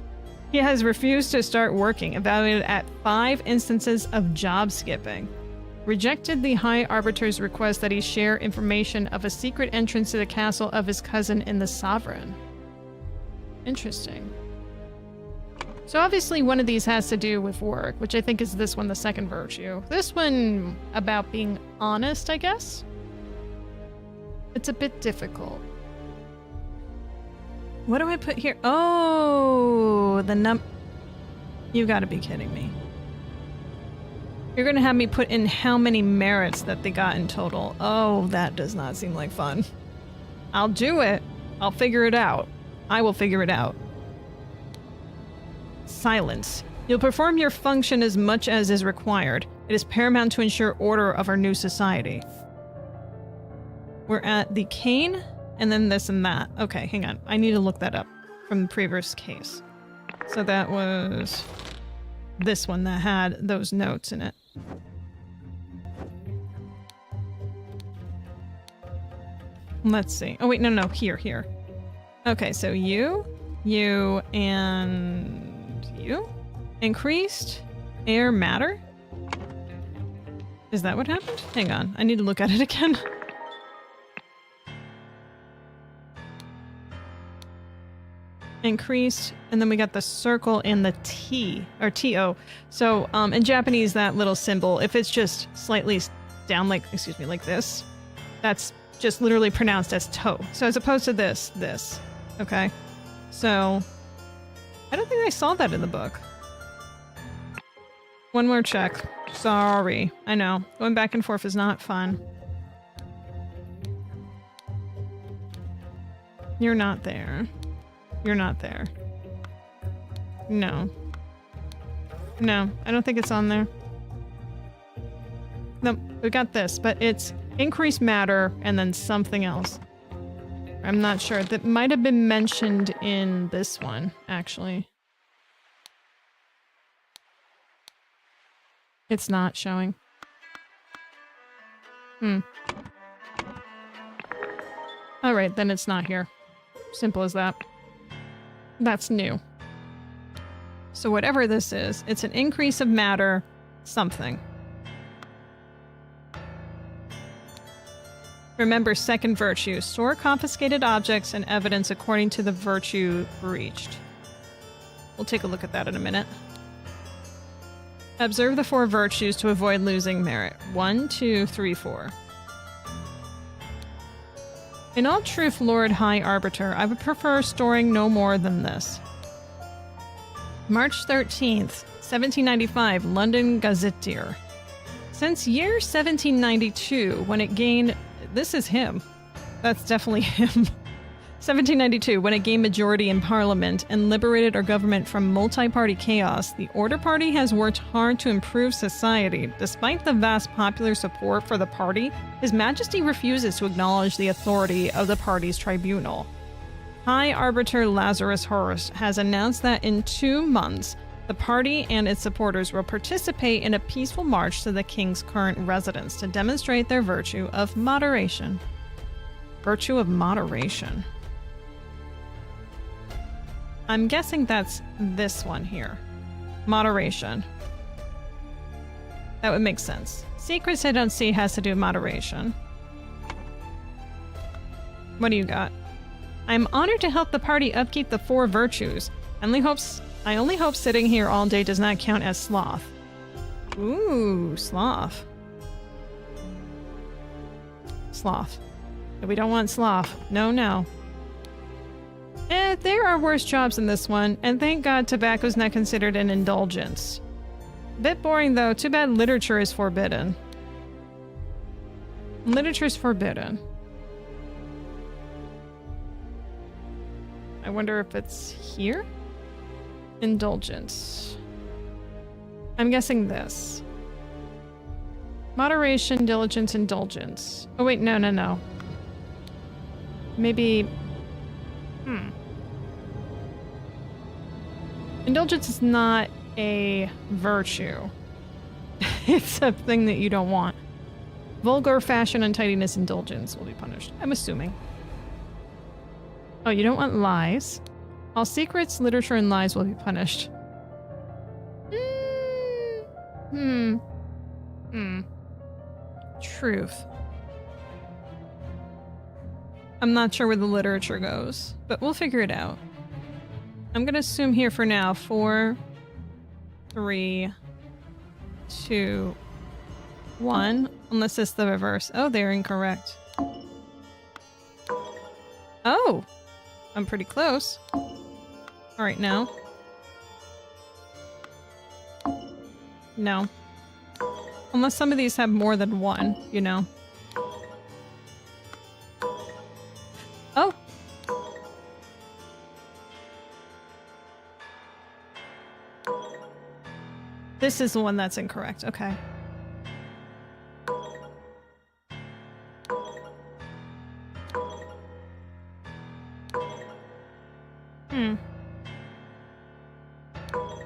He has refused to start working, evaluated at 5 instances of job skipping. Rejected the High Arbiter's request that he share information of a secret entrance to the castle of his cousin in the Sovereign. Interesting. So obviously one of these has to do with work, which I think is this one, the second virtue. This one about being honest, I guess? It's a bit difficult. What do I put here? Oh, the You gotta be kidding me. You're gonna have me put in how many merits that they got in total. Oh, that does not seem like fun. I'll do it. I'll figure it out. I will figure it out. Silence. You'll perform your function as much as is required. It is paramount to ensure order of our new society. We're at the cane, and then this and that. Okay, hang on. I need to look that up from the previous case. So that was this one that had those notes in it. Let's see. Oh, wait, no, here. Okay, so you, and you? Increased air matter? Is that what happened? Hang on, I need to look at it again. Increased, and then we got the circle and the T, or T-O. So, in Japanese, that little symbol, if it's just slightly down, like this, that's just literally pronounced as toe. So as opposed to this. Okay? So, I don't think I saw that in the book. One more check. Sorry. I know. Going back and forth is not fun. You're not there. You're not there. No. No, I don't think it's on there. Nope, we got this, but it's increased matter and then something else. I'm not sure. That might have been mentioned in this one, actually. It's not showing. Alright, then it's not here. Simple as that. That's new. So whatever this is, it's an increase of matter, something. Remember second virtue. Store confiscated objects and evidence according to the virtue breached. We'll take a look at that in a minute. Observe the 4 virtues to avoid losing merit. 1, 2, 3, 4. In all truth, Lord High Arbiter, I would prefer storing no more than this. March 13th, 1795, London Gazetteer. Since year 1792, when it gained... This is him. That's definitely him. 1792, when it gained majority in Parliament and liberated our government from multi-party chaos, the Order Party has worked hard to improve society. Despite the vast popular support for the party, His Majesty refuses to acknowledge the authority of the party's tribunal. High Arbiter Lazarus Horus has announced that in 2 months, the party and its supporters will participate in a peaceful march to the king's current residence to demonstrate their virtue of moderation. Virtue of moderation. I'm guessing that's this one here. Moderation. That would make sense. Secrets I don't see has to do with moderation. What do you got? I'm honored to help the party upkeep the 4 virtues. I only hope sitting here all day does not count as sloth. Ooh, sloth. Sloth. We don't want sloth. No. There are worse jobs than this one, and thank God tobacco's not considered an indulgence. Bit boring though, too bad literature is forbidden. Literature's forbidden. I wonder if it's here? Indulgence. I'm guessing this. Moderation, diligence, indulgence. Oh wait, no, no, no. Maybe... Indulgence is not a virtue. It's a thing that you don't want. Vulgar, fashion, untidiness, indulgence will be punished. I'm assuming. Oh, you don't want lies. All secrets, literature, and lies will be punished. Truth. I'm not sure where the literature goes, but we'll figure it out. I'm gonna assume here for now 4, 3, 2, 1. Unless it's the reverse. Oh, they're incorrect. Oh! I'm pretty close. Alright, now. No. Unless some of these have more than one, you know. Oh! This is the one that's incorrect. Okay.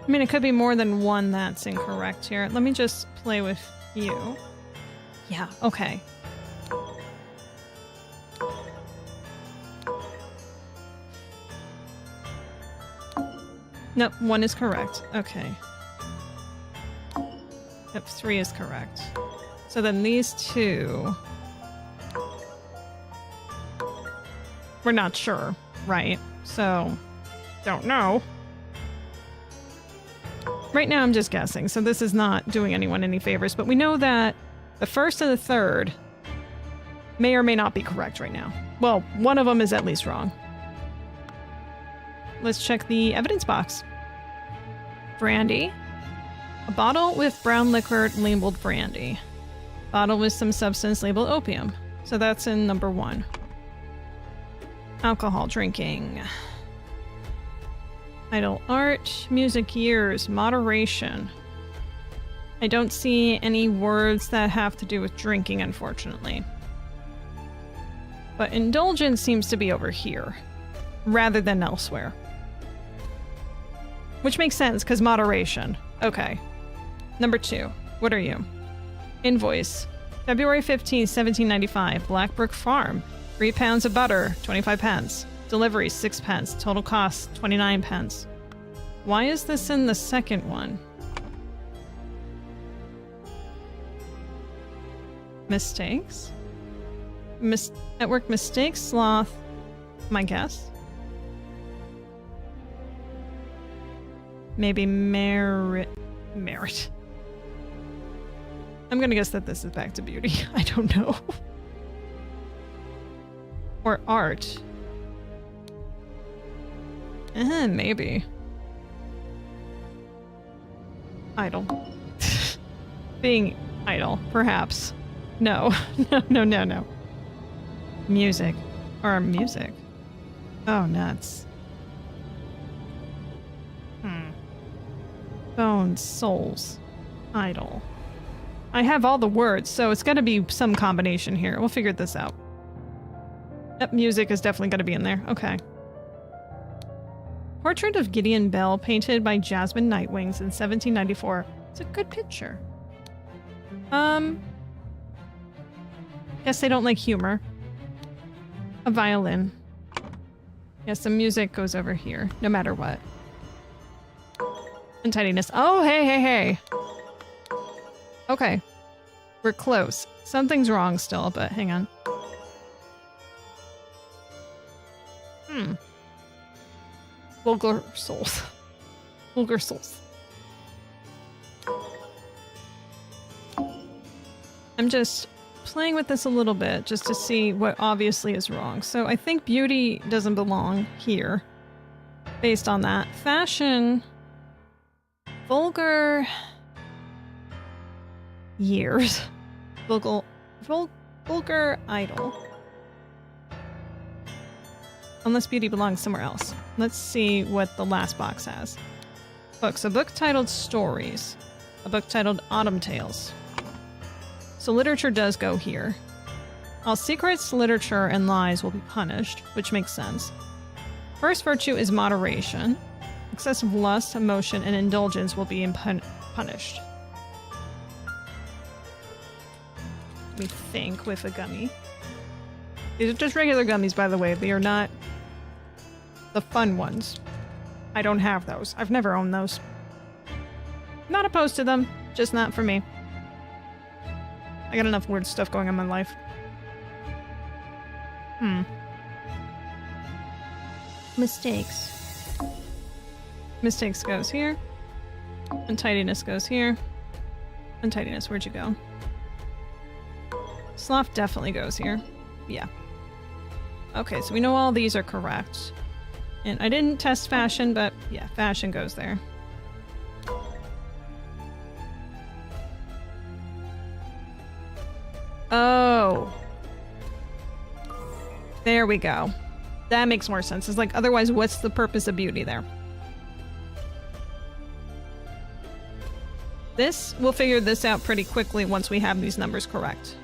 I mean, it could be more than one that's incorrect here. Let me just play with you. Yeah, okay. Nope, 1 is correct. Okay. Yep, 3 is correct. So then these 2... We're not sure, right? So, don't know. Right now I'm just guessing, so this is not doing anyone any favors, but we know that the first and the third may or may not be correct right now. Well, one of them is at least wrong. Let's check the evidence box. Brandy. A bottle with brown liquor labeled brandy. Bottle with some substance labeled opium. So that's in number 1. Alcohol drinking. Idle art, music years, moderation. I don't see any words that have to do with drinking, unfortunately. But indulgence seems to be over here, rather than elsewhere. Which makes sense, because moderation. Okay. Number 2. What are you? Invoice. February 15th, 1795. Blackbrook Farm. 3 pounds of butter, 25 pence. Delivery, 6 pence. Total cost, 29 pence. Why is this in the second one? Mistakes? At work mistakes? Sloth? My guess? Maybe merit. Merit. I'm gonna guess that this is back to beauty. I don't know. Or art. Maybe. Idle. Being idle, perhaps. No. No. Music. Or music. Oh, nuts. Bones, souls. Idle. I have all the words, so it's gotta be some combination here. We'll figure this out. Yep, music is definitely gonna be in there. Okay. Portrait of Gideon Bell, painted by Jasmine Nightwings in 1794. It's a good picture. Guess they don't like humor. A violin. Yes, the music goes over here, no matter what. Untidiness. Oh, hey. Okay. We're close. Something's wrong still, but hang on. Vulgar souls. Vulgar souls. I'm just playing with this a little bit just to see what obviously is wrong. So I think beauty doesn't belong here. Based on that. Fashion. Vulgar. Years. Vulgar idol. Unless beauty belongs somewhere else. Let's see what the last box has. Books. A book titled Stories. A book titled Autumn Tales. So literature does go here. All secrets, literature, and lies will be punished, which makes sense. First virtue is moderation. Excessive lust, emotion, and indulgence will be punished. Let me think with a gummy. These are just regular gummies, by the way. They are not the fun ones. I don't have those. I've never owned those. Not opposed to them, just not for me. I got enough weird stuff going on in my life. Mistakes. Mistakes goes here. Untidiness goes here. Untidiness, where'd you go? Sloth definitely goes here. Yeah. Okay, so we know all these are correct. And I didn't test fashion, but yeah, fashion goes there. Oh. There we go. That makes more sense. It's like, otherwise, what's the purpose of beauty there? We'll figure this out pretty quickly once we have these numbers correct.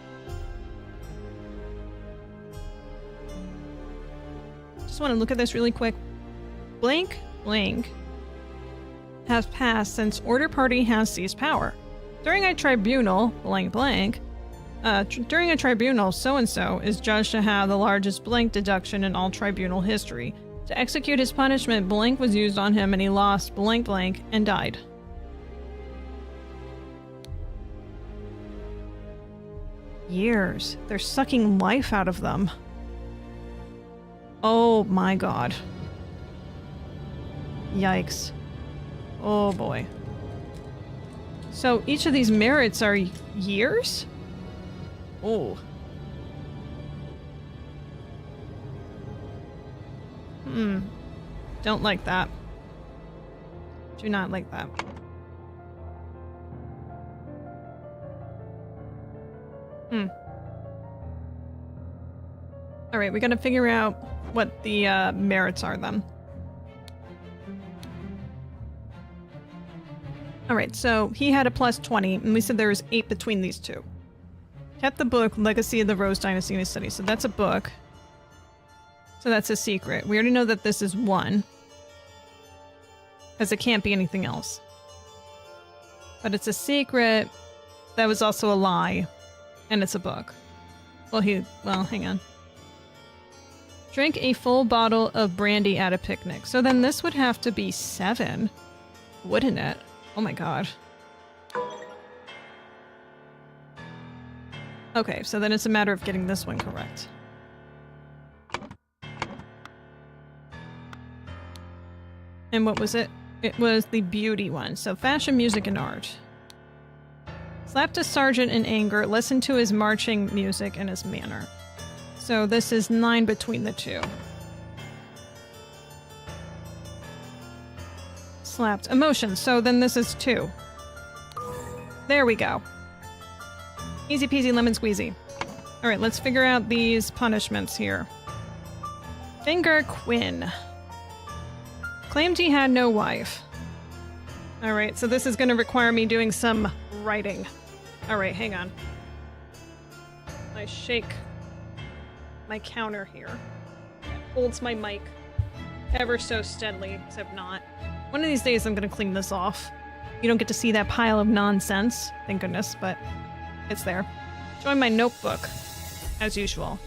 Just want to look at this really quick. Blank, blank have passed since Order Party has seized power. During a tribunal, blank, blank, during a tribunal, so-and-so is judged to have the largest blank deduction in all tribunal history. To execute his punishment, blank was used on him and he lost blank, blank, and died. Years. They're sucking life out of them. Oh my god. Yikes. Oh boy. So each of these merits are years? Oh. Don't like that. Do not like that. Alright, we gotta figure out what the merits are then. Alright, so he had a plus 20, and we said there was 8 between these two. Kept the book, Legacy of the Rose Dynasty in his study. So that's a book. So that's a secret. We already know that this is 1. Because it can't be anything else. But it's a secret. That was also a lie. And it's a book. Well, hang on. Drink a full bottle of brandy at a picnic. So then this would have to be 7. Wouldn't it? Oh my god. Okay, so then it's a matter of getting this one correct. And what was it? It was the beauty one. So fashion, music, and art. Slapped a sergeant in anger, listened to his marching music and his manner. So this is 9 between the two. Slapped emotion, so then this is 2. There we go. Easy peasy lemon squeezy. Alright, let's figure out these punishments here. Finger Quinn. Claimed he had no wife. Alright, so this is going to require me doing some writing. Alright, hang on. I shake my counter here. It holds my mic ever so steadily, except not. One of these days I'm going to clean this off. You don't get to see that pile of nonsense, thank goodness, but it's there. Join my notebook, as usual.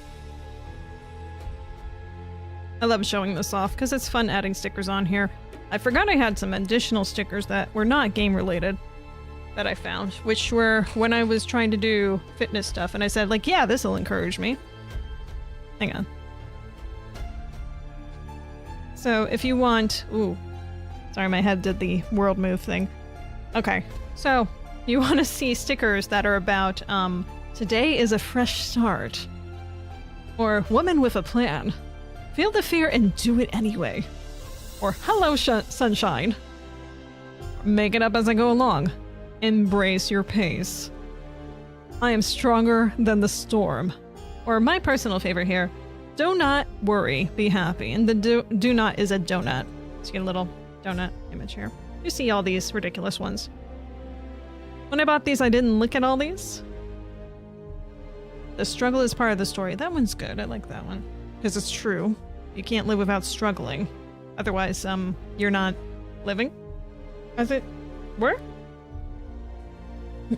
I love showing this off because it's fun adding stickers on here. I forgot I had some additional stickers that were not game related that I found, which were when I was trying to do fitness stuff, and I said, like, yeah, this'll encourage me. Hang on. So if you want... Ooh. Sorry, my head did the world move thing. Okay, so you want to see stickers that are about, today is a fresh start. Or woman with a plan. Feel the fear and do it anyway. Or hello, sunshine. Make it up as I go along. Embrace your pace. I am stronger than the storm. or my personal favorite here, do not worry, be happy. And the do not is a donut. So you get a little donut image here. You see all these ridiculous ones. When I bought these, I didn't look at all these. The struggle is part of the story. That one's good. I like that one. Because it's true. You can't live without struggling. Otherwise, you're not living, as it were.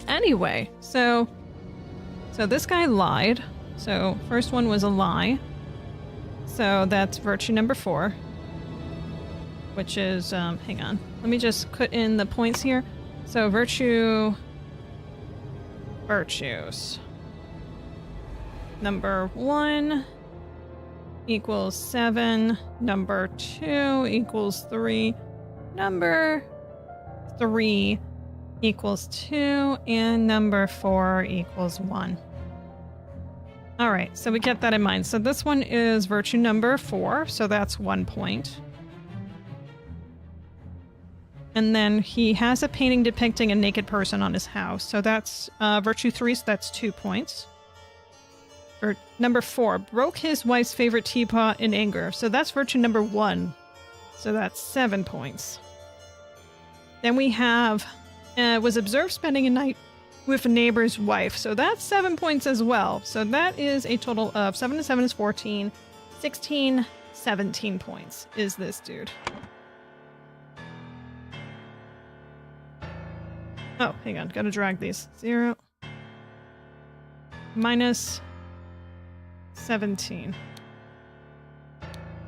Anyway, so this guy lied. So first one was a lie. So that's virtue number 4. Which is, hang on. Let me just put in the points here. So virtues. Number 1 equals 7. Number 2 equals 3. Number 3 equals 2. And number 4 equals 1. All right, so we get that in mind. So this one is virtue number 4, so that's 1 point. And then he has a painting depicting a naked person on his house, so that's virtue 3, so that's 2 points. Or number 4, broke his wife's favorite teapot in anger, so that's virtue number 1, so that's 7 points. Then we have was observed spending a night with a neighbor's wife, so that's 7 points as well. So that is a total of 7 and 7 is 14, 16, 17 points is this dude. Oh, hang on, gotta drag these. 0 minus 17.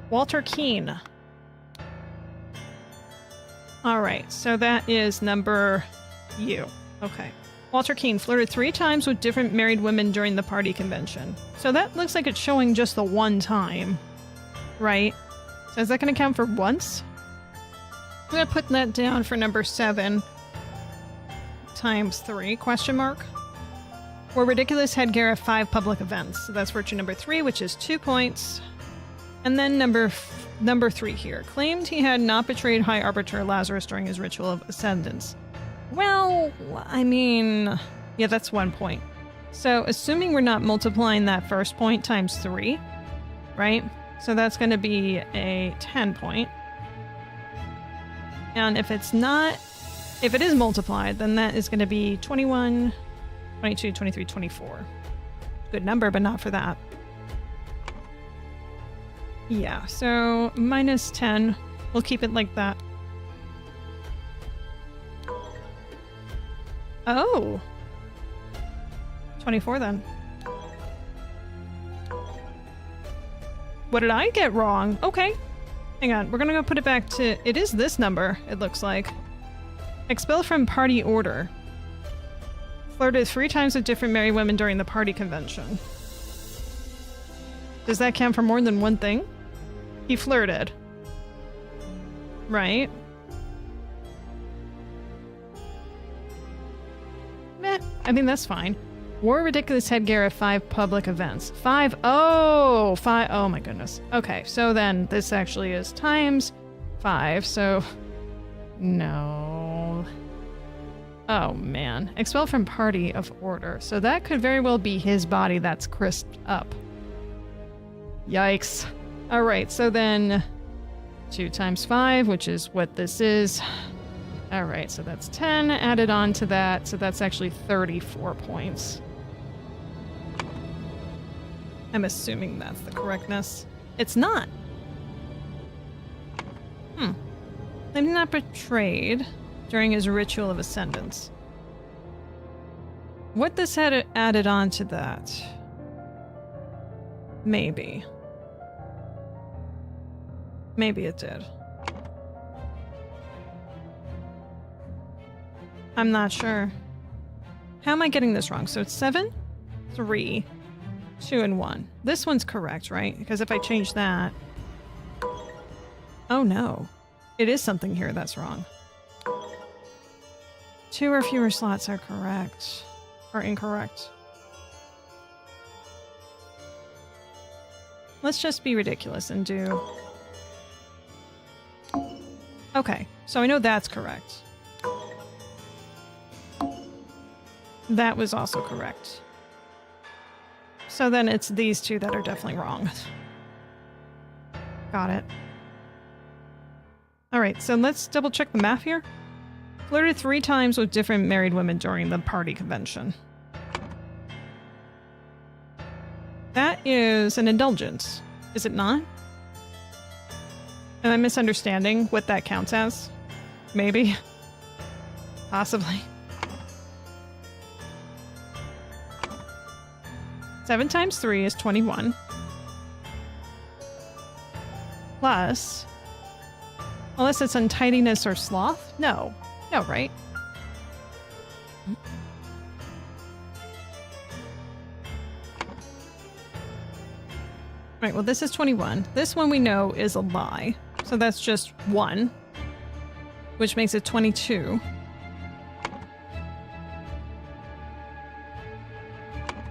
Walter Keane. All right, so that is number U. Okay. Walter Keane flirted 3 times with different married women during the party convention. So that looks like it's showing just the 1 time, right? So is that going to count for once? I'm going to put that down for number 7 times 3, question mark. Wore ridiculous headgear at 5 public events. So that's virtue number 3, which is 2 points. And then number 3 here. Claimed he had not betrayed High Arbiter Lazarus during his ritual of ascendance. Well, I mean, yeah, that's 1 point. So assuming we're not multiplying that first point times 3, right? So that's going to be a 10 point. And if it's not, if it is multiplied, then that is going to be 21, 22, 23, 24. Good number, but not for that. Yeah, so minus 10. We'll keep it like that. Oh. 24 then. What did I get wrong? Okay. Hang on. We're gonna go put it back to... It is this number, it looks like. Expelled from party order. Flirted 3 times with different married women during the party convention. Does that count for more than one thing? He flirted. Right? Meh. I mean, that's fine. Wore ridiculous headgear at 5 public events. 5. Oh, 5. Oh my goodness. Okay, so then this actually is times 5. So no. Oh man. Expelled from party of order. So that could very well be his body that's crisped up. Yikes. All right, so then 2 times 5, which is what this is. All right, so that's 10 added on to that. So that's actually 34 points. I'm assuming that's the correctness. It's not. I'm not betrayed during his ritual of ascendance. What this had added on to that? Maybe. Maybe it did. I'm not sure. How am I getting this wrong? So it's 7, 3, 2, and 1. This one's correct, right? Because if I change that... Oh no. It is something here that's wrong. 2 or fewer slots are correct. Or incorrect. Let's just be ridiculous and do... Okay, so I know that's correct. That was also correct. so then it's these two that are definitely wrong. Got it. Alright, so let's double check the math here. Flirted 3 times with different married women during the party convention. That is an indulgence, is it not? Am I misunderstanding what that counts as? Maybe. Possibly. 7 times 3 is 21. Plus... Unless it's untidiness or sloth? No. No, right? Right, well this is 21. This one we know is a lie. So that's just 1. Which makes it 22.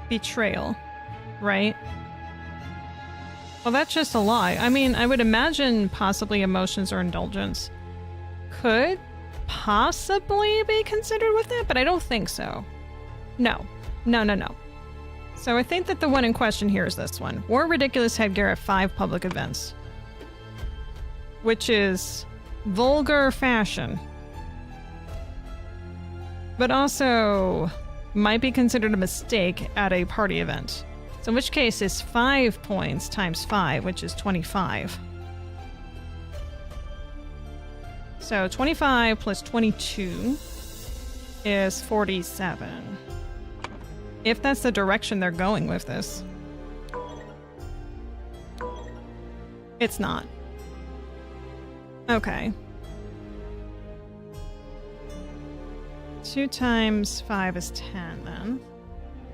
Betrayal. Right? Well, that's just a lie. I mean, I would imagine possibly emotions or indulgence could possibly be considered with it, but I don't think so. No. No, no, no. So I think that the one in question here is this one. Wore ridiculous headgear at 5 public events. Which is vulgar fashion. But also might be considered a mistake at a party event. So in which case it's 5 points times 5, which is 25. So 25 plus 22 is 47. If that's the direction they're going with this. It's not. Okay. 2 times 5 is 10 then,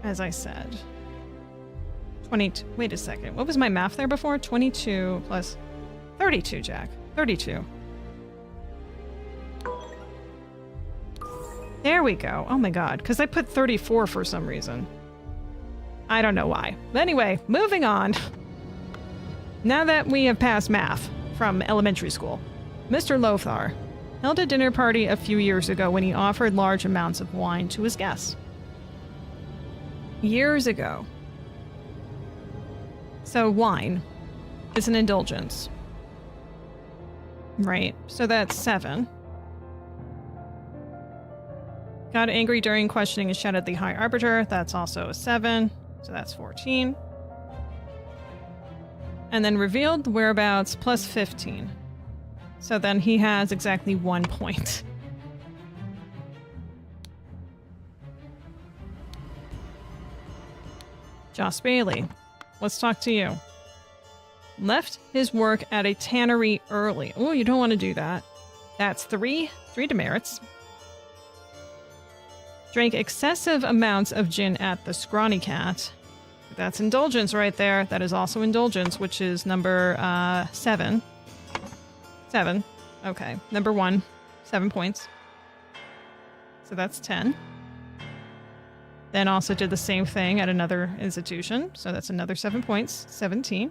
as I said. 22. Wait a second. What was my math there before? 22 plus 32, Jack. 32. There we go. Oh my god. Because I put 34 for some reason. I don't know why. But anyway, moving on. Now that we have passed math from elementary school, Mr. Lothar held a dinner party a few years ago when he offered large amounts of wine to his guests. Years ago. So wine is an indulgence. Right, so that's 7. Got angry during questioning and shouted at the High Arbiter. That's also a 7, so that's 14. And then revealed the whereabouts plus 15. So then he has exactly 1 point. Joss Bailey. Let's talk to you. Left his work at a tannery early. Oh, you don't want to do that. That's 3 demerits. Drank excessive amounts of gin at the Scrawny Cat. That's indulgence right there. That is also indulgence, which is number 7. 7. Okay. Number 1. 7 points. So that's 10. Then also did the same thing at another institution. So that's another 7 points. 17.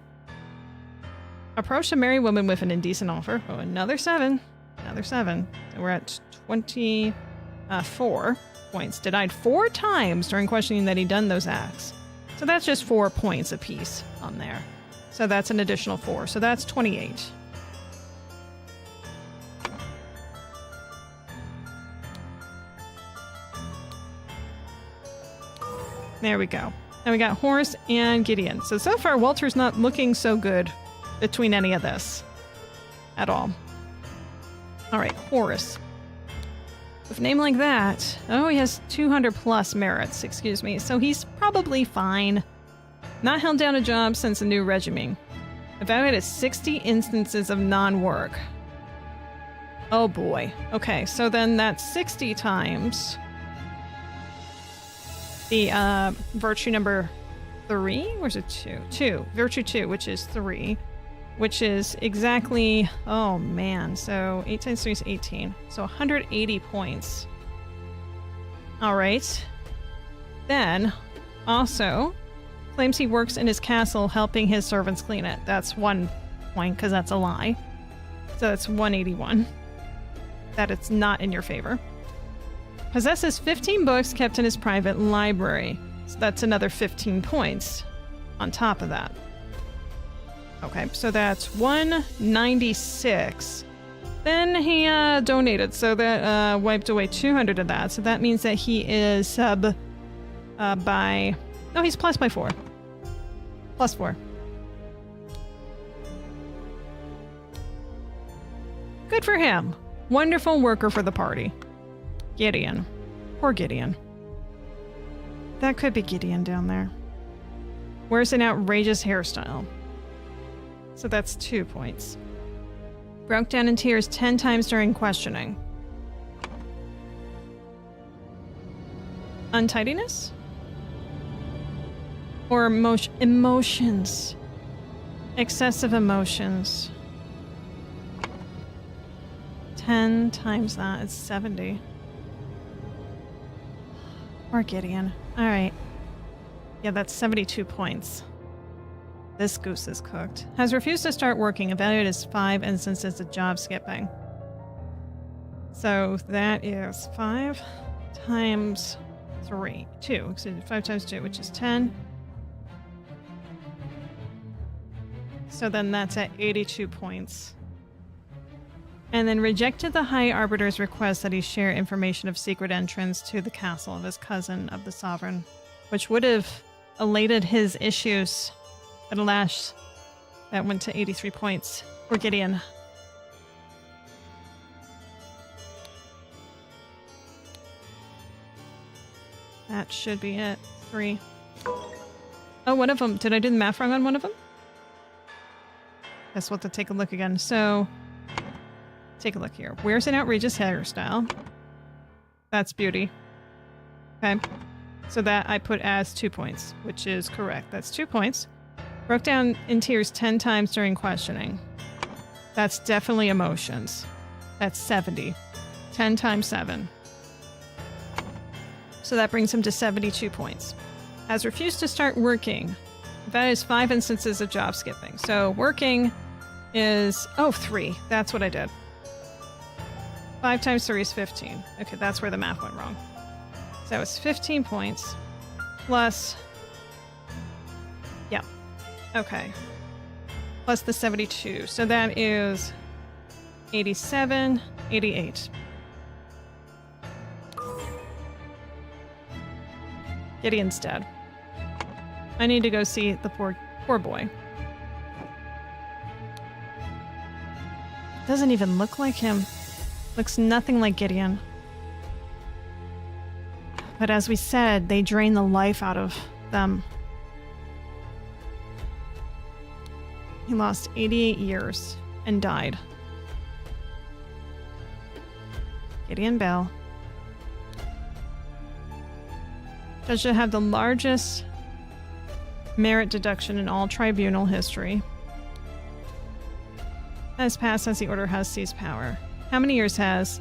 Approached a married woman with an indecent offer. Oh, another 7. Another 7. So we're at 24 points. Denied 4 times during questioning that he'd done those acts. So that's just 4 points apiece on there. So that's an additional 4. So that's 28. There we go. And we got Horace and Gideon. So far, Walter's not looking so good between any of this. At all. Alright, Horace. With a name like that... Oh, he has 200 plus merits, excuse me. So he's probably fine. Not held down a job since the new regime. Evaluated 60 instances of non-work. Oh boy. Okay, so then that's 60 times... the virtue number 3? Or is it 2? 2. Virtue 2, which is 3. Which is exactly... Oh, man. So 8 times 3 is 18. So 180 points. Alright. Then, also, claims he works in his castle helping his servants clean it. That's 1 point, because that's a lie. So that's 181. That it's not in your favor. Possesses 15 books kept in his private library. So that's another 15 points. on top of that. Okay, so that's 196. Then he donated, so that wiped away 200 of that. So that means that he is sub by... No, he's plus by 4. Plus 4. Good for him. Wonderful worker for the party. Gideon. Poor Gideon. That could be Gideon down there. Wears an outrageous hairstyle. So that's 2 points. Broke down in tears 10 times during questioning. Untidiness? Or emotions. Excessive emotions. 10 times that is 70. Or Gideon. Alright. Yeah, that's 72 points. This goose is cooked. Has refused to start working. Evaluated as 5 instances of job skipping. So that is 5 times 3. 2. Excuse me, 5 times 2, which is 10. So then that's at 82 points. And then rejected the High Arbiter's request that he share information of secret entrance to the castle of his cousin of the Sovereign, which would have elated his issues. But alas, that went to 83 points for Gideon. That should be it. 3. Oh, one of them. Did I do the math wrong on one of them? Guess we'll have to take a look again. So, take a look here. Wears an outrageous hairstyle. That's beauty. Okay. So that I put as 2 points, which is correct. That's 2 points. Broke down in tears 10 times during questioning. That's definitely emotions. That's 70. 10 times 7. So that brings him to 72 points. Has refused to start working. That is 5 instances of job skipping. So working is... Oh, 3. That's what I did. 5 times 3 is 15. Okay, that's where the math went wrong. So that was 15 points. Plus... Yeah. Okay. Plus the 72. So that is 87, 88. Gideon's dead. I need to go see the poor boy. Doesn't even look like him. Looks nothing like Gideon. But as we said, they drain the life out of them. He lost 88 years and died. Gideon Bell. Judge should have the largest merit deduction in all tribunal history. Has passed as the order has seized power. How many years has?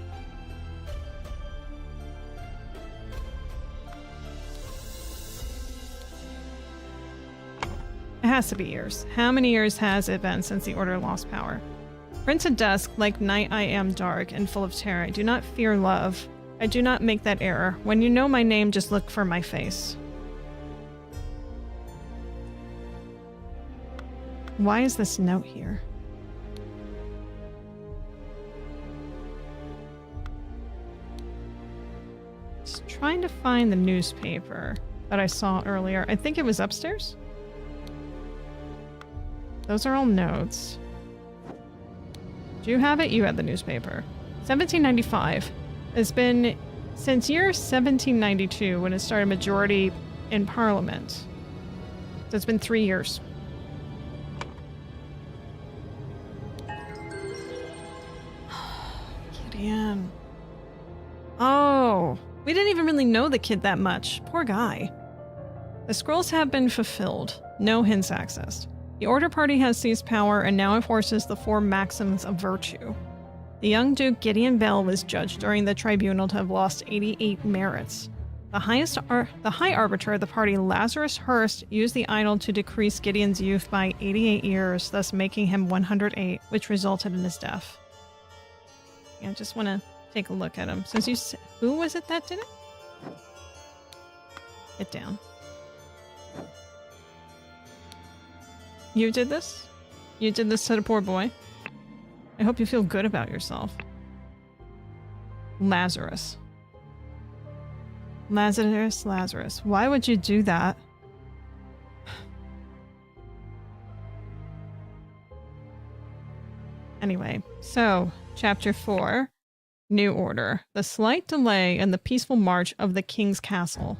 It has to be years. How many years has it been since the order lost power? Prince of Dusk, like night I am dark and full of terror. I do not fear love. I do not make that error. When you know my name, just look for my face. Why is this note here? Just trying to find the newspaper that I saw earlier. I think it was upstairs. Those are all notes. Do you have it? You had the newspaper. 1795. It's been since year 1792 when it started majority in Parliament. So it's been 3 years. Gideon. Oh, we didn't even really know the kid that much. Poor guy. The scrolls have been fulfilled. No hints accessed. The Order Party has seized power and now enforces the 4 maxims of virtue. The young Duke Gideon Bell was judged during the tribunal to have lost 88 merits. The High Arbiter of the party, Lazarus Hurst, used the idol to decrease Gideon's youth by 88 years, thus making him 108, which resulted in his death. Yeah, I just want to take a look at him. Since you who was it that did it? Get down. You did this? You did this to the poor boy? I hope you feel good about yourself. Lazarus. Lazarus. Why would you do that? Anyway, so, Chapter 4. New Order. The slight delay in the peaceful march of the King's Castle.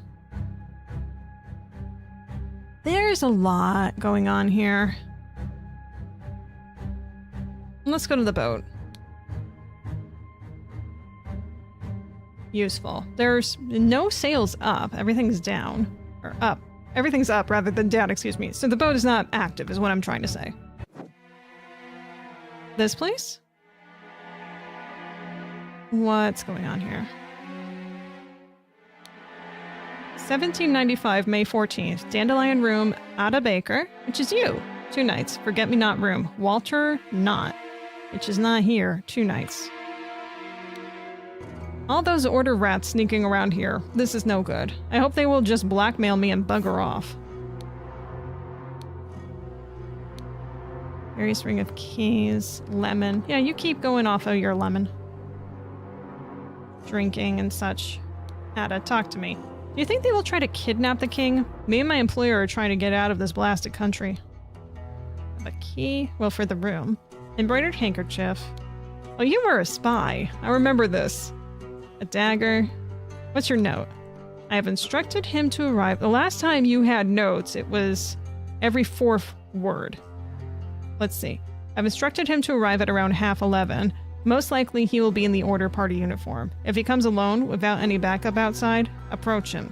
There's a lot going on here. Let's go to the boat. Useful. There's no sails up. Everything's down. Or up. Everything's up rather than down, excuse me. So the boat is not active, is what I'm trying to say. This place? What's going on here? 1795, May 14th. Dandelion Room, Ada Baker, which is you. 2 nights. Forget-me-not room. Walter Knott, which is not here. 2 nights. All those order rats sneaking around here. This is no good. I hope they will just blackmail me and bugger off. Various ring of keys. Lemon. Yeah, you keep going off of your lemon. Drinking and such. Ada, talk to me. Do you think they will try to kidnap the king? Me and my employer are trying to get out of this blasted country. The key? Well, for the room. Embroidered handkerchief. Oh, you were a spy. I remember this. A dagger. What's your note? I have instructed him to arrive. The last time you had notes, it was every 4th word. Let's see. I've instructed him to arrive at around 11:30. Most likely he will be in the Order Party uniform. If he comes alone, without any backup outside, approach him.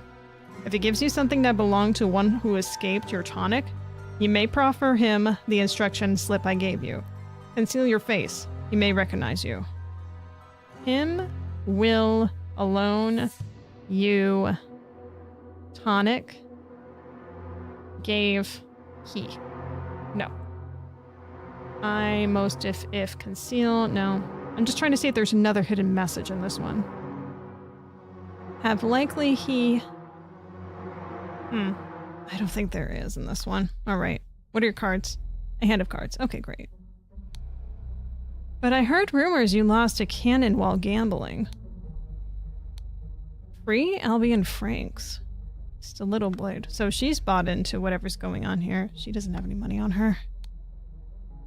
If he gives you something that belonged to one who escaped your tonic, you may proffer him the instruction slip I gave you. Conceal your face. He may recognize you. Him, will, alone, you, tonic, gave, he. No. I, most, if, conceal, no. I'm just trying to see if there's another hidden message in this one. Have likely he... I don't think there is in this one. Alright. What are your cards? A hand of cards. Okay, great. But I heard rumors you lost a cannon while gambling. Free Albion Franks. Just a little blade. So she's bought into whatever's going on here. She doesn't have any money on her.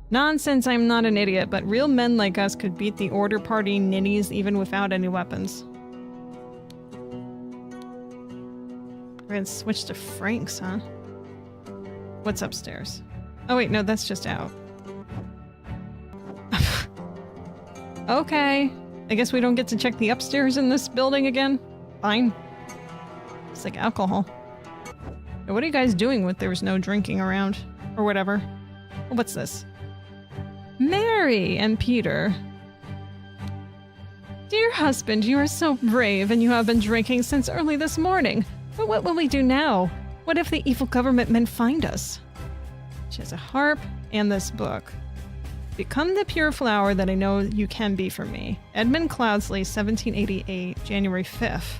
Nonsense, I'm not an idiot, but real men like us could beat the Order Party ninnies even without any weapons. We're gonna switch to Franks, huh? What's upstairs? Oh wait, no, that's just out. Okay. I guess we don't get to check the upstairs in this building again? Fine. It's like alcohol. Now, what are you guys doing with there's no drinking around? Or whatever. What's this? Mary and Peter. Dear husband, you are so brave and you have been drinking since early this morning. But what will we do now? What if the evil government men find us? She has a harp and this book. Become the pure flower that I know you can be for me. Edmund Cloudsley, 1788, January 5th.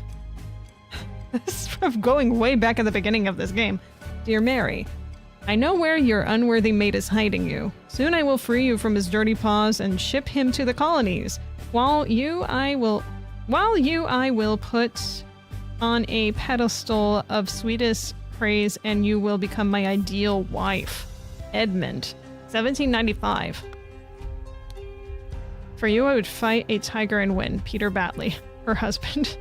This is from going way back at the beginning of this game. Dear Mary, I know where your unworthy mate is hiding you. Soon I will free you from his dirty paws and ship him to the colonies. While you I will put on a pedestal of sweetest praise and you will become my ideal wife. Edmund, 1795. For you I would fight a tiger and win. Peter Batley, her husband.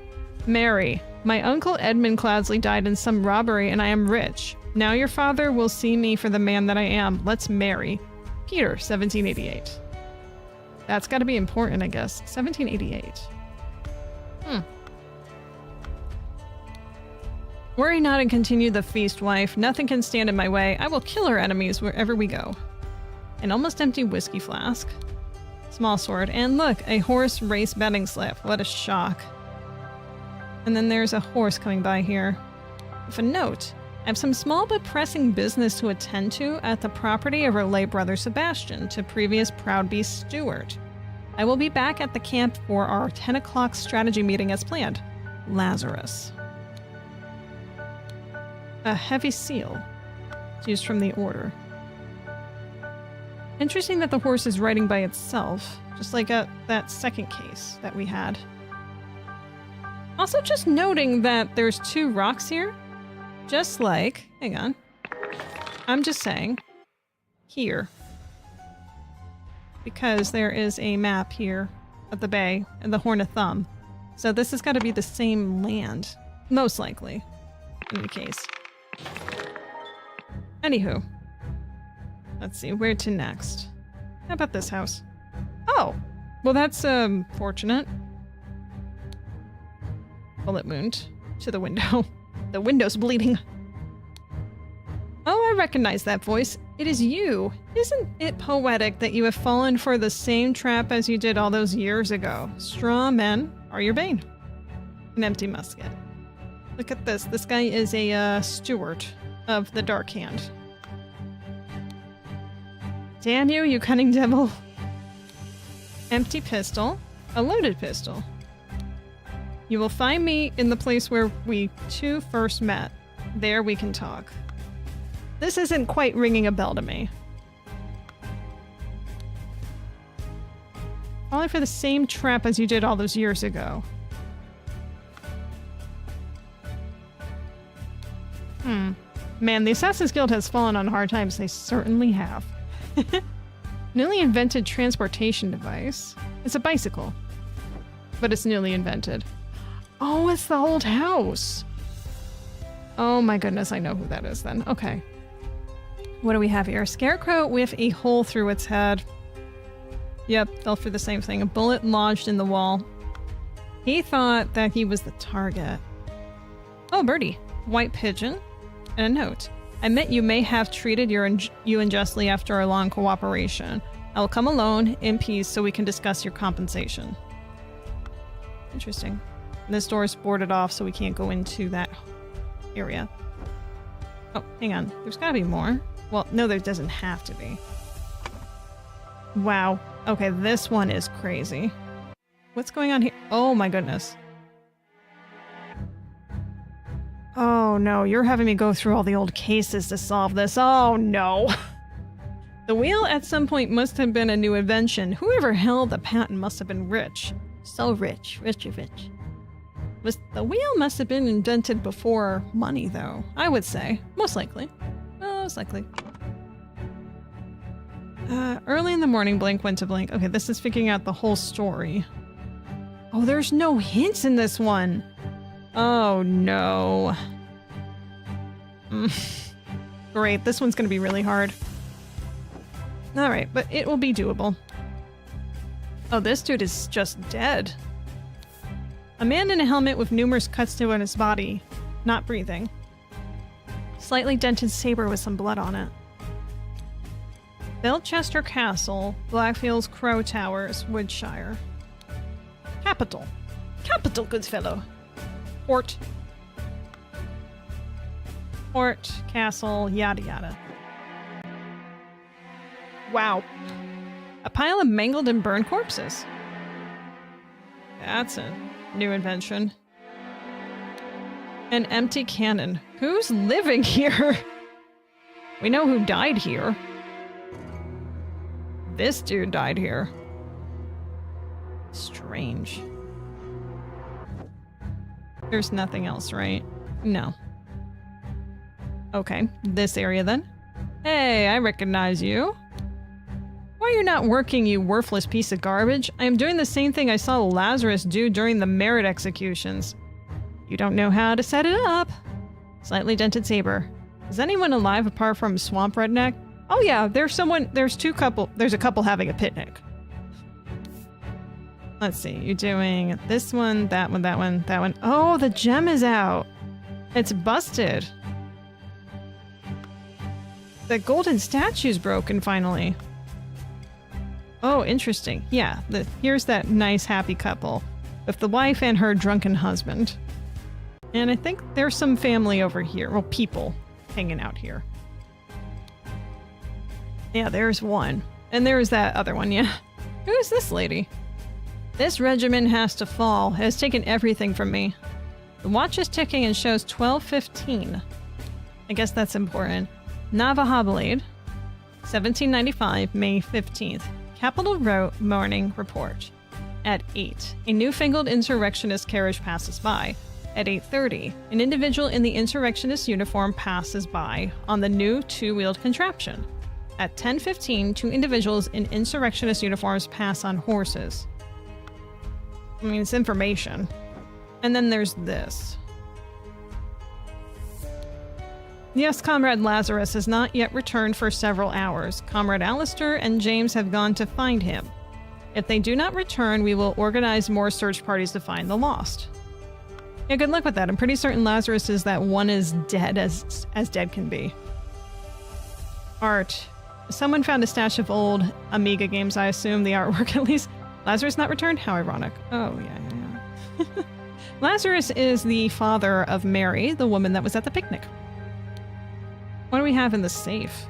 Mary, my uncle Edmund Cloudsley died in some robbery and I am rich. Now your father will see me for the man that I am. Let's marry. Peter, 1788. That's got to be important, I guess. 1788. Worry not and continue the feast, wife. Nothing can stand in my way. I will kill our enemies wherever we go. An almost empty whiskey flask. Small sword. And look, a horse race betting slip. What a shock. And then there's a horse coming by here. With a note. I have some small but pressing business to attend to at the property of our late brother Sebastian, to previous Proud Beast steward. I will be back at the camp for our 10 o'clock strategy meeting as planned. Lazarus. A heavy seal. It's used from the order. Interesting that the horse is riding by itself, just like at that second case that we had. Also just noting that there's 2 rocks here, just like, hang on, I'm just saying, here. Because there is a map here of the bay and the Horn of Thumb. So this has got to be the same land, most likely, in any case. Anywho. Let's see, where to next? How about this house? Oh! Well, that's, fortunate. Bullet wound to the window. The window's bleeding. Oh, I recognize that voice. It is you. Isn't it poetic that you have fallen for the same trap as you did all those years ago? Straw men are your bane. An empty musket. Look at this. This guy is a, steward of the Dark Hand. Damn you, you cunning devil. Empty pistol. A loaded pistol. You will find me in the place where we 2 first met. There we can talk. This isn't quite ringing a bell to me. Falling for the same trap as you did all those years ago. Man, the Assassin's Guild has fallen on hard times. They certainly have. Newly invented transportation device. It's a bicycle. But it's newly invented. Oh, it's the old house. Oh my goodness, I know who that is then. Okay. What do we have here? A scarecrow with a hole through its head. Yep, fell for the same thing. A bullet lodged in the wall. He thought that he was the target. Oh, birdie. White pigeon. And a note. I meant you may have treated you unjustly after our long cooperation. I will come alone in peace so we can discuss your compensation. Interesting. This door is boarded off, so we can't go into that area. Oh, hang on. There's gotta be more. Well, no, there doesn't have to be. Wow. Okay, this one is crazy. What's going on here? Oh my goodness. Oh no, you're having me go through all the old cases to solve this. Oh no. The wheel at some point must have been a new invention. Whoever held the patent must have been rich. So rich. Rich. The wheel must have been invented before money, though. I would say. Most likely. Most likely. Early in the morning, Blink went to Blink. Okay, this is figuring out the whole story. Oh, there's no hints in this one. Oh, no. Great, this one's gonna be really hard. Alright, but it will be doable. Oh, this dude is just dead. A man in a helmet with numerous cuts to his body. Not breathing. Slightly dented saber with some blood on it. Belchester Castle, Blackfields Crow Towers, Woodshire. Capital. Capital, good fellow. Port. Port, castle, yada yada. Wow. A pile of mangled and burned corpses. That's a new invention. An empty cannon. Who's living here? We know who died here. This dude died here. Strange. There's nothing else, right? No. Okay, this area then. Hey, I recognize you. Why are you not working, you worthless piece of garbage? I am doing the same thing I saw Lazarus do during the merit executions. You don't know how to set it up. Slightly dented saber. Is anyone alive apart from Swamp Redneck? Oh yeah, there's a couple having a picnic. Let's see, you're doing this one, that one, that one, that one. Oh, the gem is out. It's busted. The golden statue's broken finally. Oh, interesting. Yeah, here's that nice happy couple with the wife and her drunken husband. And I think there's some family over here. Well, people hanging out here. Yeah, there's one. And there's that other one, yeah. Who is this lady? This regiment has to fall. It has taken everything from me. The watch is ticking and shows 12:15. I guess that's important. Navaja blade. 1795, May 15th. Capitol Morning Report. At 8, a newfangled insurrectionist carriage passes by. At 8:30, an individual in the insurrectionist uniform passes by on the new two-wheeled contraption. At 10:15, two individuals in insurrectionist uniforms pass on horses. I mean, it's information. And then there's this. Yes, Comrade Lazarus has not yet returned for several hours. Comrade Alistair and James have gone to find him. If they do not return, we will organize more search parties to find the lost. Yeah, good luck with that. I'm pretty certain Lazarus is that one as dead as dead can be. Art. Someone found a stash of old Amiga games, I assume, the artwork at least. Lazarus not returned? How ironic. Oh, yeah. Lazarus is the father of Mary, the woman that was at the picnic. What do we have in the safe?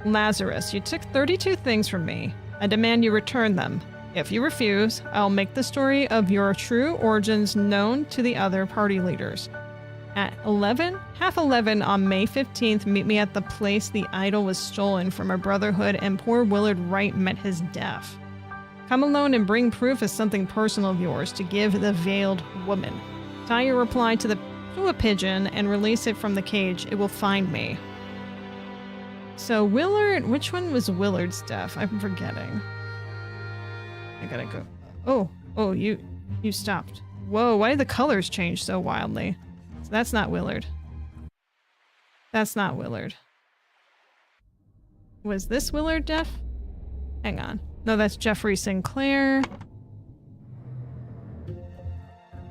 Lazarus, you took 32 things from me. I demand you return them. If you refuse, I'll make the story of your true origins known to the other party leaders. At 11 on May 15th, meet me at the place the idol was stolen from a brotherhood and poor Willard Wright met his death. Come alone and bring proof of something personal of yours to give the veiled woman. Tie your reply to a pigeon and release it from the cage. It will find me. So Willard, which one was Willard's death? I'm forgetting. I gotta go. Oh, you stopped. Whoa, why did the colors change so wildly? So that's not Willard. That's not Willard. Was this Willard deaf? Hang on. No, that's Jeffrey Sinclair.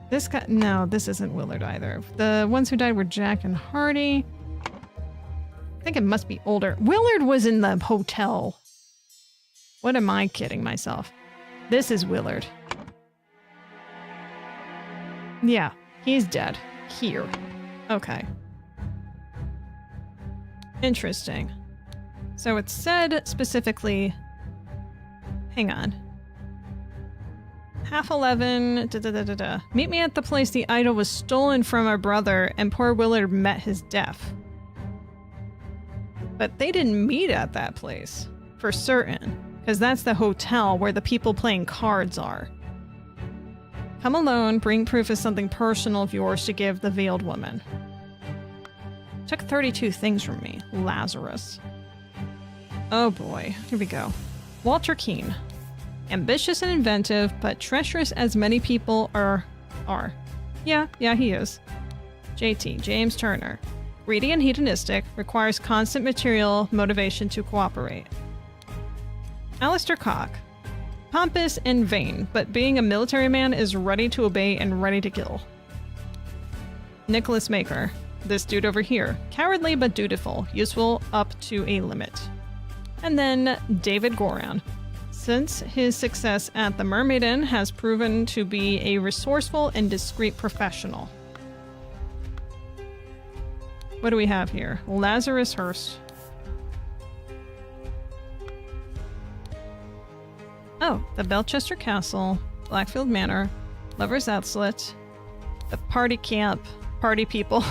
This guy, no, this isn't Willard either. The ones who died were Jack and Hardy. I think it must be older. Willard was in the hotel. What am I kidding myself? This is Willard. Yeah, he's dead. Here. Okay. Interesting. So it said specifically... Hang on. 11:30. Meet me at the place the idol was stolen from our brother and poor Willard met his death. But they didn't meet at that place. For certain. Because that's the hotel where the people playing cards are. Come alone, bring proof of something personal of yours to give the veiled woman. Took 32 things from me. Lazarus. Oh boy. Here we go. Walter Keane. Ambitious and inventive, but treacherous as many people are. Yeah, he is. JT, James Turner. Greedy and hedonistic, requires constant material motivation to cooperate. Alistair Cock. Pompous and vain, but being a military man is ready to obey and ready to kill. Nicholas Maker. This dude over here. Cowardly but dutiful, useful up to a limit. And then David Goran. Since his success at the Mermaid Inn has proven to be a resourceful and discreet professional. What do we have here? Lazarus Hurst. Oh, the Belchester Castle, Blackfield Manor, Lover's Outlet, the Party Camp, Party People,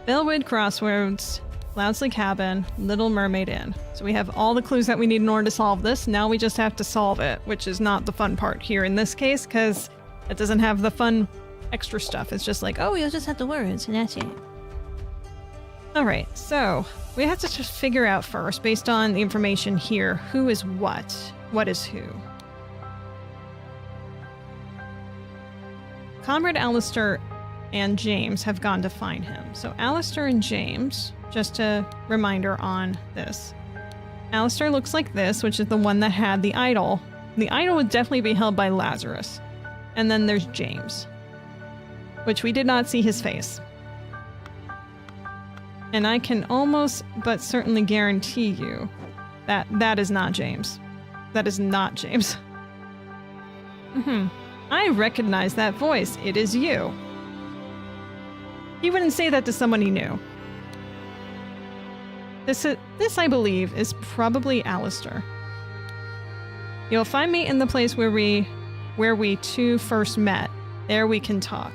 Bellwood Crossroads, Loudsley Cabin, Little Mermaid Inn. So we have all the clues that we need in order to solve this. Now we just have to solve it, which is not the fun part here in this case, because it doesn't have the fun extra stuff. It's just like, oh, You'll just have the words, and that's it. Alright, so we have to just figure out first, based on the information here, who is what is who. Comrade Alistair and James have gone to find him. So Alistair and James, just a reminder on this. Alistair looks like this, which is the one that had the idol. The idol would definitely be held by Lazarus. And then there's James, which we did not see his face. And I can almost but certainly guarantee you that that is not James. That is not James. I recognize that voice. It is you. He wouldn't say that to someone he knew. This, I believe, is probably Alistair. You'll find me in the place where we two first met. There we can talk.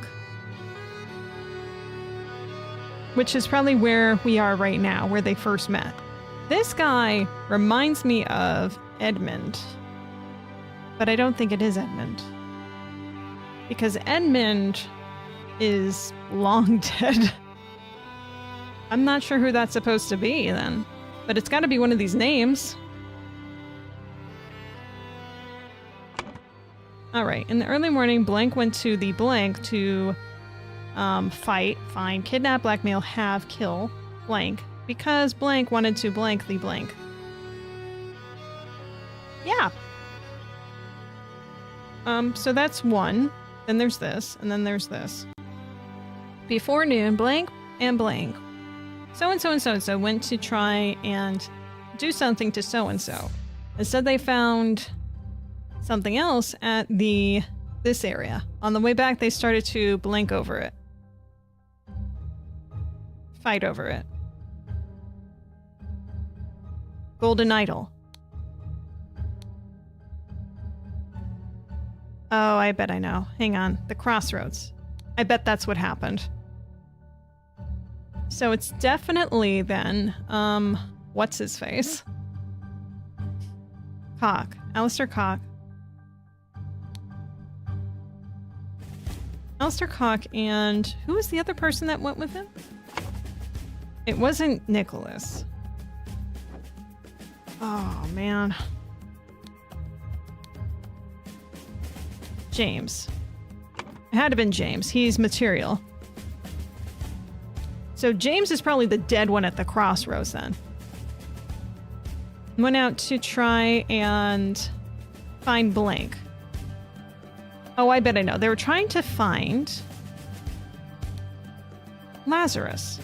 Which is probably where we are right now, where they first met. This guy reminds me of Edmund, but I don't think it is Edmund. Because Edmund is long dead. I'm not sure who that's supposed to be then, but it's got to be one of these names. All right, in the early morning, Blank went to the Blank to fight, find, kidnap, blackmail, have, kill Blank because Blank wanted to blank the Blank. Yeah. So that's one. Then there's this, and then there's this. Before noon, Blank and Blank, so-and-so and so-and-so went to try and do something to so-and-so. Instead, they found something else at this area. On the way back, they started to Blank over it. Fight over it. Golden Idol. Oh, I bet I know. Hang on. The crossroads. I bet that's what happened. So it's definitely then, what's his face? Cock. Alistair Cock. Alistair Cock and who was the other person that went with him? It wasn't Nicholas. Oh, man. James. It had to have been James. He's material. So James is probably the dead one at the crossroads then. Went out to try and find Blank. Oh, I bet I know. They were trying to find Lazarus.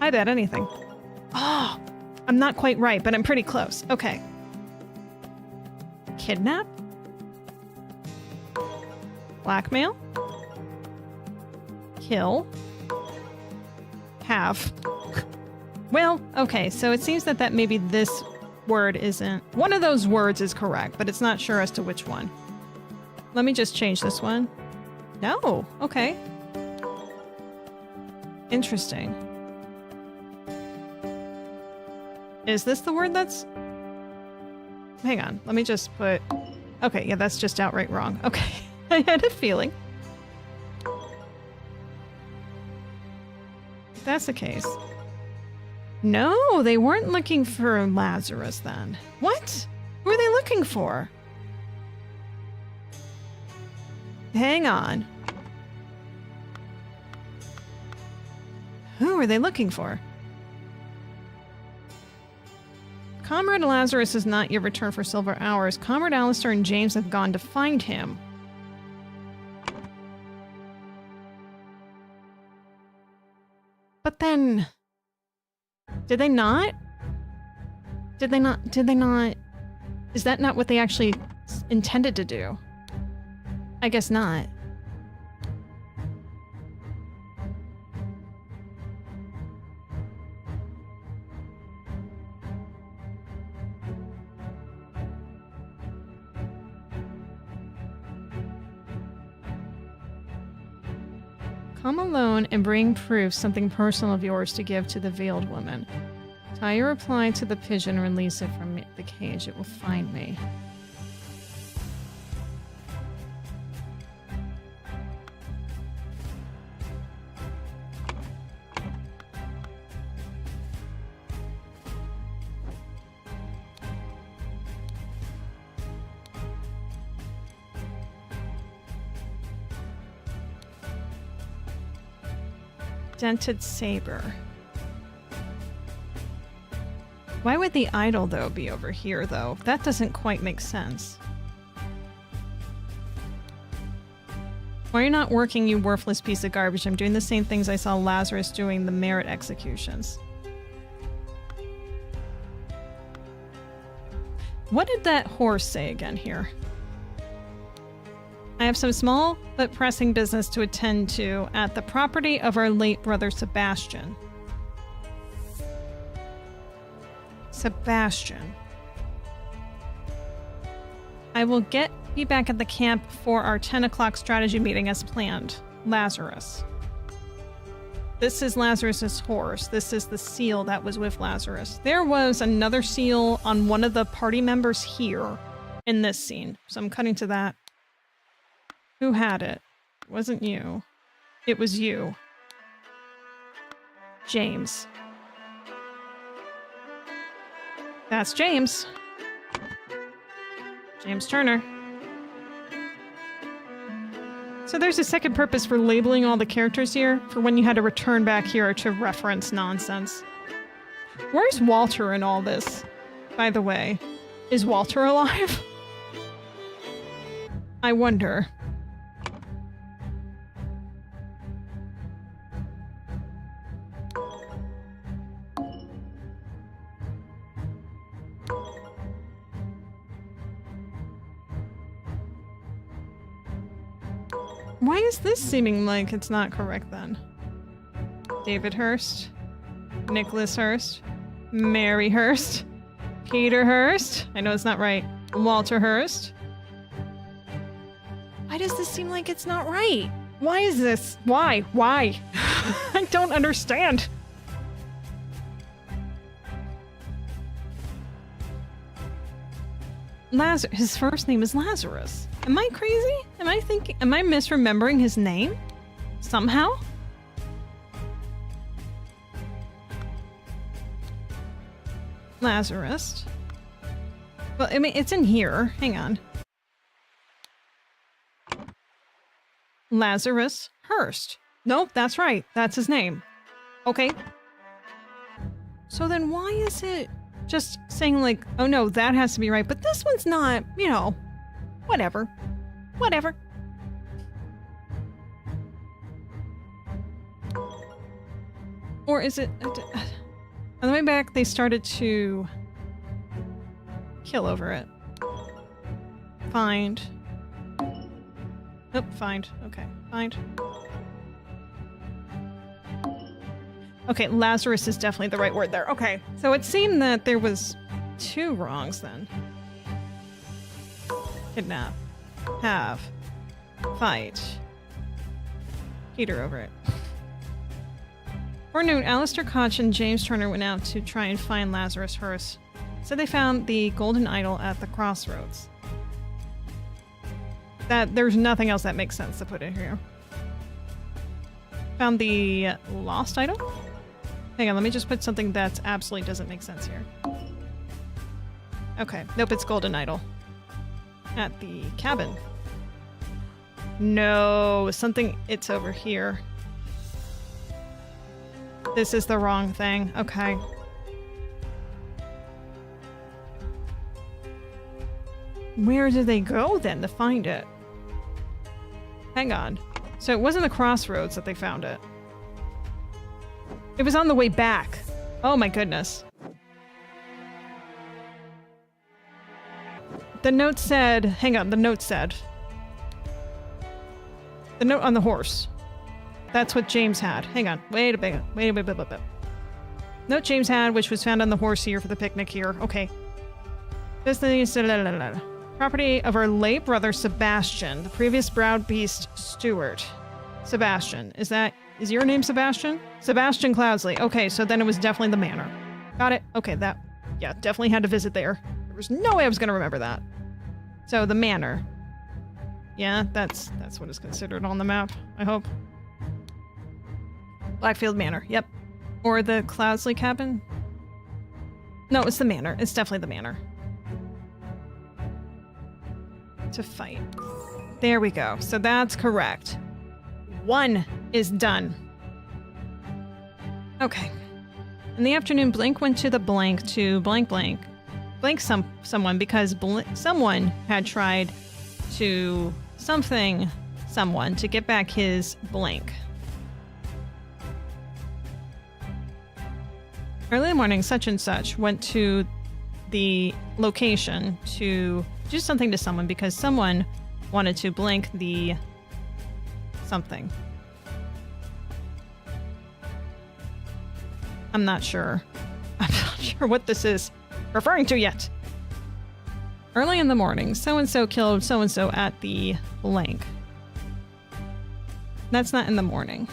I bet anything. Oh, I'm not quite right, but I'm pretty close. Okay. Kidnap? Blackmail? Kill? Have. Well, okay, so it seems that maybe this word isn't... One of those words is correct, but it's not sure as to which one. Let me just change this one. No, okay. Interesting. Is this the word that's... Hang on, let me just put... Okay, yeah, that's just outright wrong. Okay, I had a feeling. If that's the case... No, they weren't looking for Lazarus then. What? Who are they looking for? Hang on. Who are they looking for? Comrade Lazarus is not yet returned for silver hours. Comrade Alistair and James have gone to find him. But then... Did they not? Did they not? Is that not what they actually intended to do? I guess not. Come alone and bring proof, something personal of yours to give to the veiled woman. Tie your reply to the pigeon and release it from the cage. It will find me. Dented saber. Why would the idol, though, be over here, though? That doesn't quite make sense. Why are you not working, you worthless piece of garbage? I'm doing the same things I saw Lazarus doing the merit executions. What did that horse say again here? I have some small but pressing business to attend to at the property of our late brother Sebastian. Sebastian. I will be back at the camp for our 10 o'clock strategy meeting as planned. Lazarus. This is Lazarus's horse. This is the seal that was with Lazarus. There was another seal on one of the party members here in this scene. So I'm cutting to that. Who had it? It wasn't you. It was you. James. That's James. James Turner. So there's a second purpose for labeling all the characters here, for when you had to return back here to reference nonsense. Where's Walter in all this, by the way? Is Walter alive? I wonder. Why is this seeming like it's not correct then? David Hurst, Nicholas Hurst, Mary Hurst, Peter Hurst. I know it's not right. Walter Hurst. Why does this seem like it's not right? Why is this? Why? Why? I don't understand. His first name is Lazarus. Am I crazy? Am I misremembering his name? Somehow? Lazarus. Well, I mean, it's in here. Hang on. Lazarus Hurst. Nope, that's right. That's his name. Okay. So then why is it just saying like, oh no, that has to be right, but this one's not, you know, whatever. Whatever. Or is it... On the way back, they started to kill over it. Find. Nope, find. Okay, find. Okay, Lazarus is definitely the right word there. Okay, so it seemed that there was two wrongs then. Kidnap. Have. Fight. Peter over it. For noon, Alistair Koch and James Turner went out to try and find Lazarus Hurst. So they found the golden idol at the crossroads. There's nothing else that makes sense to put in here. Found the lost idol? Hang on, let me just put something that absolutely doesn't make sense here. Okay, nope, it's golden idol. At the cabin. No, it's over here. This is the wrong thing. Okay. Where did they go then to find it? Hang on. So it wasn't the crossroads that they found it. It was on the way back. Oh my goodness. The note said... Hang on, the note said... The note on the horse. That's what James had. Hang on. Wait a bit. Note James had, which was found on the horse here for the picnic here. Okay. This thing is... Property of our late brother Sebastian, the previous Brown Beast steward. Sebastian. Is your name Sebastian? Sebastian Cloudsley. Okay, so then it was definitely the manor. Got it? Okay, yeah, definitely had to visit there. There was no way I was going to remember that. So, the manor. Yeah, that's what is considered on the map, I hope. Blackfield Manor, yep. Or the Cloudsley cabin? No, it's the manor. It's definitely the manor. To fight. There we go. So that's correct. 1 is done. Okay. In the afternoon, Blink went to the blank to blank someone because someone had tried to someone to get back his blank. Early in the morning, such and such went to the location to do something to someone because someone wanted to blank the something. I'm not sure. I'm not sure what this is referring to yet. Early in the morning, so-and-so killed so-and-so at the blank. That's not in the morning.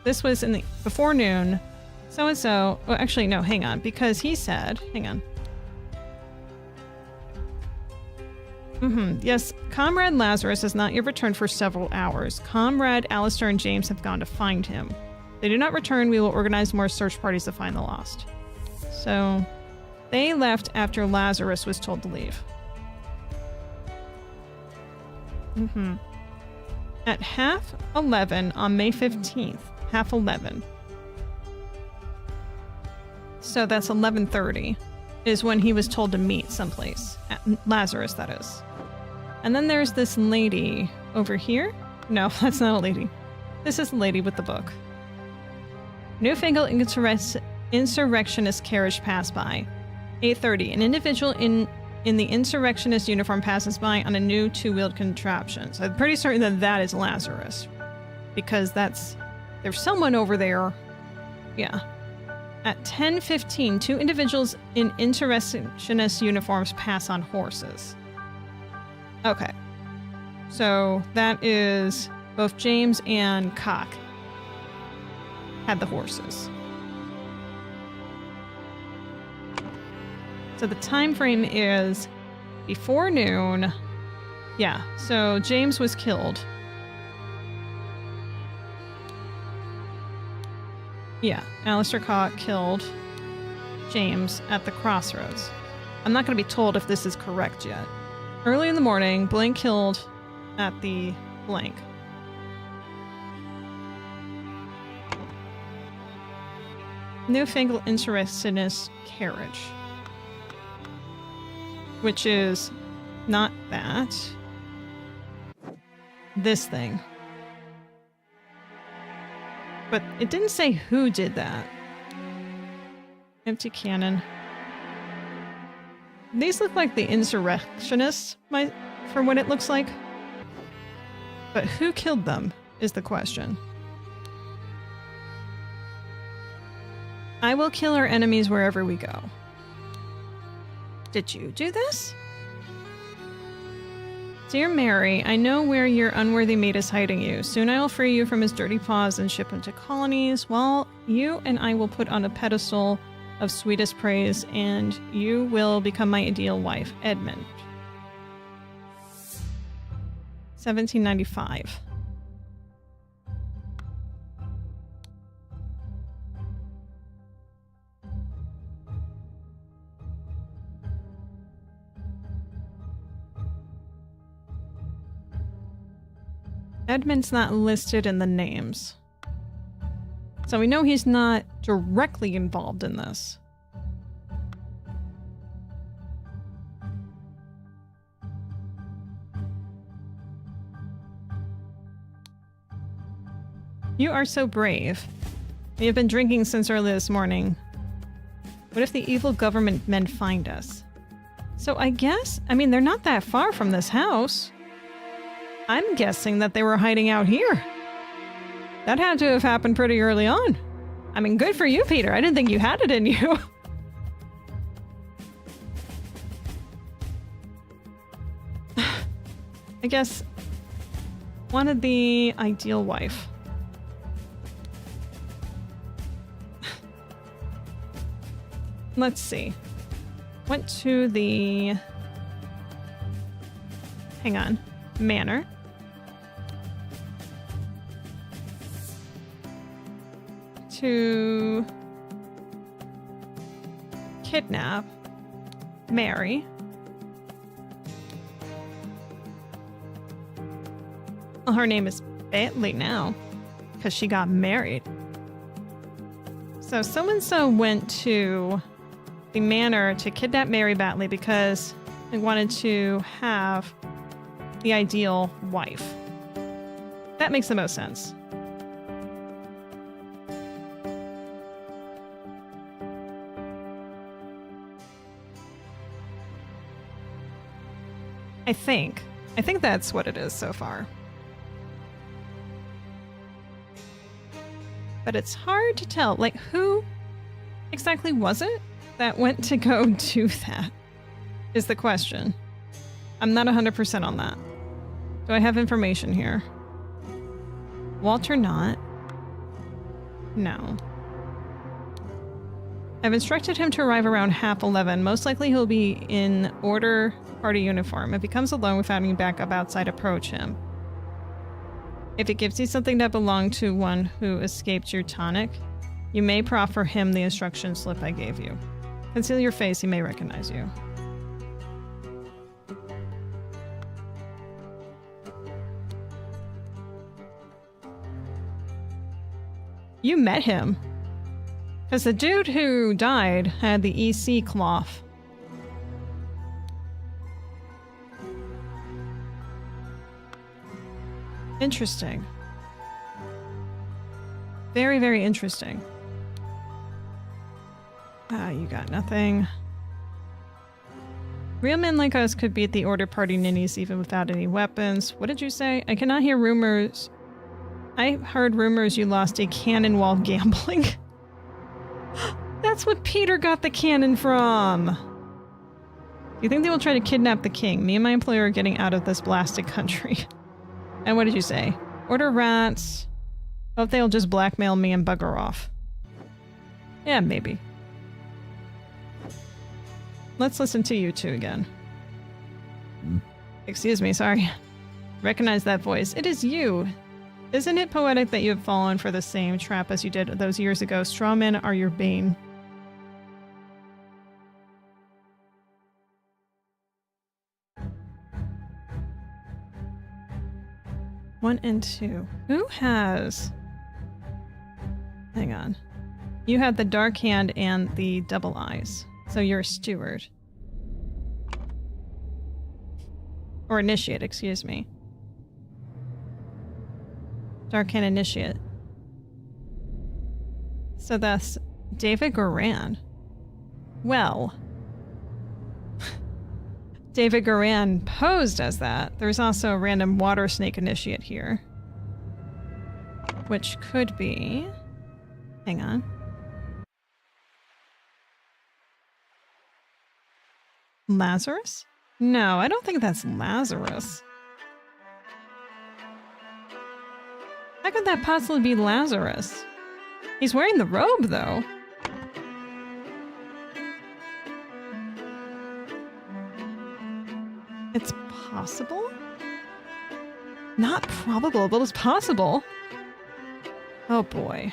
this was in the before noon. So-and-so, well, actually, no, hang on, because he said, hang on. Yes, Comrade Lazarus has not yet returned for several hours. Comrade Alistair and James have gone to find him. If they do not return, we will organize more search parties to find the lost. So, they left after Lazarus was told to leave. At 11:30 on May 15th. 11:30. So that's 11:30 is when he was told to meet someplace. At Lazarus, that is. And then there's this lady over here. No, that's not a lady. This is the lady with the book. Newfangled insurrectionist carriage passed by. 8:30. An individual in the insurrectionist uniform passes by on a new two-wheeled contraption. So I'm pretty certain that that is Lazarus. Because there's someone over there. Yeah. At 10:15, two individuals in insurrectionist uniforms pass on horses. Okay. So that is both James and Cock had the horses. So the time frame is before noon. Yeah, so James was killed. Yeah, Alistair Cock killed James at the crossroads. I'm not going to be told if this is correct yet. Early in the morning, blank killed at the blank. Newfangled insurrectionist carriage. Which is not that. This thing. But it didn't say who did that. Empty cannon. These look like the insurrectionists, for what it looks like. But who killed them is the question. I will kill our enemies wherever we go. Did you do this? Dear Mary, I know where your unworthy mate is hiding you. Soon I will free you from his dirty paws and ship him to colonies. Well, you and I will put on a pedestal of sweetest praise, and you will become my ideal wife, Edmund. 1795. Edmund's not listed in the names. So we know he's not directly involved in this. You are so brave. We have been drinking since early this morning. What if the evil government men find us? So I mean, they're not that far from this house. I'm guessing that they were hiding out here. That had to have happened pretty early on. I mean, good for you, Peter. I didn't think you had it in you. I guess wanted the ideal wife. Let's see. Went to the... Hang on. Manor. To kidnap Mary. Well, her name is Bentley now because she got married. So so-and-so went to the manor to kidnap Mary Batley because they wanted to have the ideal wife. That makes the most sense. I think that's what it is so far. But it's hard to tell. Like, who exactly was it that went to go do that? Is the question. I'm not 100% on that. Do I have information here? Walter Knott. No. I've instructed him to arrive around half 11. Most likely he'll be in order party uniform. If he comes alone without any backup outside, approach him. If it gives you something that belonged to one who escaped your tonic, you may proffer him the instruction slip I gave you. Conceal your face, he may recognize you. You met him. Because the dude who died had the EC cloth. Interesting. Very, very interesting. You got nothing. Real men like us could beat the order party ninnies even without any weapons. What did you say? I cannot hear rumors. I heard rumors you lost a cannon while gambling. That's what Peter got the cannon from. Do you think they will try to kidnap the king? Me and my employer are getting out of this blasted country. And what did you say? Order rats. Hope they'll just blackmail me and bugger off. Yeah, maybe. Let's listen to you two again. Excuse me, sorry. Recognize that voice. It is you. Isn't it poetic that you have fallen for the same trap as you did those years ago? Straw men are your bane. One and two. Who has... Hang on. You had the dark hand and the double eyes. So you're a steward. Or initiate, excuse me. Dark hand initiate. So that's David Goran. Well... David Goran posed as that. There's also a random water snake initiate here. Which could be... Hang on. Lazarus? No, I don't think that's Lazarus. How could that possibly be Lazarus? He's wearing the robe, though. It's possible? Not probable, but it's possible. Oh boy.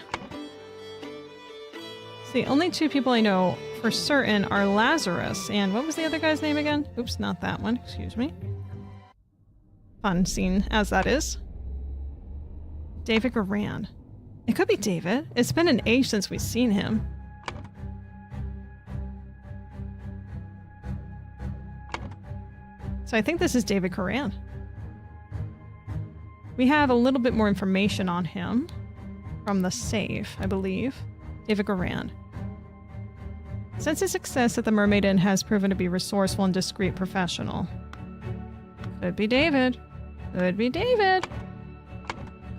See, only two people I know for certain are Lazarus and what was the other guy's name again? Oops, not that one. Excuse me. Fun scene as that is. David Goran. It could be David. It's been an age since we've seen him. So I think this is David Goran. We have a little bit more information on him from the safe, I believe. David Goran. Since his success at the Mermaid Inn has proven to be resourceful and discreet professional. Could be David. Could be David.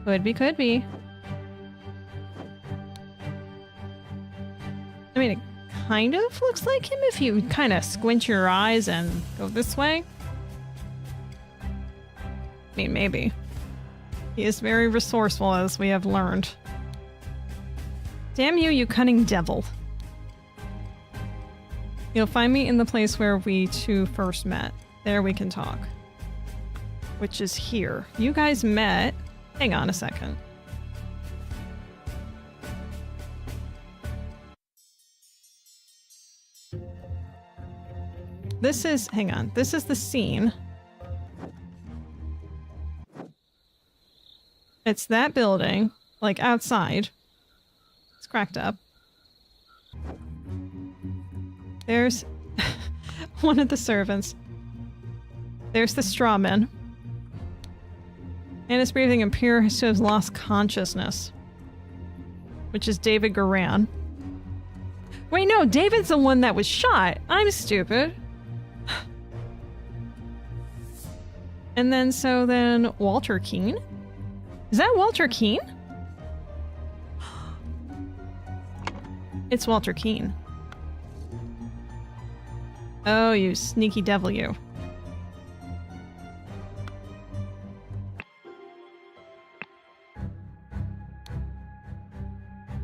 Could be. I mean, it kind of looks like him if you kind of squint your eyes and go this way. I mean, maybe. He is very resourceful, as we have learned. Damn you, you cunning devil. You'll find me in the place where we two first met. There we can talk. Which is here. You guys met... Hang on a second. This is... Hang on. This is the scene. It's that building, like outside. It's cracked up. There's one of the servants. There's the strawman. And it's breathing appears to have lost consciousness. Which is David Goran. Wait, no, David's the one that was shot. I'm stupid. And then, Walter Keane? Is that Walter Keane? It's Walter Keane. Oh, you sneaky devil, you.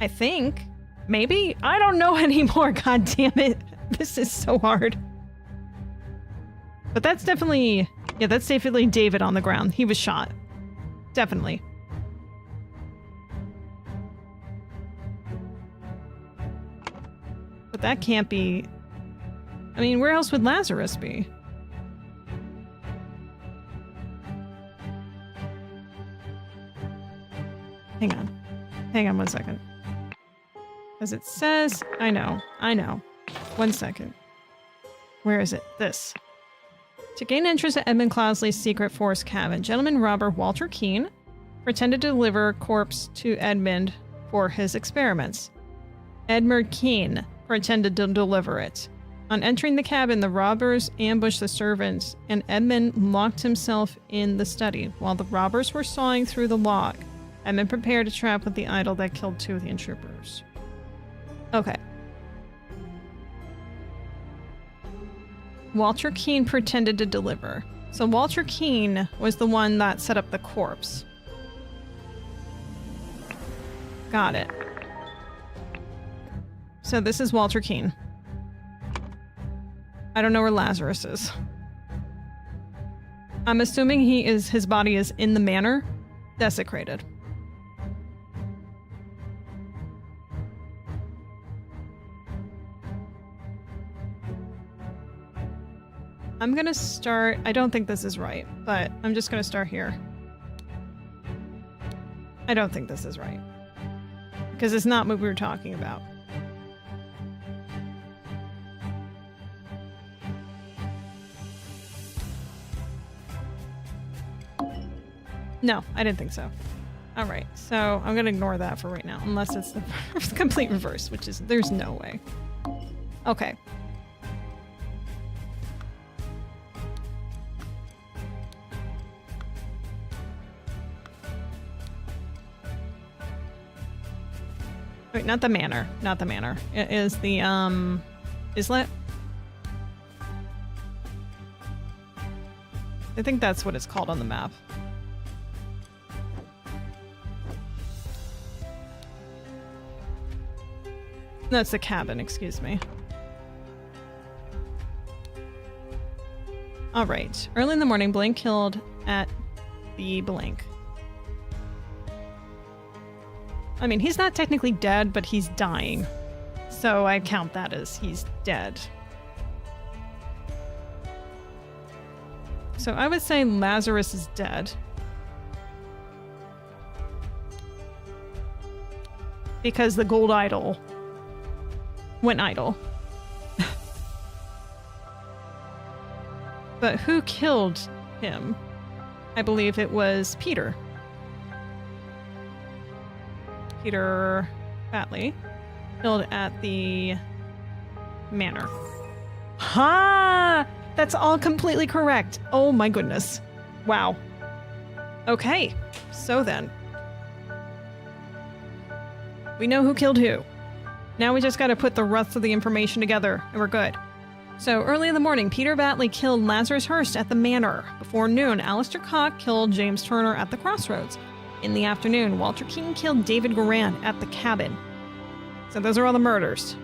I think. Maybe? I don't know anymore, god damn it. This is so hard. But that's definitely... Yeah, that's definitely David on the ground. He was shot. Definitely. But that can't be... I mean, where else would Lazarus be? Hang on. Hang on 1 second. As it says... I know. 1 second. Where is it? This. To gain interest at Edmund Cloudesley's secret forest cabin, gentleman robber Walter Keene pretended to deliver a corpse to Edmund for his experiments. Edmund Keene pretended to deliver it. On entering the cabin, the robbers ambushed the servants, and Edmund locked himself in the study. While the robbers were sawing through the log, Edmund prepared a trap with the idol that killed 2 of the intruders. Okay. Walter Keene pretended to deliver. So Walter Keene was the one that set up the corpse. Got it. So this is Walter Keene. I don't know where Lazarus is. I'm assuming his body is in the manor, desecrated. I'm gonna start... I don't think this is right, but I'm just gonna start here. I don't think this is right. Because it's not what we were talking about. No, I didn't think so. Alright, so I'm gonna ignore that for right now, unless it's the complete reverse, which is... there's no way. Okay. Wait, not the manor. Not the manor. It is the, islet? I think that's what it's called on the map. That's the cabin, excuse me. Alright. Early in the morning, Blank killed at the blank. I mean, he's not technically dead, but he's dying. So I count that as he's dead. So I would say Lazarus is dead. Because the gold idol went idle. But who killed him? I believe it was Peter. Peter Batley, killed at the manor. Ha! That's all completely correct. Oh my goodness. Wow. Okay, so then. We know who killed who. Now we just gotta put the rest of the information together, and we're good. So, early in the morning, Peter Batley killed Lazarus Hurst at the manor. Before noon, Alistair Cock killed James Turner at the crossroads. In the afternoon, Walter Keene killed David Garand at the cabin. So those are all the murders.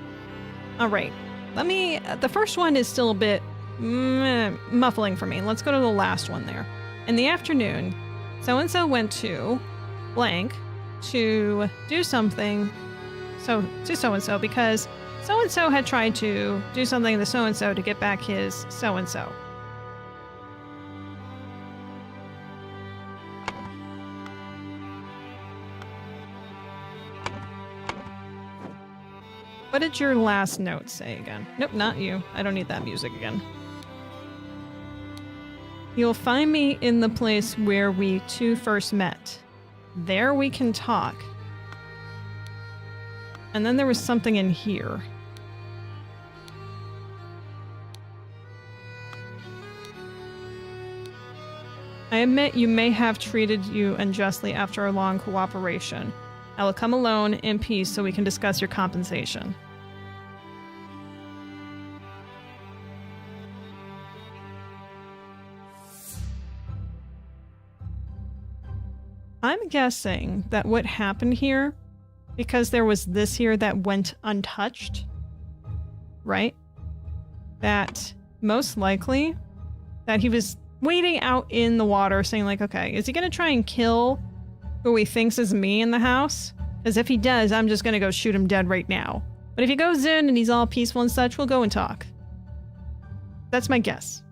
Alright, the first one is still a bit muffling for me. Let's go to the last one there. In the afternoon, so-and-so went to blank to do something to so-and-so because so-and-so had tried to do something to so-and-so to get back his so-and-so. What did your last note say again? Nope, not you. I don't need that music again. You'll find me in the place where we 2 first met. There we can talk. And then there was something in here. I admit you may have treated you unjustly after a long cooperation. I will come alone in peace so we can discuss your compensation. I'm guessing that what happened here because there was this here that went untouched, right? That most likely that he was waiting out in the water saying like, okay, is he going to try and kill who he thinks is me in the house? Because if he does, I'm just going to go shoot him dead right now. But if he goes in and he's all peaceful and such, we'll go and talk. That's my guess.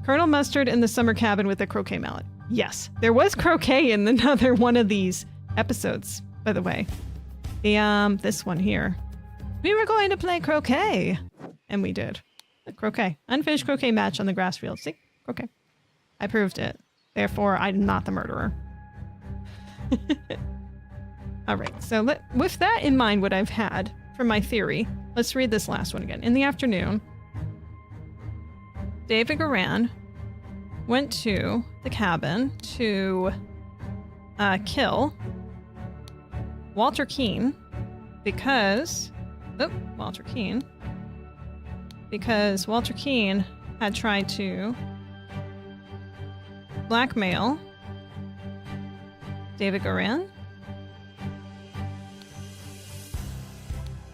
Colonel Mustard in the summer cabin with the croquet mallet. Yes, there was croquet in another one of these episodes, by the way. This one here. We were going to play croquet. And we did. Croquet. Unfinished croquet match on the grass field. See? Croquet. I proved it. Therefore, I'm not the murderer. Alright, so with that in mind, what I've had for my theory, let's read this last one again. In the afternoon, David Garan went to the cabin to kill Walter Keene because Walter Keene had tried to blackmail David Garan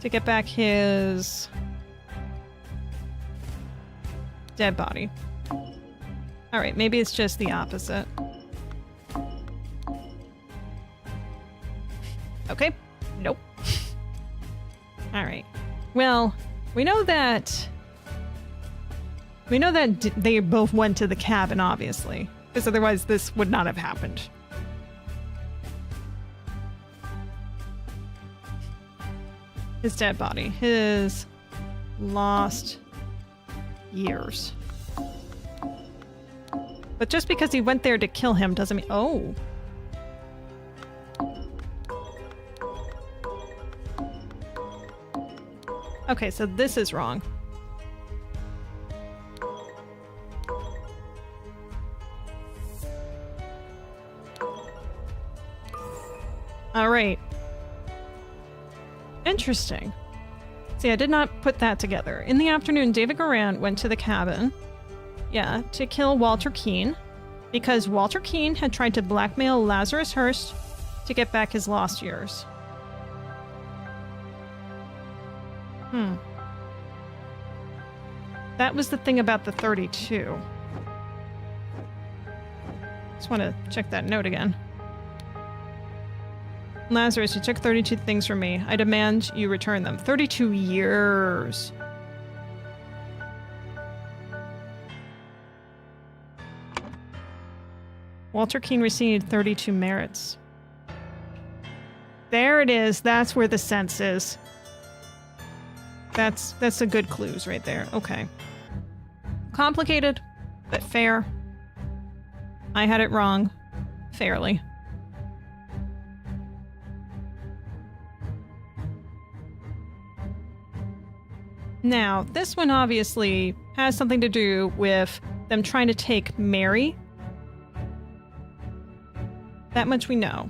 to get back his dead body. Alright, maybe it's just the opposite. Okay. Nope. Alright. Well, we know that they both went to the cabin, obviously. Because otherwise this would not have happened. His dead body. His lost years. But just because he went there to kill him doesn't mean... Oh. Okay, so this is wrong. All right. Interesting. See, I did not put that together. In the afternoon, David Garan went to the cabin, to kill Walter Keene, because Walter Keene had tried to blackmail Lazarus Hearst to get back his lost years. That was the thing about the 32. Just want to check that note again. Lazarus, you took 32 things from me. I demand you return them. 32 years. Walter Keene received 32 merits. There it is. That's where the sense is. That's a good clues right there. Okay. Complicated, but fair. I had it wrong. Fairly. Now, this one obviously has something to do with them trying to take Mary. That much we know.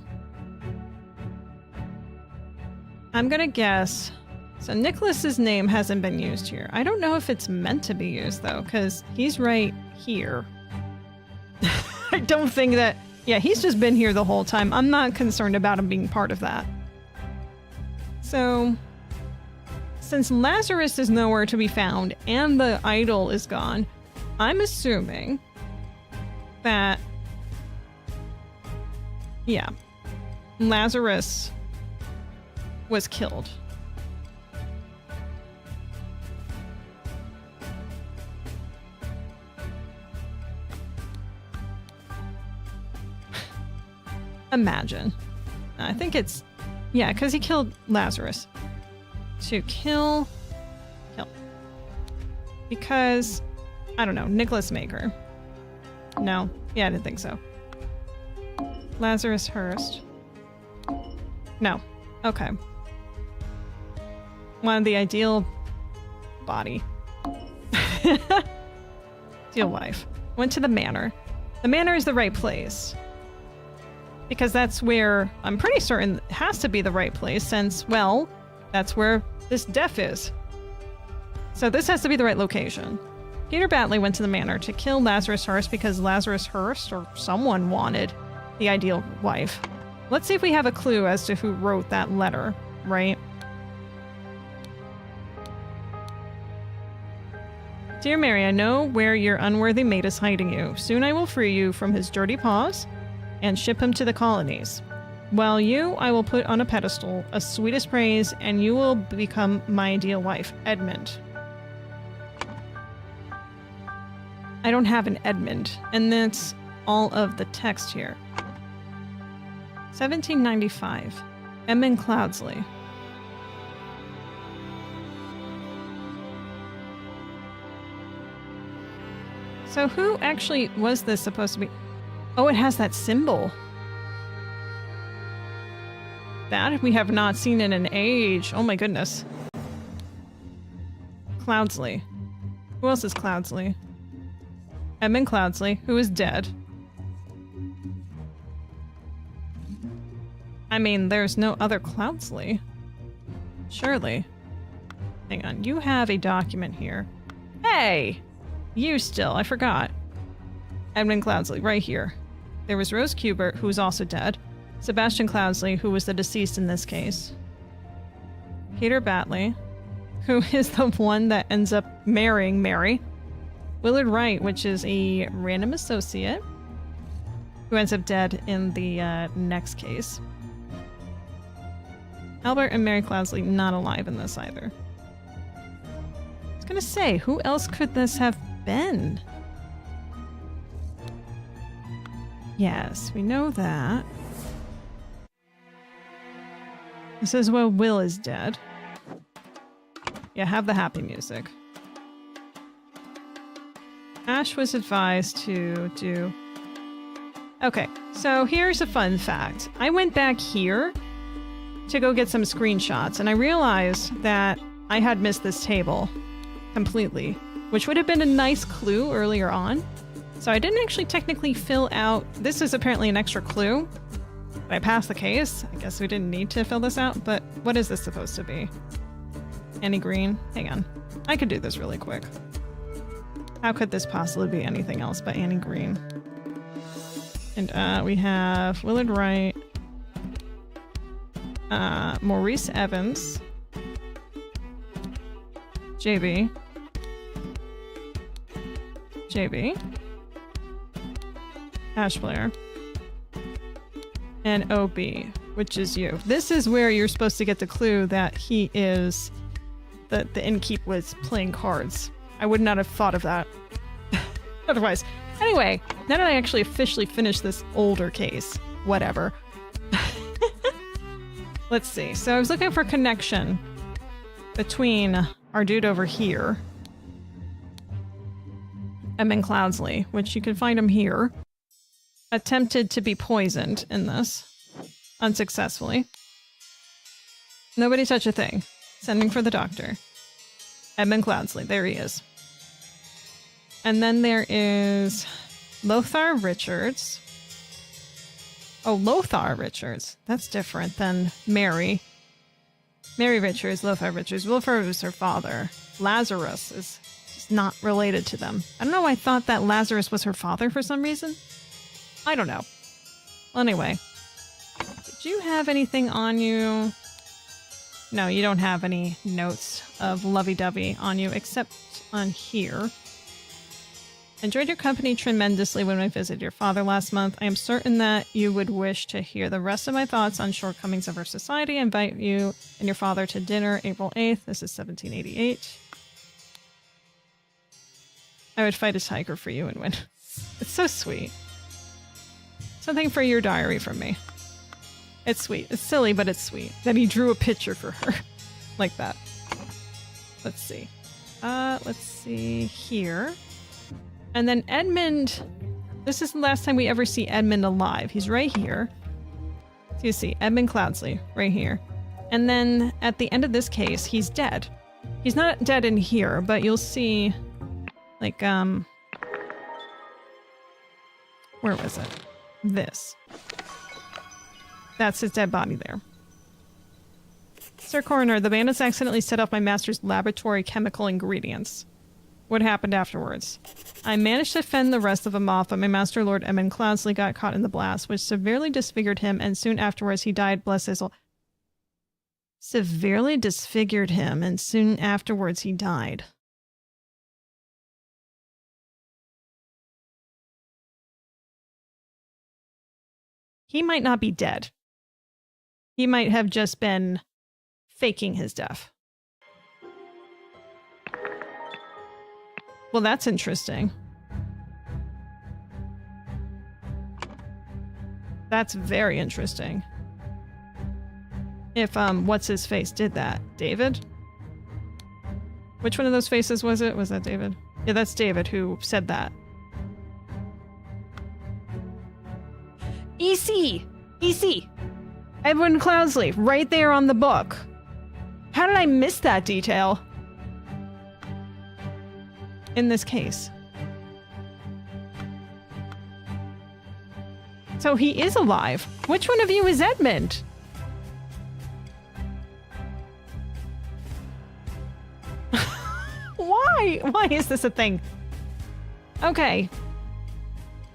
I'm gonna guess... So Nicholas's name hasn't been used here. I don't know if it's meant to be used, though, because he's right here. I don't think that... Yeah, he's just been here the whole time. I'm not concerned about him being part of that. So... Since Lazarus is nowhere to be found and the idol is gone, I'm assuming that... Yeah. Lazarus was killed. Imagine. I think it's... Yeah, because he killed Lazarus. To kill... Because... I don't know. Nicholas Maker. No. Yeah, I didn't think so. Lazarus Hearst. No. Okay. Wanted the ideal body. Ideal wife. Went to the manor. The manor is the right place. Because that's where, I'm pretty certain, it has to be the right place since, well, that's where this death is. So this has to be the right location. Peter Batley went to the manor to kill Lazarus Hearst because Lazarus Hearst, or someone, wanted the ideal wife. Let's see if we have a clue as to who wrote that letter, right? Dear Mary, I know where your unworthy mate is hiding you. Soon I will free you from his dirty paws and ship him to the colonies. While you, I will put on a pedestal, a sweetest praise, and you will become my ideal wife, Edmund. I don't have an Edmund, and that's all of the text here. 1795. Edmund Cloudsley. So who actually was this supposed to be? Oh, it has that symbol. That we have not seen in an age. Oh my goodness. Cloudsley. Who else is Cloudsley? Edmund Cloudsley, who is dead. I mean, there's no other Cloudsley. Surely. Hang on, you have a document here. Hey! You still, I forgot. Edmund Cloudsley, right here. There was Rose Kubert, who was also dead. Sebastian Cloudsley, who was the deceased in this case. Peter Batley, who is the one that ends up marrying Mary. Willard Wright, which is a random associate, who ends up dead in the next case. Albert and Mary Cloudsley not alive in this either. I was gonna say, who else could this have been? Yes, we know that. This is where Will is dead. Yeah, have the happy music. Ash was advised to do... Okay, so here's a fun fact. I went back here to go get some screenshots, and I realized that I had missed this table completely, which would have been a nice clue earlier on. So I didn't actually technically fill out... This is apparently an extra clue. But I passed the case. I guess we didn't need to fill this out, but what is this supposed to be? Annie Green? Hang on. I could do this really quick. How could this possibly be anything else but Annie Green? And we have Willard Wright, Maurice Evans, JB, Ash Blair, and OB, which is you. This is where you're supposed to get the clue that he is... the innkeep was playing cards. I would not have thought of that otherwise. Anyway, now that I actually officially finished this older case, whatever. Let's see. So I was looking for a connection between our dude over here, Edmund Cloudsley, which you can find him here. Attempted to be poisoned in this. Unsuccessfully. Nobody touch a thing. Sending for the doctor. Edmund Cloudsley. There he is. And then there is Lothar Richards. Oh, Lothar Richards. That's different than Mary. Mary Richards, Lothar Richards. Lothar was her father. Lazarus is just not related to them. I don't know why I thought that Lazarus was her father for some reason. I don't know. Well, anyway. Did you have anything on you? No, you don't have any notes of lovey-dovey on you, except on here. Enjoyed your company tremendously when I visited your father last month. I am certain that you would wish to hear the rest of my thoughts on shortcomings of our society. I invite you and your father to dinner April 8th. This is 1788. I would fight a tiger for you and win. It's so sweet. Something for your diary from me. It's sweet. It's silly, but it's sweet. That he drew a picture for her. Like that. Let's see. Let's see here. And then Edmund... This is the last time we ever see Edmund alive. He's right here. So you see, Edmund Cloudsley, right here. And then at the end of this case, he's dead. He's not dead in here, but you'll see... Like, where was it? This. That's his dead body there. Sir Coroner, the bandits accidentally set off my master's laboratory chemical ingredients. What happened afterwards? I managed to fend the rest of them off, but my master Lord Emmon Cloudsley got caught in the blast, which severely disfigured him, and soon afterwards he died, bless his soul. Severely disfigured him, and soon afterwards he died. He might not be dead. He might have just been faking his death. Well, that's interesting. That's very interesting. If, what's his face did that? David? Which one of those faces was it? Was that David? Yeah, that's David who said that. EC! EC! Edwin Cloudsley, right there on the book. How did I miss that detail? In this case. So he is alive. Which one of you is Edmund? Why? Why is this a thing? Okay.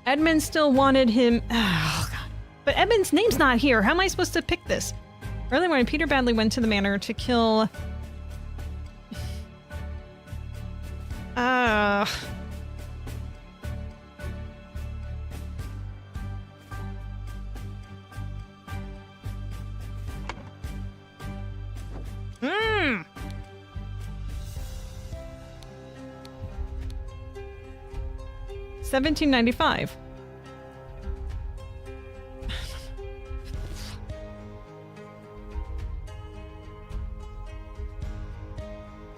Edmund still wanted him. Oh, God. But Edmund's name's not here. How am I supposed to pick this? Early morning, Peter Badley went to the manor to kill... Hmm. 1795.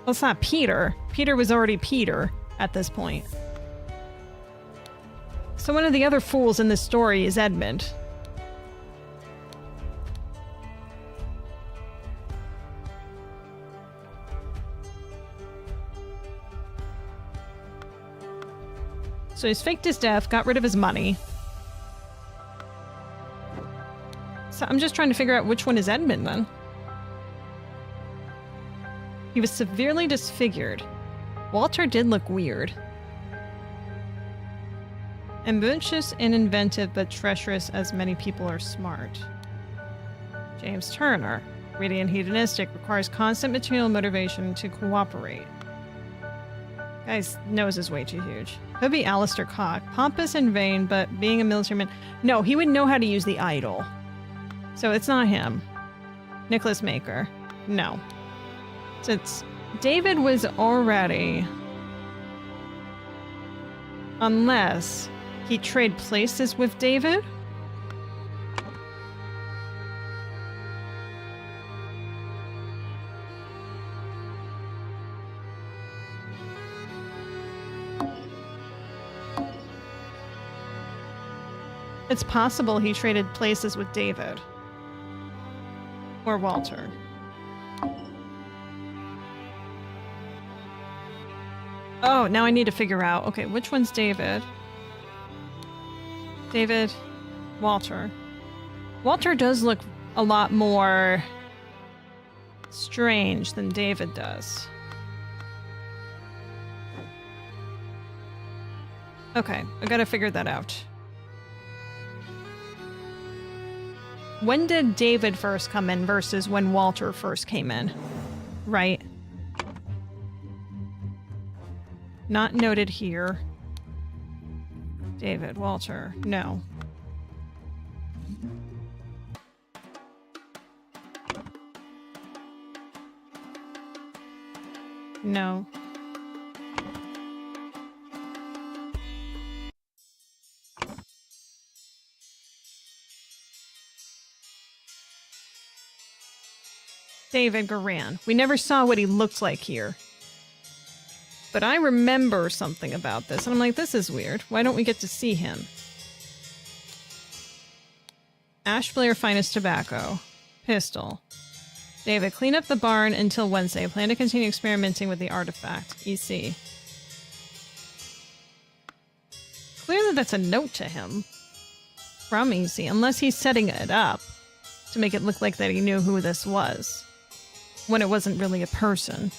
Well, it's not Peter. Peter was already Peter at this point. So one of the other fools in this story is Edmund. So he's faked his death, got rid of his money. So I'm just trying to figure out which one is Edmund then. He was severely disfigured. Walter did look weird. Ambitious and inventive, but treacherous, as many people are smart. James Turner. Greedy and hedonistic, requires constant material motivation to cooperate. Guy's nose is way too huge. Could be Alistair Cock. Pompous and vain, but being a military man... No, he would know how to use the idol. So it's not him. Nicholas Maker. No. Since David was already... Unless he trade places with David? It's possible he traded places with David. Or Walter. Oh, now I need to figure out. Okay, which one's David? David, Walter. Walter does look a lot more strange than David does. Okay, I gotta figure that out. When did David first come in versus when Walter first came in? Right? Not noted here. David, Walter, no. No. David Garan. We never saw what he looked like here. But I remember something about this, and I'm like, this is weird. Why don't we get to see him? Ashblair Finest Tobacco. Pistol. David, clean up the barn until Wednesday. Plan to continue experimenting with the artifact. EC. Clearly that's a note to him. From EC, unless he's setting it up to make it look like that he knew who this was. When it wasn't really a person.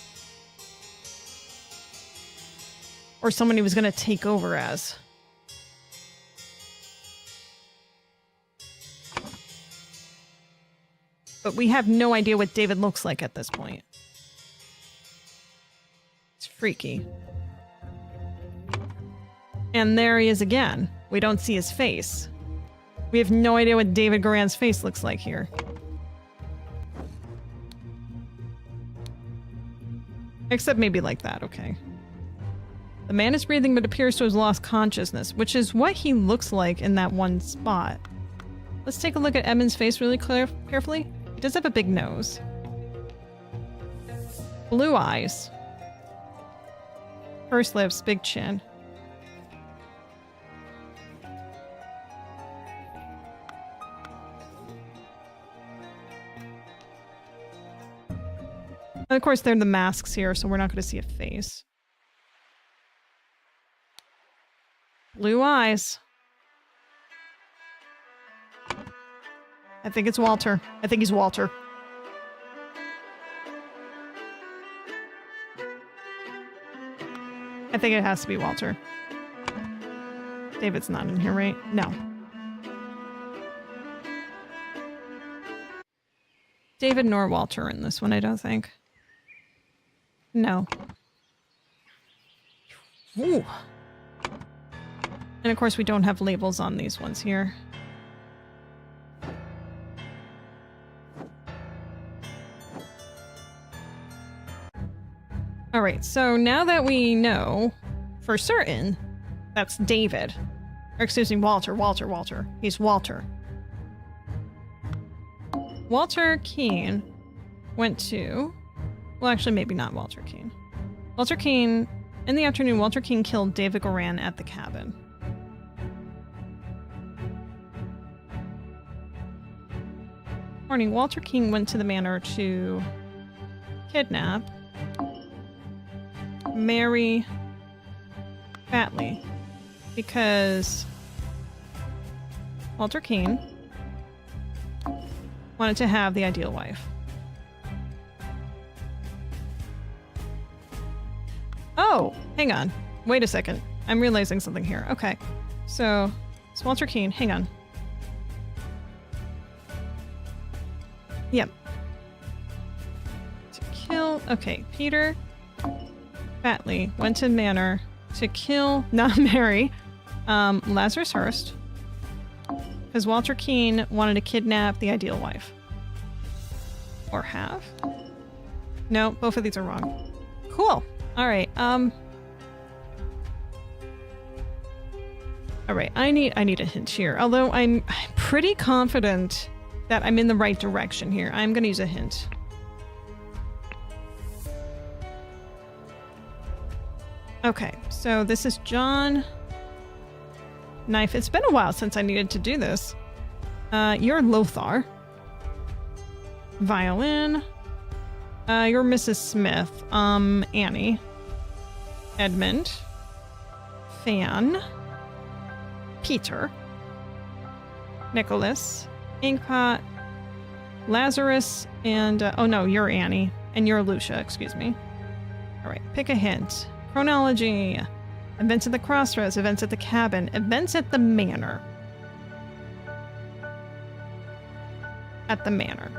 Or someone he was going to take over as. But we have no idea what David looks like at this point. It's freaky. And there he is again. We don't see his face. We have no idea what David Goran's face looks like here. Except maybe like that, okay. The man is breathing but appears to have lost consciousness, which is what he looks like in that one spot. Let's take a look at Edmund's face really carefully. He does have a big nose. Blue eyes. Pursed lips, big chin. And of course, they're the masks here, so we're not going to see a face. Blue eyes. I think it's Walter. I think he's Walter. I think it has to be Walter. David's not in here, right? No. David nor Walter in this one, I don't think. No. Ooh. And of course we don't have labels on these ones here. Alright, so now that we know for certain that's David. Or excuse me, Walter. He's Walter. Walter Keane went to... Well, actually, maybe not Walter Keane. Walter Keane... In the afternoon, Walter Keane killed David Goran at the cabin. Morning, Walter Keane went to the manor to kidnap, marry Batley, because Walter Keane wanted to have the ideal wife. Oh, hang on. Wait a second. I'm realizing something here. Okay. So, it's Walter Keane. Hang on. Yep. To kill... Okay, Peter Batley went to Manor to kill, not marry, Lazarus Hurst. Because Walter Keane wanted to kidnap the ideal wife. Or have? No, both of these are wrong. Cool. Alright, Alright, I need a hint here. Although I'm pretty confident that I'm in the right direction here. I'm gonna use a hint. Okay, so this is John. Knife. It's been a while since I needed to do this. You're Lothar. Violin. You're Mrs. Smith. Annie. Edmund. Fan. Peter. Nicholas. Inkpot. Lazarus. And, oh no, you're Annie. And you're Lucia, excuse me. Alright, pick a hint. Chronology. Events at the crossroads. Events at the cabin. Events at the manor. At the manor.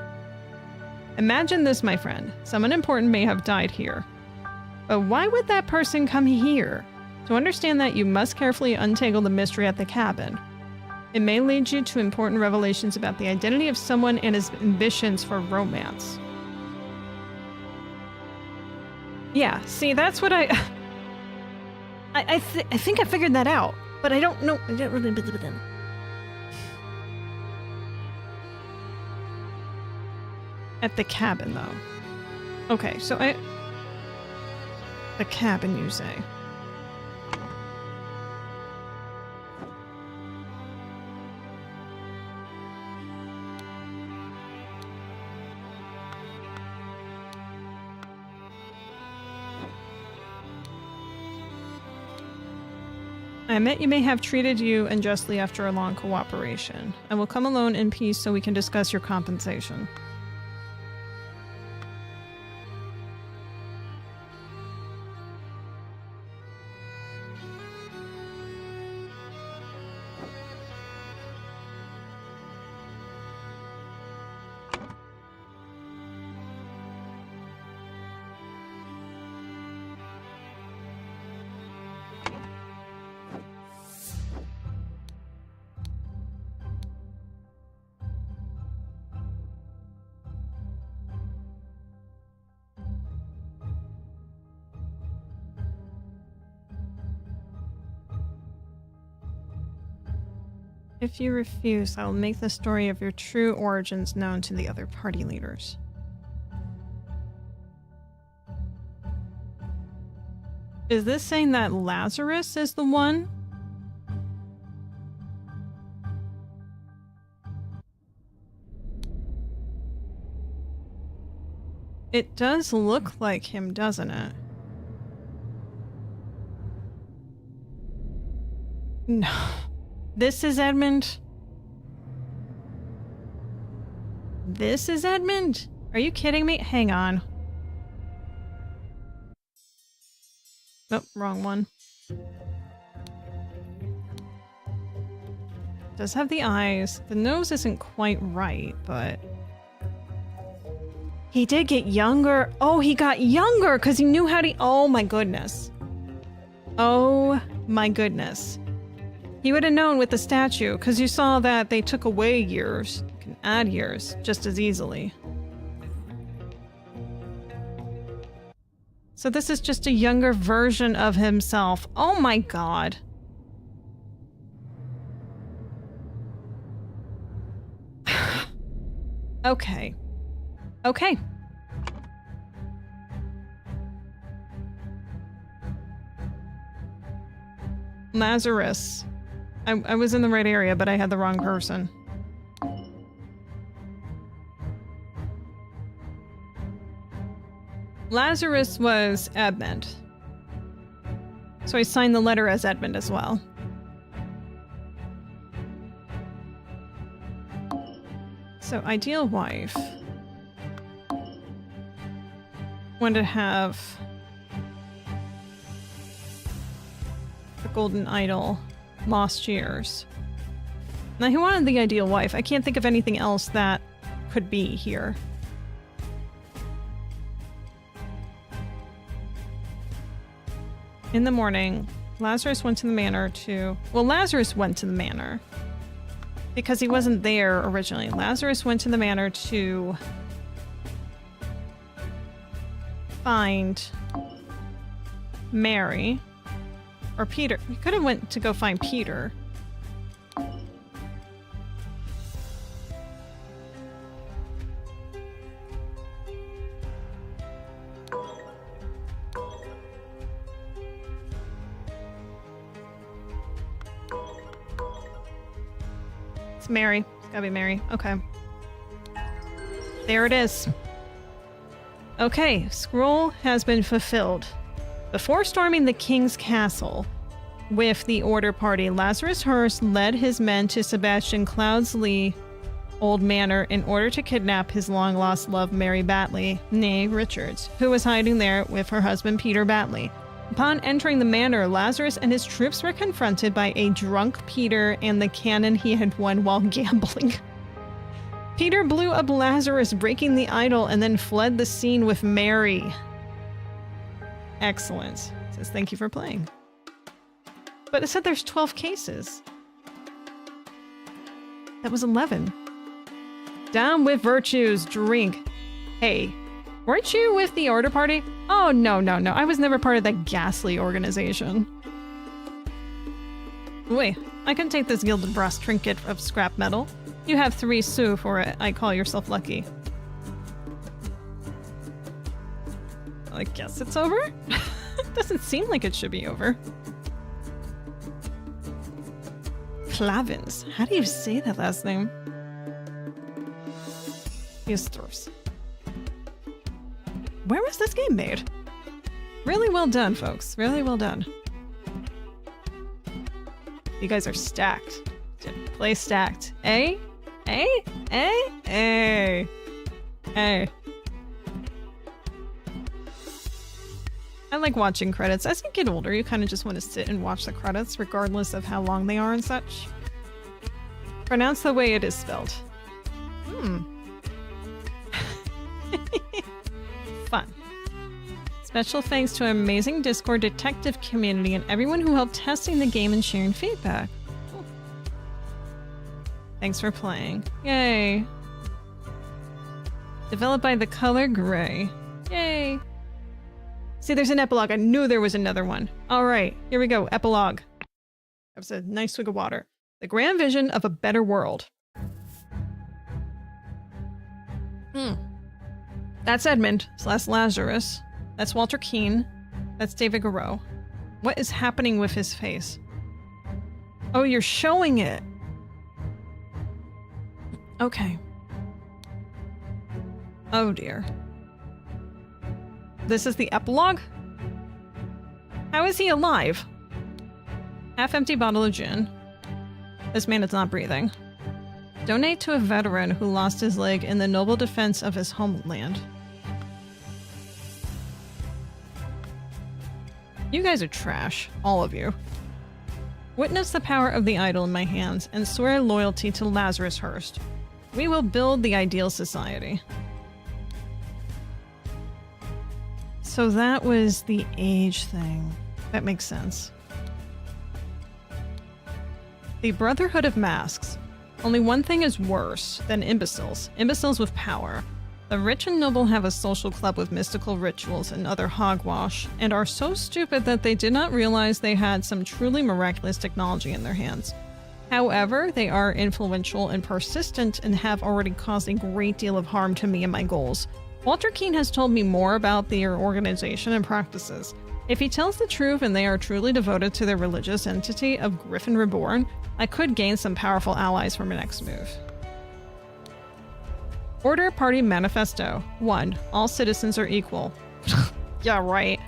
Imagine this, my friend. Someone important may have died here. But why would that person come here? To understand that, you must carefully untangle the mystery at the cabin. It may lead you to important revelations about the identity of someone and his ambitions for romance. Yeah, see, that's what I think I figured that out, but I don't know. I don't really believe it in. At the cabin, though. Okay, so the cabin, you say? I admit you may have treated you unjustly after a long cooperation. I will come alone in peace so we can discuss your compensation. If you refuse, I will make the story of your true origins known to the other party leaders. Is this saying that Lazarus is the one? It does look like him, doesn't it? No. This is Edmund? This is Edmund? Are you kidding me? Hang on. Oh, wrong one. Does have the eyes. The nose isn't quite right, but... He did get younger. Oh, he got younger because he knew how to... Oh my goodness. Oh my goodness. He would have known with the statue because you saw that they took away years. You can add years just as easily. So this is just a younger version of himself. Oh my god. Okay. Okay. Lazarus. I was in the right area, but I had the wrong person. Lazarus was Edmund. So I signed the letter as Edmund as well. So ideal wife. Wanted to have the golden idol, lost years. Now he wanted the ideal wife. I can't think of anything else that could be here. In the morning, Lazarus went to the manor to... Well, Lazarus went to the manor because he wasn't there originally. Lazarus went to the manor to find Mary or Peter. He could have went to go find Peter. It's Mary. It's gotta be Mary. Okay. There it is. Okay, scroll has been fulfilled. Before storming the king's castle with the Order Party, Lazarus Hearst led his men to Sebastian Cloudsley Old Manor in order to kidnap his long-lost love Mary Batley, née Richards, who was hiding there with her husband Peter Batley. Upon entering the manor, Lazarus and his troops were confronted by a drunk Peter and the cannon he had won while gambling. Peter blew up Lazarus, breaking the idol, and then fled the scene with Mary. Excellent. It says thank you for playing. But it said there's 12 cases. That was 11. Down with virtues, drink. Hey, weren't you with the Order Party? Oh, no. I was never part of that ghastly organization. Wait, I can take this gilded brass trinket of scrap metal. You have 3 sous for it. I call yourself lucky. I guess it's over? Doesn't seem like it should be over. Clavins. How do you say that last name? Justus. Where was this game made? Really well done, folks. Really well done. You guys are stacked. Play stacked. A? I like watching credits. As you get older, you kind of just want to sit and watch the credits, regardless of how long they are and such. Pronounce the way it is spelled. Fun. Special thanks to an amazing Discord detective community and everyone who helped testing the game and sharing feedback. Cool. Thanks for playing. Yay. Developed by The Color Gray. Yay. See, there's an epilogue. I knew there was another one. All right, here we go. Epilogue. That was a nice swig of water. The grand vision of a better world. That's Edmund / Lazarus. That's Walter Keane. That's David Garreau. What is happening with his face? Oh, you're showing it. Okay. Oh dear. This is the epilogue? How is he alive? Half-empty bottle of gin. This man is not breathing. Donate to a veteran who lost his leg in the noble defense of his homeland. You guys are trash. All of you. Witness the power of the idol in my hands and swear loyalty to Lazarus Hurst. We will build the ideal society. So that was the age thing. That makes sense. The Brotherhood of Masks. Only one thing is worse than imbeciles. Imbeciles with power. The rich and noble have a social club with mystical rituals and other hogwash, and are so stupid that they did not realize they had some truly miraculous technology in their hands. However, they are influential and persistent and have already caused a great deal of harm to me and my goals. Walter Keane has told me more about their organization and practices. If he tells the truth and they are truly devoted to their religious entity of Griffin Reborn, I could gain some powerful allies for my next move. Order Party Manifesto. 1. All citizens are equal. Yeah, right.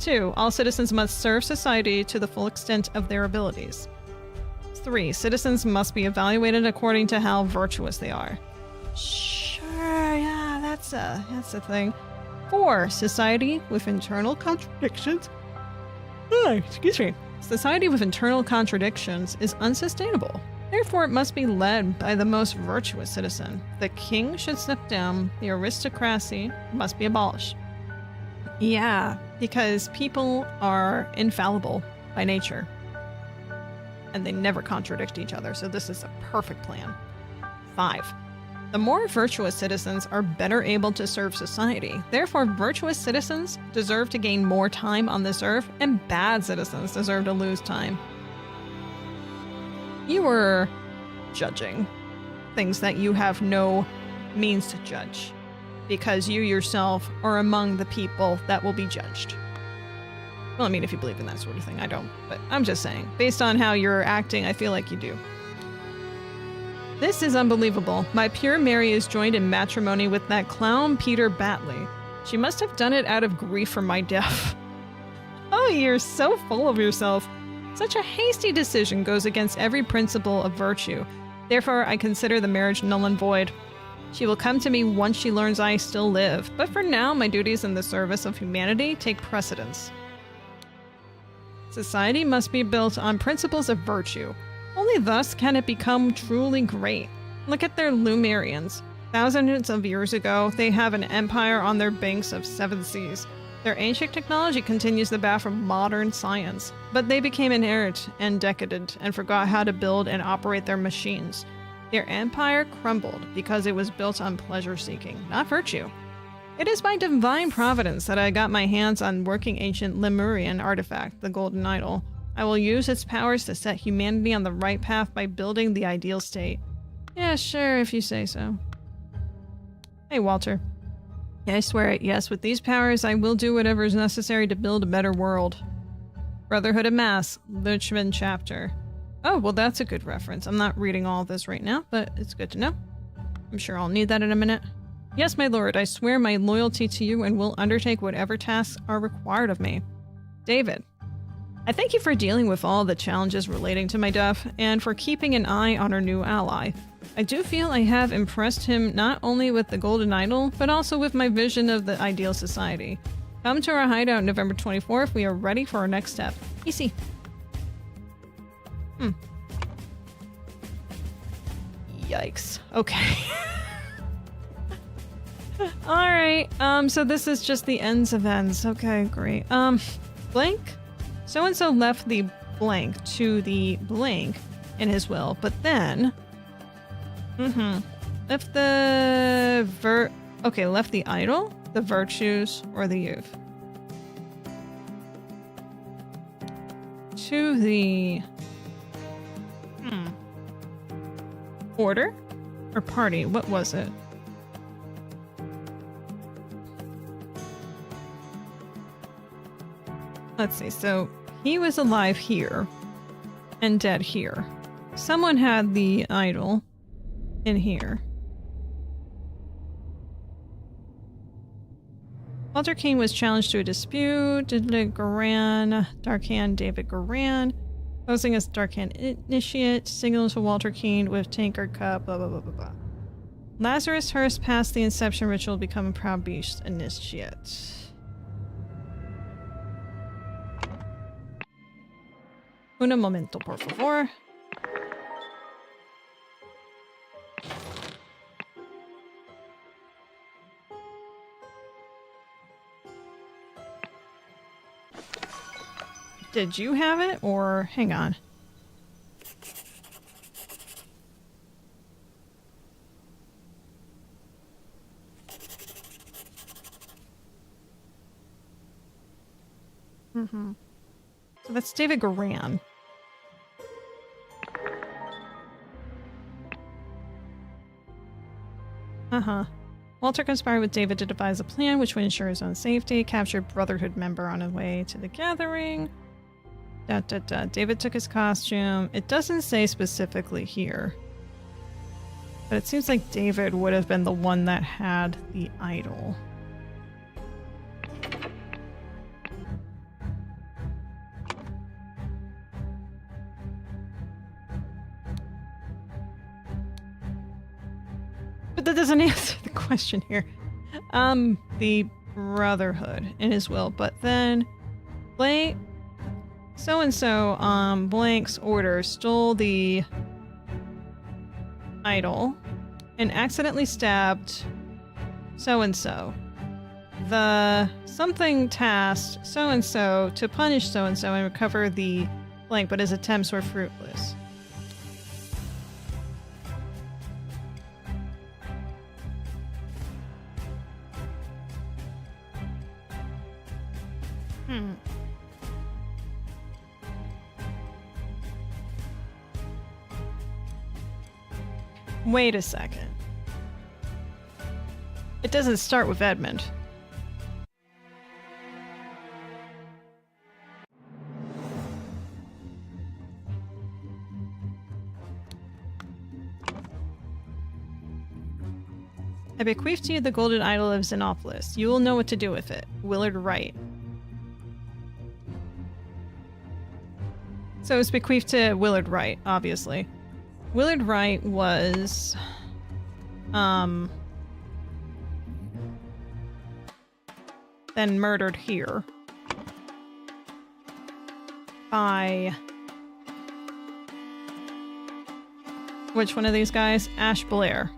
2. All citizens must serve society to the full extent of their abilities. 3. Citizens must be evaluated according to how virtuous they are. Sure, yeah, that's a thing. 4. Society with internal contradictions. Excuse me. Society with internal contradictions is unsustainable. Therefore, it must be led by the most virtuous citizen. The king should step down. The aristocracy must be abolished. Yeah, because people are infallible by nature. And they never contradict each other, so this is a perfect plan. 5. The more virtuous citizens are better able to serve society. Therefore, virtuous citizens deserve to gain more time on this earth, and bad citizens deserve to lose time. You were judging things that you have no means to judge, because you yourself are among the people that will be judged. Well, I mean, if you believe in that sort of thing, I don't, but I'm just saying, based on how you're acting, I feel like you do. This is unbelievable. My pure Mary is joined in matrimony with that clown Peter Batley. She must have done it out of grief for my death. Oh, you're so full of yourself. Such a hasty decision goes against every principle of virtue. Therefore, I consider the marriage null and void. She will come to me once she learns I still live, but for now, my duties in the service of humanity take precedence. Society must be built on principles of virtue. Only thus can it become truly great. Look at their Lumerians. Thousands of years ago, they have an empire on their banks of 7 seas. Their ancient technology continues the path of modern science, but they became inerrant and decadent and forgot how to build and operate their machines. Their empire crumbled because it was built on pleasure-seeking, not virtue. It is by divine providence that I got my hands on working ancient Lemurian artifact, the Golden Idol. I will use its powers to set humanity on the right path by building the ideal state. Yeah, sure, if you say so. Hey, Walter. I swear it, yes, with these powers, I will do whatever is necessary to build a better world. Brotherhood of Mass, Lichman chapter. Oh, well, that's a good reference. I'm not reading all of this right now, but it's good to know. I'm sure I'll need that in a minute. Yes, my lord, I swear my loyalty to you and will undertake whatever tasks are required of me. David. I thank you for dealing with all the challenges relating to my death, and for keeping an eye on our new ally. I do feel I have impressed him not only with the Golden Idol, but also with my vision of the ideal society. Come to our hideout November 24th. We are ready for our next step. Easy. Yikes. Okay. Alright, so this is just the ends of ends. Okay, great. Blank? So-and-so left the blank to the blank in his will, but then... Left the left the idol, the virtues, or the youth. To the... Order? Or party? What was it? Let's see. So he was alive here and dead here. Someone had the idol in here. Walter King was challenged to a dispute. Darkhand David Garan. Posing as Darkhand Initiate. Signal to Walter King with Tankard Cup. Blah, blah, blah, blah, blah. Lazarus Hearst passed the Inception Ritual to become a Proud Beast Initiate. Un momento, por favor. Did you have it, or hang on? Mm-hmm. So that's David Garan. Uh-huh. Walter conspired with David to devise a plan which would ensure his own safety. Captured Brotherhood member on his way to the gathering. David took his costume. It doesn't say specifically here. But it seems like David would have been the one that had the idol. But that doesn't answer the question here. The Brotherhood in his will, but then Blank so-and-so Blank's order stole the idol and accidentally stabbed so-and-so. The something tasked so-and-so to punish so-and-so and recover the blank, but his attempts were fruitless. Wait a second. It doesn't start with Edmund. I bequeath to you the golden idol of Xenopolis. You will know what to do with it. Willard Wright. So it was bequeathed to Willard Wright, obviously. Willard Wright was, then murdered here by which one of these guys? Ash Blair.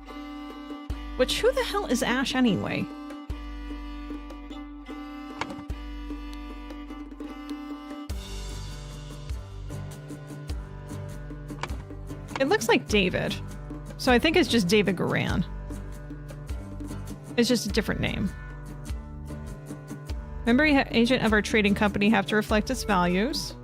Which, who the hell is Ash anyway? It looks like David. So I think it's just David Garan. It's just a different name. Member agent of our trading company have to reflect its values.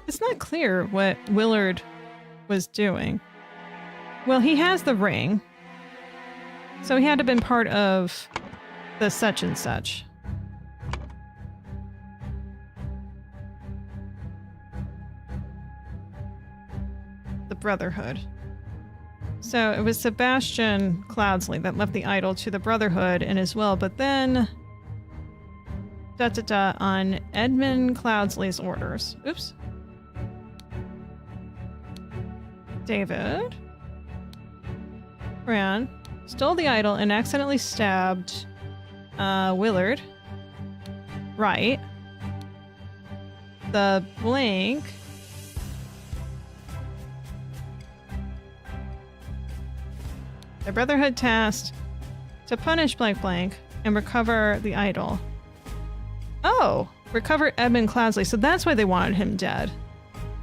It's not clear what Willard was doing. Well, he has the ring. So he had to have been part of the such and such. The Brotherhood. So it was Sebastian Cloudsley that left the idol to the Brotherhood in his will, but then on Edmund Cloudsley's orders. Oops. David ran, stole the idol, and accidentally stabbed Willard Wright. The blank the Brotherhood tasked to punish blank blank and recover the idol. Oh, recover Edmund Cloudsley. So that's why they wanted him dead.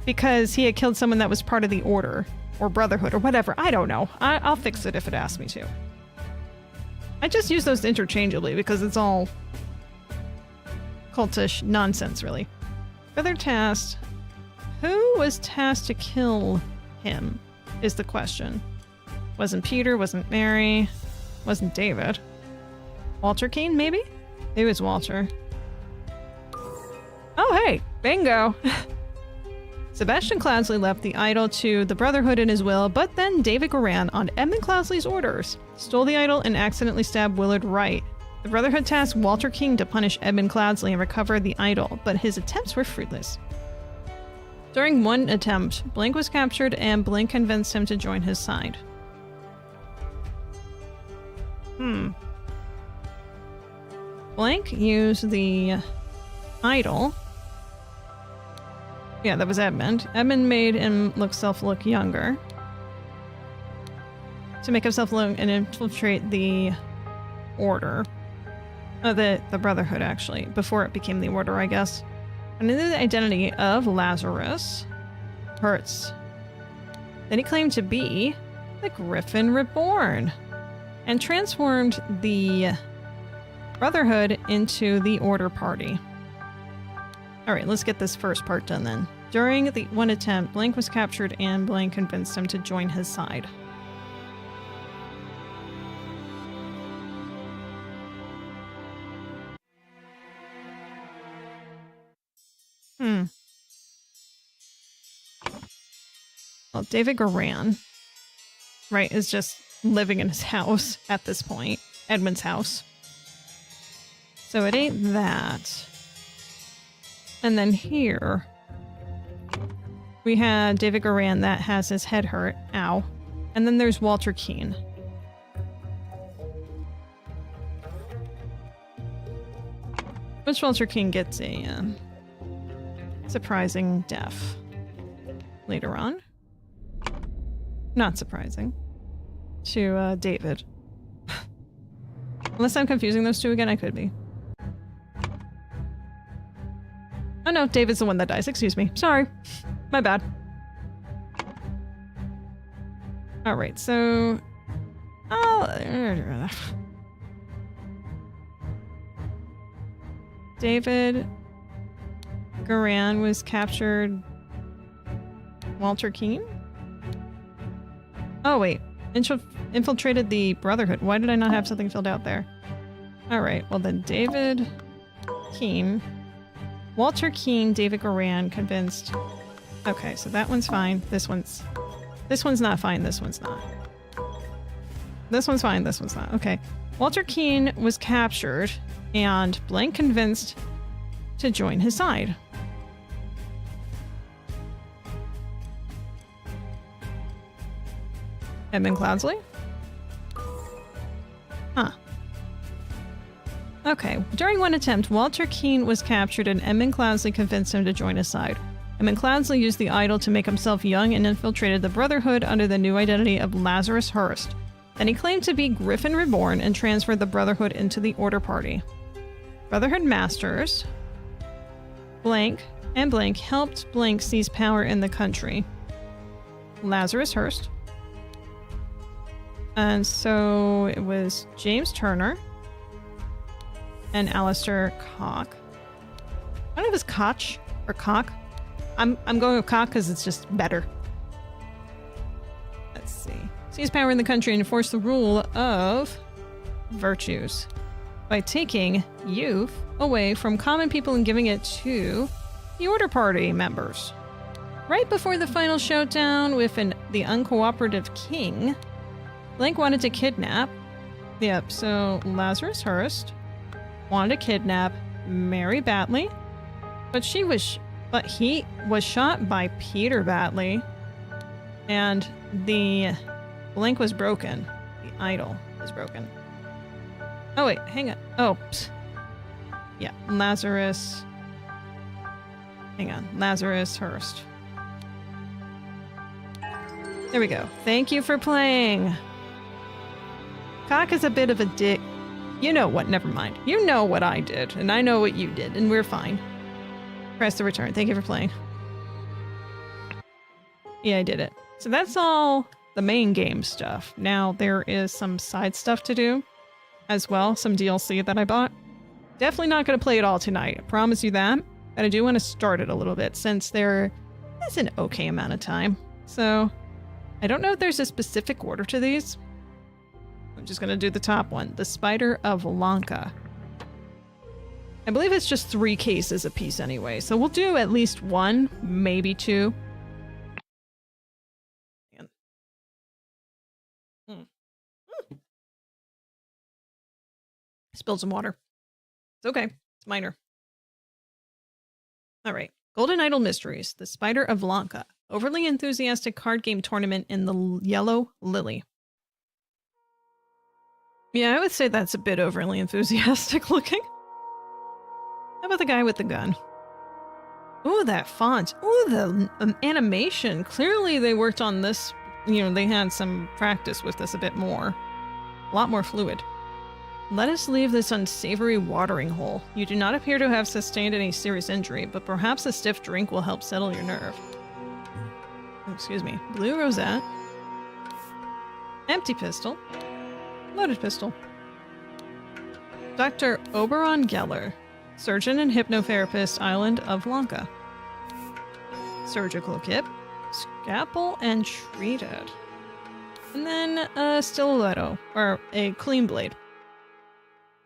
Because he had killed someone that was part of the Order. Or Brotherhood, or whatever. I don't know. I'll fix it if it asks me to. I just use those interchangeably because it's all cultish nonsense, really. Further tasked. Who was tasked to kill him is the question. Wasn't Peter, wasn't Mary, wasn't David. Walter Keane, maybe? It was Walter. Oh, hey, bingo. Sebastian Cloudsley left the idol to the Brotherhood in his will, but then David Goran, on Edmund Cloudsley's orders, stole the idol and accidentally stabbed Willard Wright. The Brotherhood tasked Walter King to punish Edmund Cloudsley and recover the idol, but his attempts were fruitless. During one attempt, Blink was captured and Blink convinced him to join his side. Blink used the idol. Yeah, that was Edmund. Edmund made himself look younger. To make himself look and infiltrate the Order. The Brotherhood, actually. Before it became the Order, I guess. Under the identity of Lazarus Hertz. Then he claimed to be the Griffin Reborn. And transformed the Brotherhood into the Order Party. Alright, let's get this first part done then. During the one attempt, Blank was captured and Blank convinced him to join his side. Well, David Goran, right, is just living in his house at this point. Edmund's house. So it ain't that. And then here, we had David Goran that has his head hurt. Ow. And then there's Walter Keane. Which Walter Keane gets a surprising death later on. Not surprising. To David. Unless I'm confusing those two again, I could be. Oh no, David's the one that dies. Excuse me. Sorry. My bad. Alright, so... David Goran was captured... Walter Keane? Oh wait. Infiltrated the Brotherhood. Why did I not have something filled out there? Alright, well then David Keane... Walter Keane, David Goran, convinced... Okay, so that one's fine. This one's not fine. This one's not. This one's fine. This one's not. Okay. Walter Keane was captured and Blank convinced to join his side. Edmund Cloudsley? Huh. Okay. During one attempt, Walter Keane was captured and Edmund Cloudsley convinced him to join his side. Edmund Cloudsley used the idol to make himself young and infiltrated the Brotherhood under the new identity of Lazarus Hurst. Then he claimed to be Griffin Reborn and transferred the Brotherhood into the Order Party. Brotherhood Masters, Blank, and Blank helped Blank seize power in the country. Lazarus Hurst. And so it was James Turner and Alistair Cock. I don't know if it's Koch or Cock. I'm going with Cock because it's just better. Let's see. Seize power in the country and enforce the rule of virtues by taking youth away from common people and giving it to the Order Party members. Right before the final showdown with the uncooperative king, Blank wanted to kidnap. Yep, so Lazarus Hurst wanted to kidnap Mary Batley, but he was shot by Peter Batley, and the Blank was broken. The idol was broken. Oh wait, hang on. Oh, psst. Yeah, Lazarus. Hang on, Lazarus Hurst. There we go. Thank you for playing. Cock is a bit of a dick. You know what? Never mind. You know what I did, and I know what you did, and we're fine. Press the return. Thank you for playing. Yeah, I did it. So that's all the main game stuff. Now there is some side stuff to do. as well, some DLC that I bought. Definitely not going to play it all tonight, I promise you that. But I do want to start it a little bit since there is an okay amount of time. So, I don't know if there's a specific order to these. I'm just going to do the top one. The Spider of Lanka. I believe it's just 3 cases a piece anyway, so we'll do at least 1, maybe 2. Spilled some water. It's okay. It's minor. Alright. Golden Idol Mysteries. The Spider of Lanka. Overly enthusiastic card game tournament in the Yellow Lily. Yeah, I would say that's a bit overly enthusiastic looking. How about the guy with the gun? Ooh, that font. Ooh, the animation. Clearly they worked on this. You know, they had some practice with this a bit more. A lot more fluid. Let us leave this unsavory watering hole. You do not appear to have sustained any serious injury, but perhaps a stiff drink will help settle your nerve. Oh, excuse me. Blue rosette. Empty pistol. Loaded pistol. Dr. Oberon Geller. Surgeon and hypnotherapist, Island of Lanka. Surgical kit. Scalpel and treated. And then a stiletto, or a clean blade.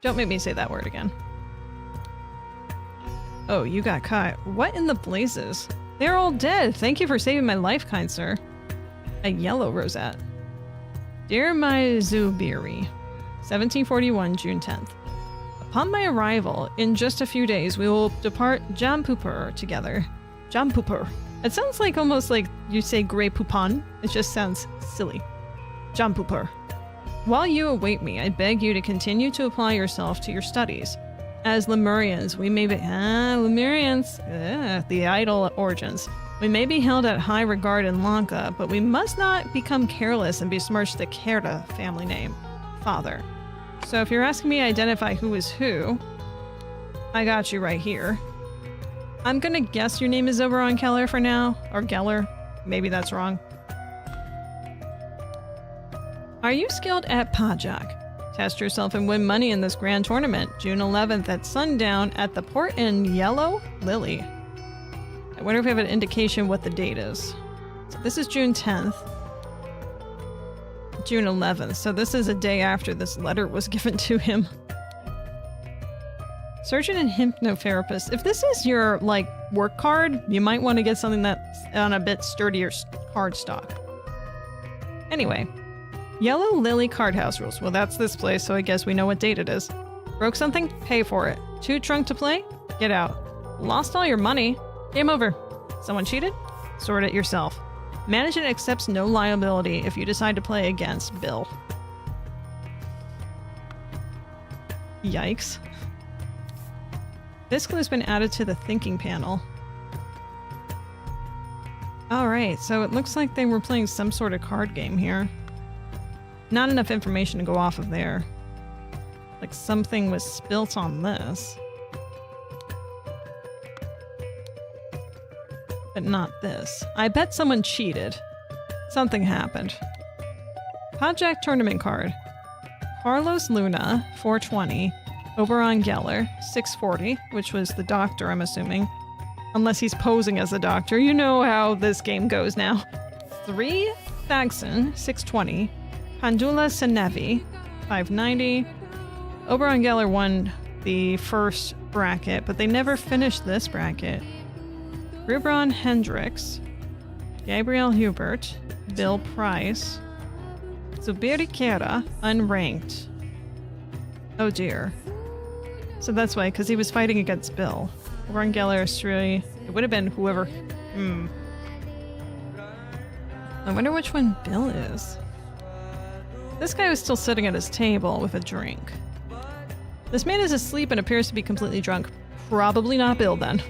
Don't make me say that word again. Oh, you got caught. What in the blazes? They're all dead. Thank you for saving my life, kind sir. A yellow rosette. Dear my Zubiri, 1741, June 10th. Upon my arrival, in just a few days, we will depart Jampupur together. Jampupur. It sounds like almost like you say Grey Poupon. It just sounds silly. Jampupur. While you await me, I beg you to continue to apply yourself to your studies. As Lemurians, we may be... Lemurians. The idol origins. We may be held at high regard in Lanka, but we must not become careless and besmirch the Kerta family name. Father. So if you're asking me to identify who is who, I got you right here. I'm gonna guess your name is Oberon Keller for now, or Geller. Maybe that's wrong. Are you skilled at Pajak? Test yourself and win money in this grand tournament, June 11th at sundown at the port in Yellow Lily. I wonder if we have an indication what the date is. So this is June 10th. June 11th, so this is a day after this letter was given to him. Surgeon and hypnotherapist. If this is your, like, work card, you might want to get something that's on a bit sturdier card stock. Anyway. Yellow Lily Card House rules. Well, that's this place, so I guess we know what date it is. Broke something? Pay for it. Too drunk to play? Get out. Lost all your money? Game over. Someone cheated? Sort it yourself. Management accepts no liability if you decide to play against Bill. Yikes. This clue has been added to the thinking panel. Alright, so it looks like they were playing some sort of card game here. Not enough information to go off of there. Like something was spilt on this. But not this. I bet someone cheated. Something happened. Pajak tournament card. Carlos Luna, 420. Oberon Geller, 640, which was the doctor, I'm assuming. Unless he's posing as a doctor. You know how this game goes now. 3 Thagson, 620. Pandula Senevi, 590. Oberon Geller won the first bracket, but they never finished this bracket. Rubron Hendricks, Gabriel Hubert, Bill Price, Zubiri Kera, unranked. Oh dear. So that's why, because he was fighting against Bill. Oberon Geller, Australia. It would have been whoever. I wonder which one Bill is. This guy was still sitting at his table with a drink. This man is asleep and appears to be completely drunk. Probably not Bill then.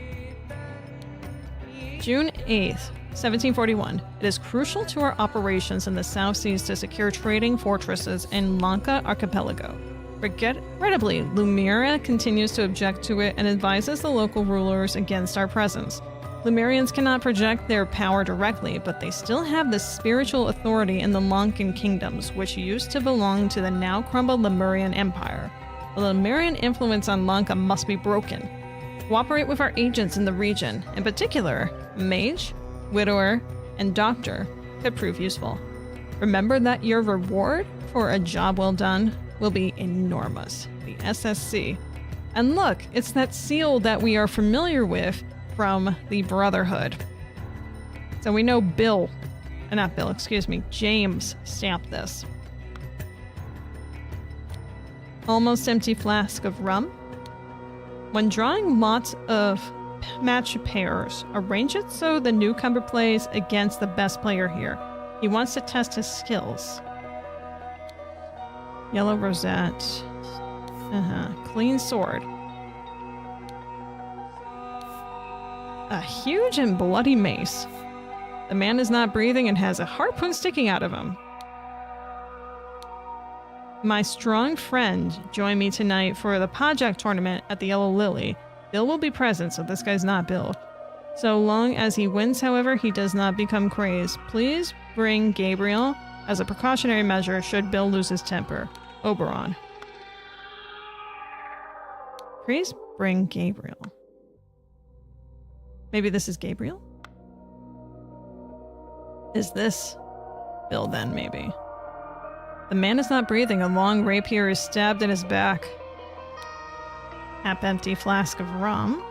June 8th, 1741. It is crucial to our operations in the South Seas to secure trading fortresses in Lanka Archipelago. Regrettably, Lumira continues to object to it and advises the local rulers against our presence. Lumerians cannot project their power directly, but they still have the spiritual authority in the Lankan kingdoms, which used to belong to the now crumbled Lemurian Empire. The Lemurian influence on Lanka must be broken. Cooperate with our agents in the region. In particular, Mage, Widower, and Doctor could prove useful. Remember that your reward for a job well done will be enormous. The SSC. And look, it's that seal that we are familiar with from the Brotherhood. So we know James stamped this. Almost empty flask of rum. When drawing lots of match pairs, arrange it so the newcomer plays against the best player here. He wants to test his skills. Yellow rosette. Clean sword. A huge and bloody mace. The man is not breathing and has a harpoon sticking out of him. My strong friend joined me tonight for the project tournament at the Yellow Lily. Bill will be present, so this guy's not Bill. So long as he wins, however, he does not become crazed. Please bring Gabriel as a precautionary measure should Bill lose his temper. Oberon. Please bring Gabriel. Maybe this is Gabriel? Is this Bill then, maybe? The man is not breathing. A long rapier is stabbed in his back. Half-empty flask of rum.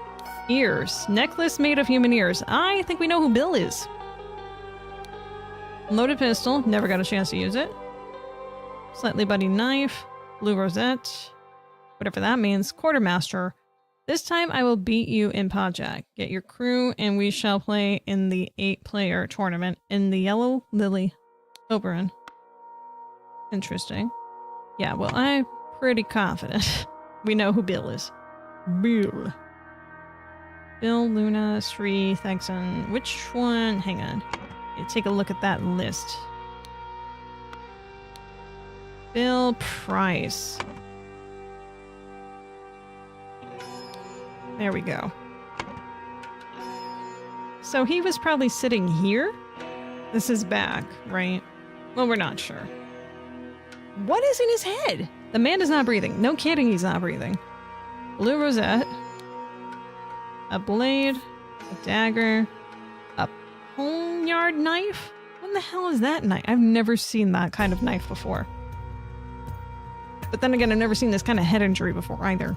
Ears. Necklace made of human ears. I think we know who Bill is. Loaded pistol. Never got a chance to use it. Slightly bloody knife. Blue rosette. Whatever that means. Quartermaster. This time I will beat you in Pajak. Get your crew and we shall play in the 8-player tournament in the Yellow Lily. Oberon. Interesting. Yeah, well, I'm pretty confident we know who Bill is. Bill. Bill, Luna, Sri, Thexan. Which one? Hang on. Take a look at that list. Bill Price. There we go. So he was probably sitting here? This is back, right? Well, we're not sure. What is in his head? The man is not breathing. No kidding, he's not breathing. Blue rosette. A blade. A dagger. A poniard knife? What the hell is that knife? I've never seen that kind of knife before. But then again, I've never seen this kind of head injury before either.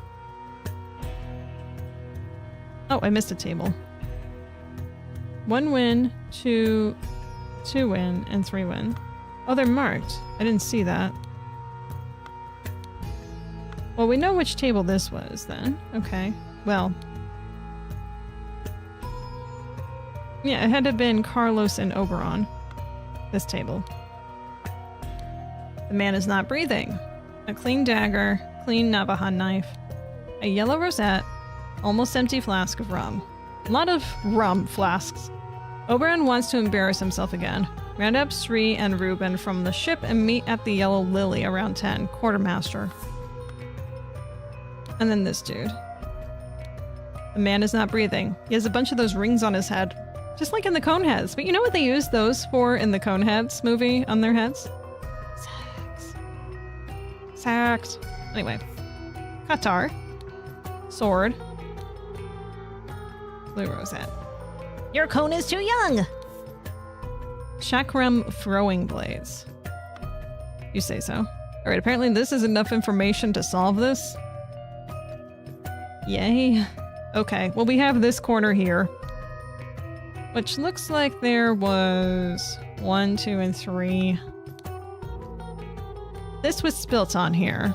Oh, I missed a table. 1 win, 2 win, and 3 win. Oh, they're marked. I didn't see that. Well, we know which table this was then. Okay. Well. Yeah, it had to have been Carlos and Oberon. This table. The man is not breathing. A clean dagger, clean Navajo knife, a yellow rosette, almost empty flask of rum. A lot of rum flasks. Oberon wants to embarrass himself again. Round up Sri and Ruben from the ship and meet at the Yellow Lily around 10. Quartermaster. And then this dude. The man is not breathing. He has a bunch of those rings on his head. Just like in the Coneheads. But you know what they use those for in the Coneheads movie on their heads? Sacks. Anyway. Qatar. Sword. Blue rosette. Your cone is too young. Chakram throwing blades. You say so. Alright, apparently this is enough information to solve this. Yay. Okay, well we have this corner here. Which looks like there was 1, 2, and 3. This was spilt on here.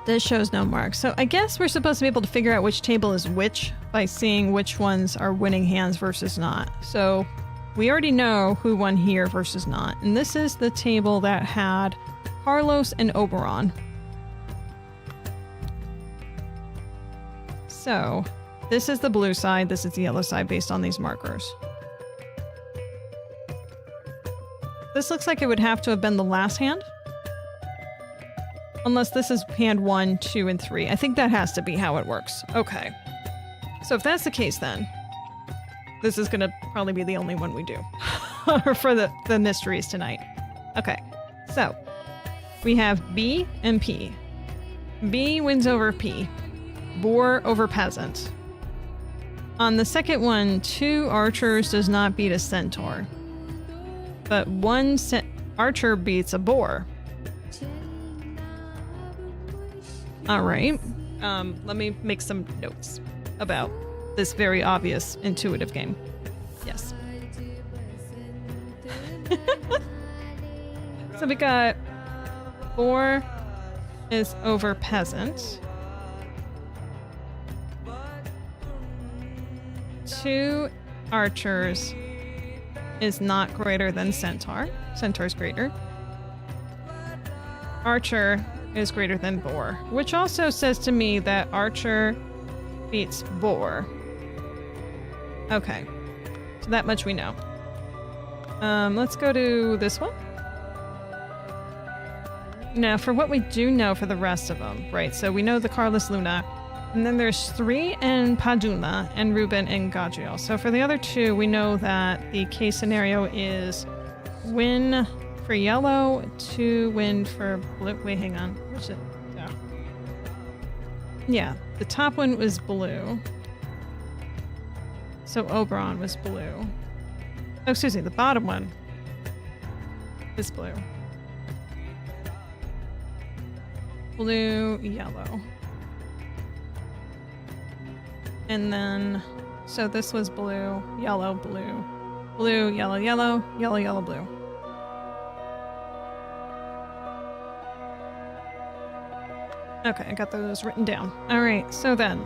This shows no marks. So I guess we're supposed to be able to figure out which table is which by seeing which ones are winning hands versus not. So we already know who won here versus not. And this is the table that had Carlos and Oberon. So this is the blue side, this is the yellow side based on these markers. This looks like it would have to have been the last hand. Unless this is hand 1, 2, and 3. I think that has to be how it works. Okay. So if that's the case then, this is gonna probably be the only one we do for the mysteries tonight. Okay, so we have B and P. B wins over P. Boar over peasant. On the second one, 2 archers does not beat a centaur. But 1 archer beats a boar. Alright. Let me make some notes about this very obvious, intuitive game. Yes. So we got boar is over peasant. 2 archers is not greater than centaur. Centaur's greater. Archer is greater than boar, which also says to me that archer beats boar. Okay, so that much we know. Let's go to this one. Now, for what we do know for the rest of them, right? So we know the Carlos Luna, and then there's 3 in Padula, and Ruben and Gadriel. So for the other 2, we know that the case scenario is win for yellow, 2 win for blue. Wait, hang on. Where's it? Yeah, the top one was blue. So Oberon was blue. Oh, excuse me, the bottom one is blue. Blue, yellow. And then, so this was blue, yellow, blue. Blue, yellow, yellow, yellow, yellow, blue. Okay, I got those written down. Alright, so then,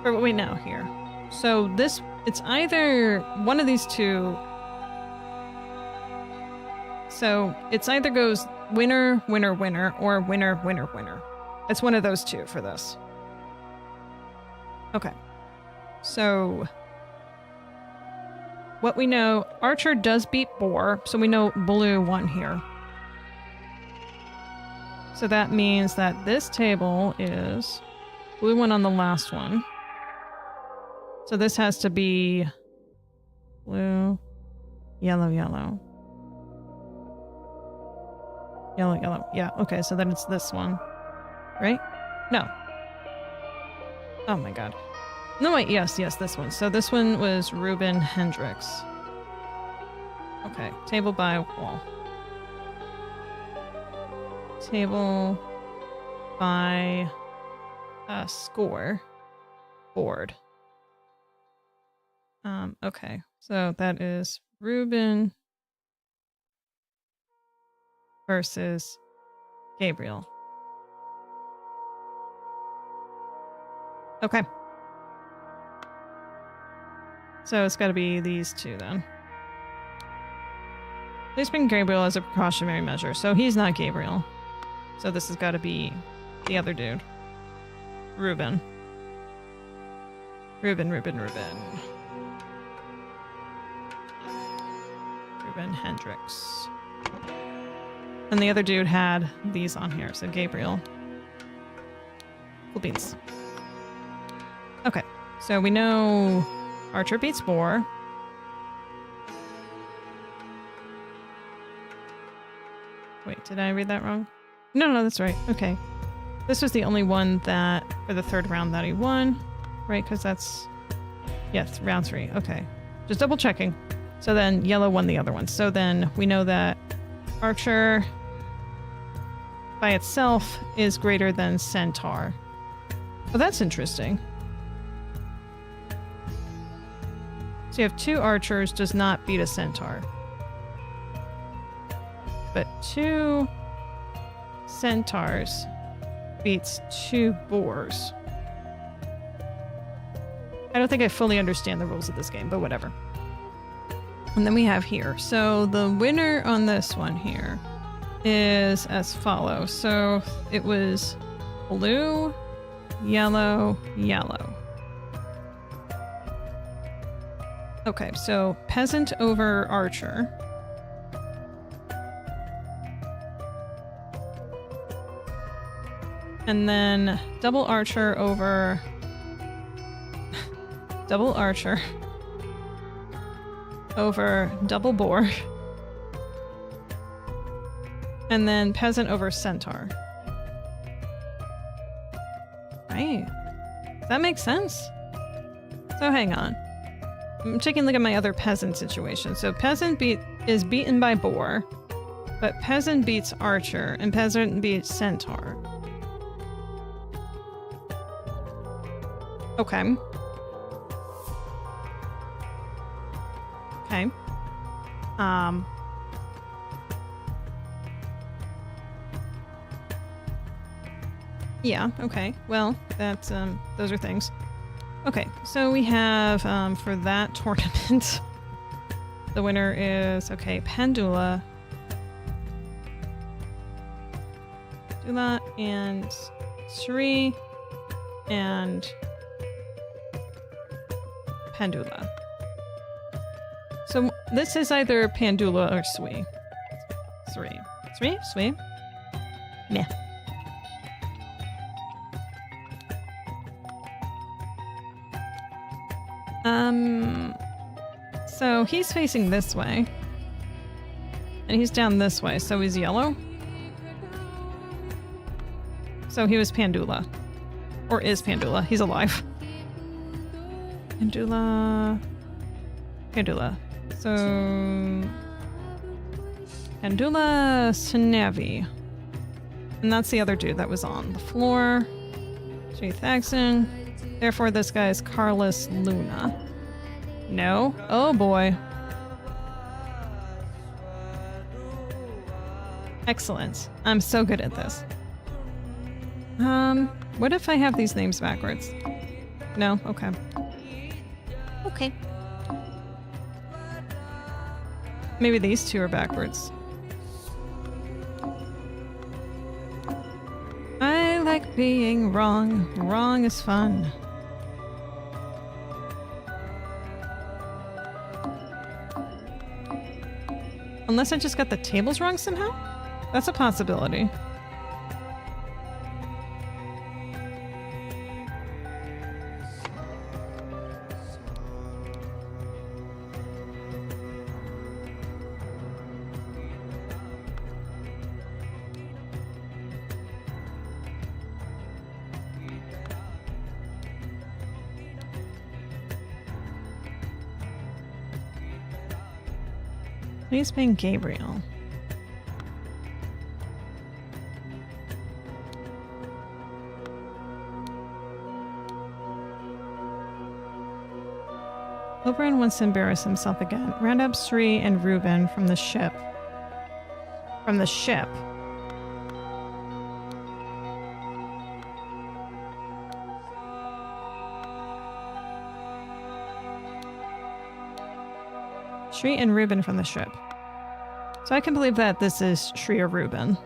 for what we know here. So this, it's either one of these 2. So it's either goes winner, winner, winner, or winner, winner, winner. It's one of those 2 for this. Okay. So what we know, archer does beat boar, so we know blue won here. So that means that this table is blue one on the last one. So this has to be blue, yellow, yellow. Yellow, yellow. Yeah, okay, so then it's this one. Right? No. Oh my god. No, wait, yes, this one. So this one was Ruben Hendricks. Okay, table by wall. Table by score board. Okay, so that is Ruben versus Gabriel. Okay. So it's got to be these 2 then. Please bring Gabriel as a precautionary measure. So he's not Gabriel. So this has got to be the other dude. Ruben. Ruben. Ruben Hendricks. And the other dude had these on here. So Gabriel. Cool beans. Okay. So we know archer beats boar. Wait, did I read that wrong? No, that's right. Okay. This was the only one that, for the 3rd round that he won, right? Because that's, yes, round 3. Okay. Just double checking. So then yellow won the other one. So then we know that archer by itself is greater than centaur. Oh, that's interesting. So you have 2 archers does not beat a centaur. But 2 centaurs beats 2 boars. I don't think I fully understand the rules of this game, but whatever. And then we have here. So the winner on this one here is as follows. So it was blue, yellow, yellow. Okay, so peasant over archer. And then double archer over... double archer over double boar. And then peasant over centaur. Right. Does that make sense? So hang on. I'm taking a look at my other peasant situation. So peasant is beaten by boar, but peasant beats archer, and peasant beats centaur. Okay. Okay. Yeah, okay. Well, that's, those are things. Okay, so we have, for that tournament, the winner is, okay, Pandula. Dula and Sri and Pandula. So this is either Pandula or Sui. Sui? Meh. So he's facing this way. And he's down this way, so he's yellow. So he was Pandula. Or is Pandula. He's alive. Pandula. So... Pandula Snavi. And that's the other dude that was on the floor. Jay Thaxton. Therefore, this guy is Carlos Luna. No? Oh boy. Excellent. I'm so good at this. What if I have these names backwards? No? Okay. Okay. Maybe these two are backwards. I like being wrong. Wrong is fun. Unless I just got the tables wrong somehow? That's a possibility. He's playing Gabriel. Oberon wants to embarrass himself again. Round up Sri and Reuben from the ship. From the ship. Shri and Reuben from the ship. So I can believe that this is Shri or Reuben.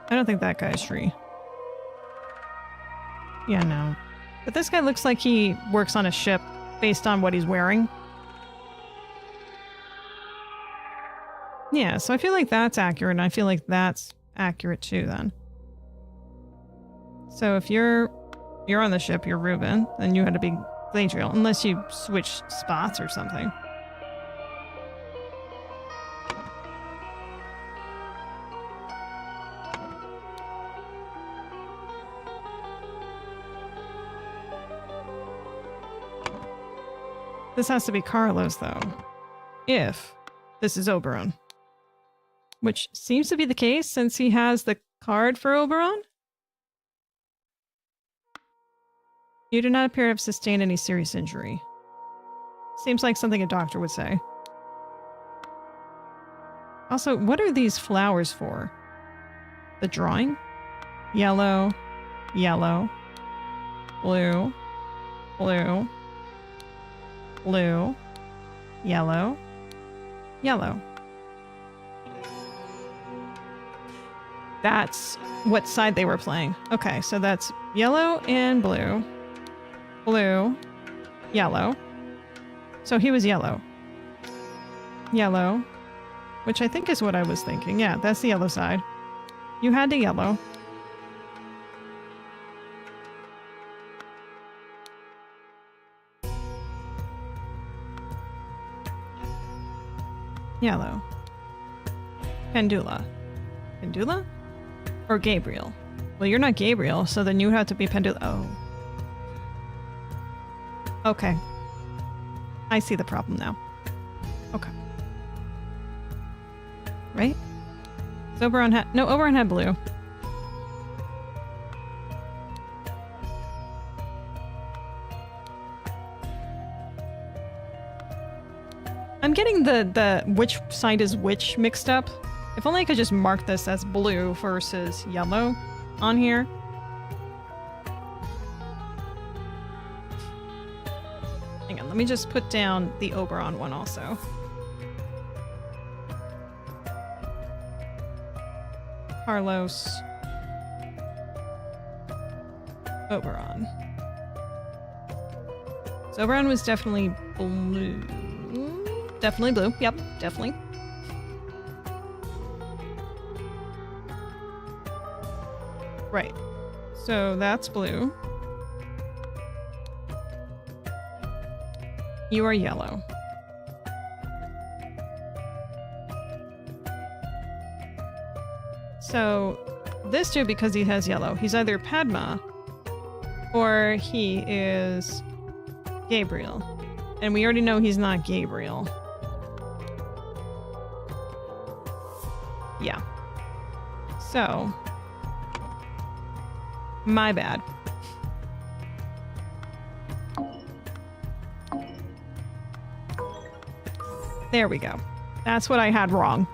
I don't think that guy is Shri. Yeah, no. But this guy looks like he works on a ship based on what he's wearing. Yeah, so I feel like that's accurate, and I feel like that's accurate too then. So if you're on the ship, you're Reuben, then you had to be Gladriel, unless you switch spots or something. This has to be Carlos, though. If this is Oberon. Which seems to be the case since he has the card for Oberon. You do not appear to have sustained any serious injury. Seems like something a doctor would say. Also, what are these flowers for? The drawing? Yellow, yellow, blue, blue, blue, yellow, yellow. That's what side they were playing. Okay, so that's yellow and blue. Blue, yellow. So he was yellow. Yellow, which I think is what I was thinking. Yeah, that's the yellow side. You had the yellow. Yellow. Pendula. Pendula? Or Gabriel? Well, you're not Gabriel, so then you have to be Pendula. Oh. Okay. I see the problem now. Okay. Right? So Oberon had... No, Oberon had blue. I'm getting the which side is which mixed up. If only I could just mark this as blue versus yellow on here. Hang on, let me just put down the Oberon one also. Carlos. Oberon. So Oberon was definitely blue. Definitely blue. Yep, definitely. Right. So that's blue. You are yellow. So this dude, because he has yellow, he's either Padma or he is Gabriel. And we already know he's not Gabriel. Yeah. So, my bad. There we go. That's what I had wrong.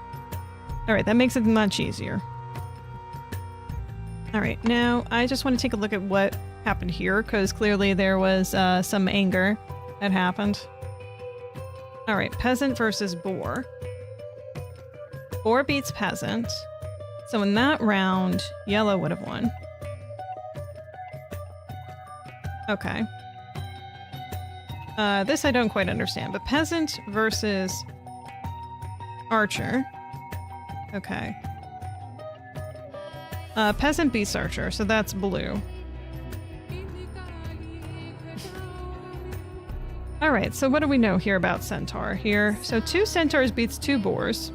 Alright, that makes it much easier. Alright, now I just want to take a look at what happened here, because clearly there was some anger that happened. Alright, peasant versus boar. Boar beats peasant. So in that round, yellow would have won. Okay. This I don't quite understand, but peasant versus archer. Okay. Peasant beats archer, so that's blue. Alright, so what do we know here about centaur here? So 2 centaurs beats 2 boars.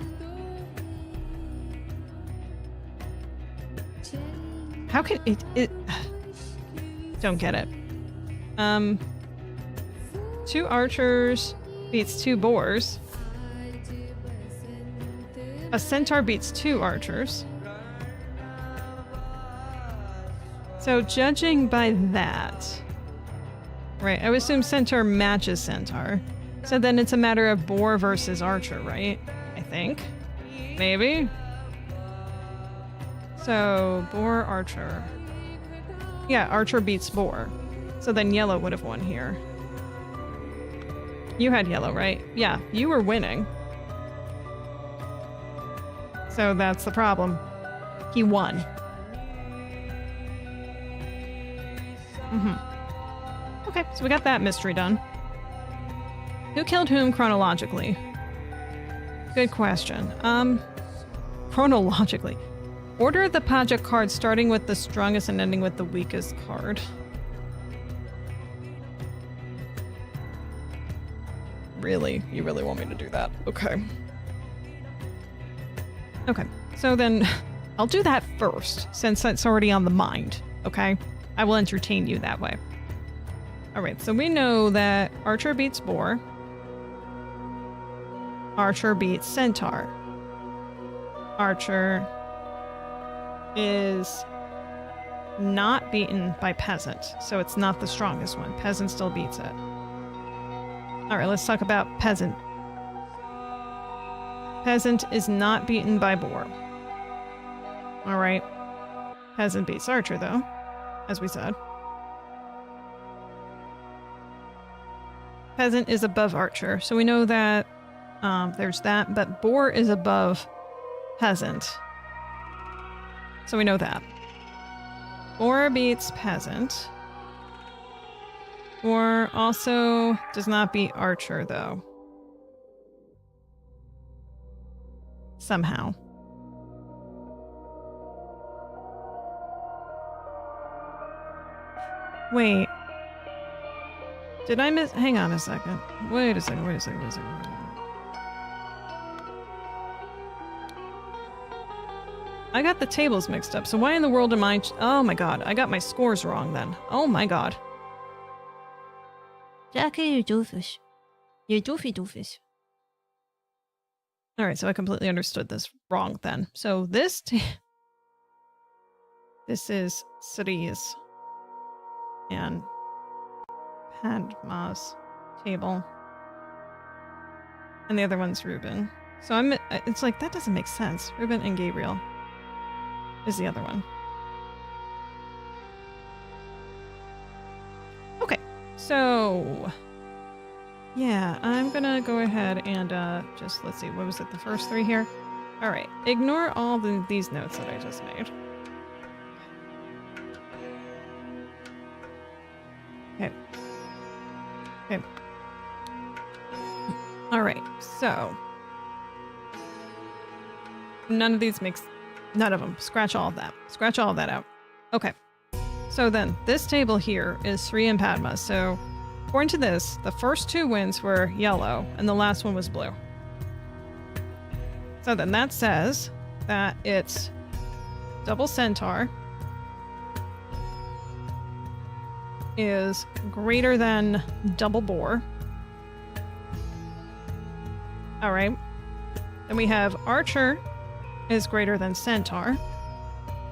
How can it don't get it. 2 archers beats 2 boars. A centaur beats 2 archers. So judging by that, right, I would assume centaur matches centaur. So then it's a matter of boar versus archer, right? I think. Maybe? So, boar, archer. Yeah, archer beats boar. So then yellow would have won here. You had yellow, right? Yeah, you were winning. So that's the problem. He won. Okay, so we got that mystery done. Who killed whom chronologically? Good question. Chronologically. Order the Paja card starting with the strongest and ending with the weakest card. Really? You really want me to do that? Okay. Okay, so then I'll do that first, since that's already on the mind, okay? I will entertain you that way. Alright, so we know that archer beats boar. Archer beats centaur. Archer is not beaten by peasant, so it's not the strongest one. Peasant still beats it. Alright, let's talk about peasant. Peasant is not beaten by boar. Alright. Peasant beats archer, though, as we said. Peasant is above archer, so we know that there's that, but boar is above peasant. So we know that. Boar beats peasant. Boar also does not beat archer, though. somehow. Wait. Did I miss? Hang on a second. Wait a second. I got the tables mixed up, so why in the world am I... Oh my god, I got my scores wrong then. Oh my god. Jacki, you doofus. You doofus. Alright, so I completely understood this wrong then. So this... this is Cerise. And... Padma's table. And the other one's Ruben. So I'm... It's like, that doesn't make sense. Ruben and Gabriel is the other one. Okay, so... Yeah, I'm gonna go ahead and just, let's see, what was it, the first three here? Alright, ignore all these notes that I just made. Okay. Okay. Alright, so... None of these makes... None of them. Scratch all of that. Scratch all of that out. Okay. So then, this table here is Sri and Padma. So, according to this, the first two wins were yellow, and the last one was blue. So then that says that it's double centaur is greater than double boar. Alright. Then we have archer is greater than centaur.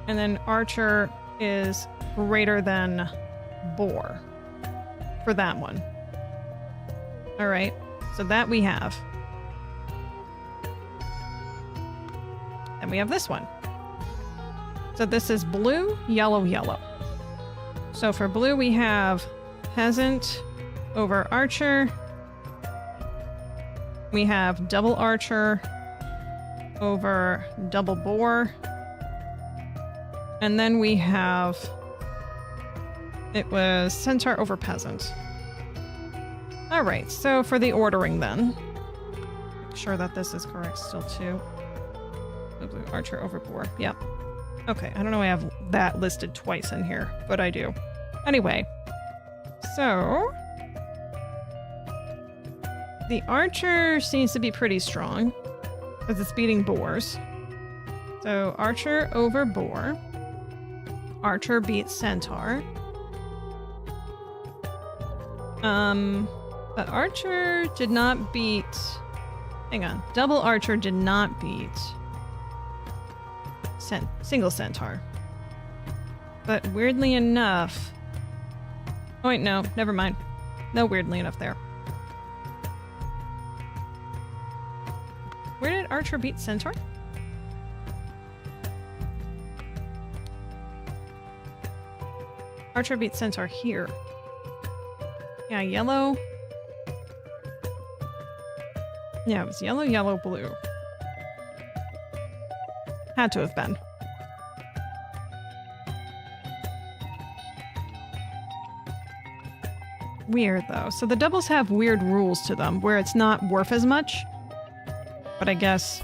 And then archer is greater than boar for that one. Alright, so that we have. And we have this one. So this is blue, yellow, yellow. So for blue we have peasant over archer. We have double archer over double boar. And then we have... It was centaur over peasant. Alright, so for the ordering then. Make sure that this is correct still too. Blue archer over boar. Yep. Okay, I don't know why I have that listed twice in here, but I do. Anyway, so... The archer seems to be pretty strong, because it's beating boars. So archer over boar. Archer beats centaur. But archer did not beat... Hang on. Double archer did not beat single centaur. But weirdly enough... Oh wait, no. Never mind. No weirdly enough there. Where did archer beat centaur? Archer beat centaur here. Yeah, yellow. Yeah, it was yellow, yellow, blue. Had to have been. Weird, though. So the doubles have weird rules to them, where it's not worth as much. But I guess...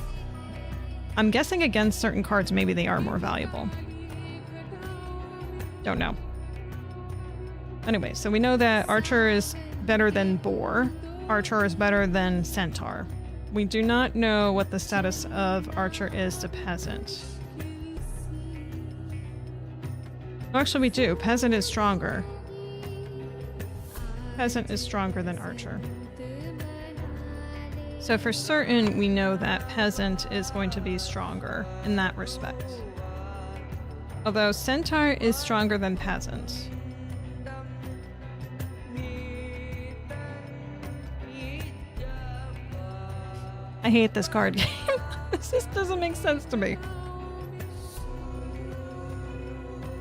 I'm guessing against certain cards, maybe they are more valuable. Don't know. Anyway, so we know that archer is better than boar. Archer is better than centaur. We do not know what the status of archer is to peasant. Oh, actually, we do. Peasant is stronger. Peasant is stronger than archer. So for certain, we know that peasant is going to be stronger in that respect. Although centaur is stronger than peasant. I hate this card game. This just doesn't make sense to me.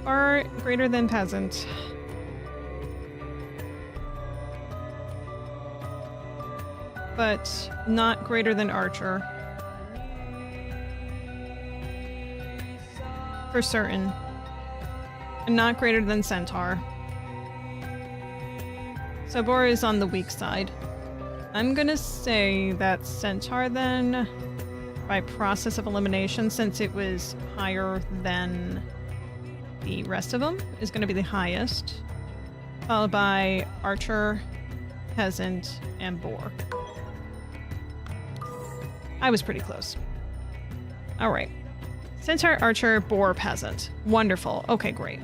Are greater than peasant. But not greater than archer. For certain. And not greater than centaur. So boar is on the weak side. I'm gonna say that centaur then by process of elimination, since it was higher than the rest of them, is going to be the highest, followed by archer, peasant, and boar. I was pretty close. All right. Centaur, archer, boar, peasant. Wonderful. Okay, great.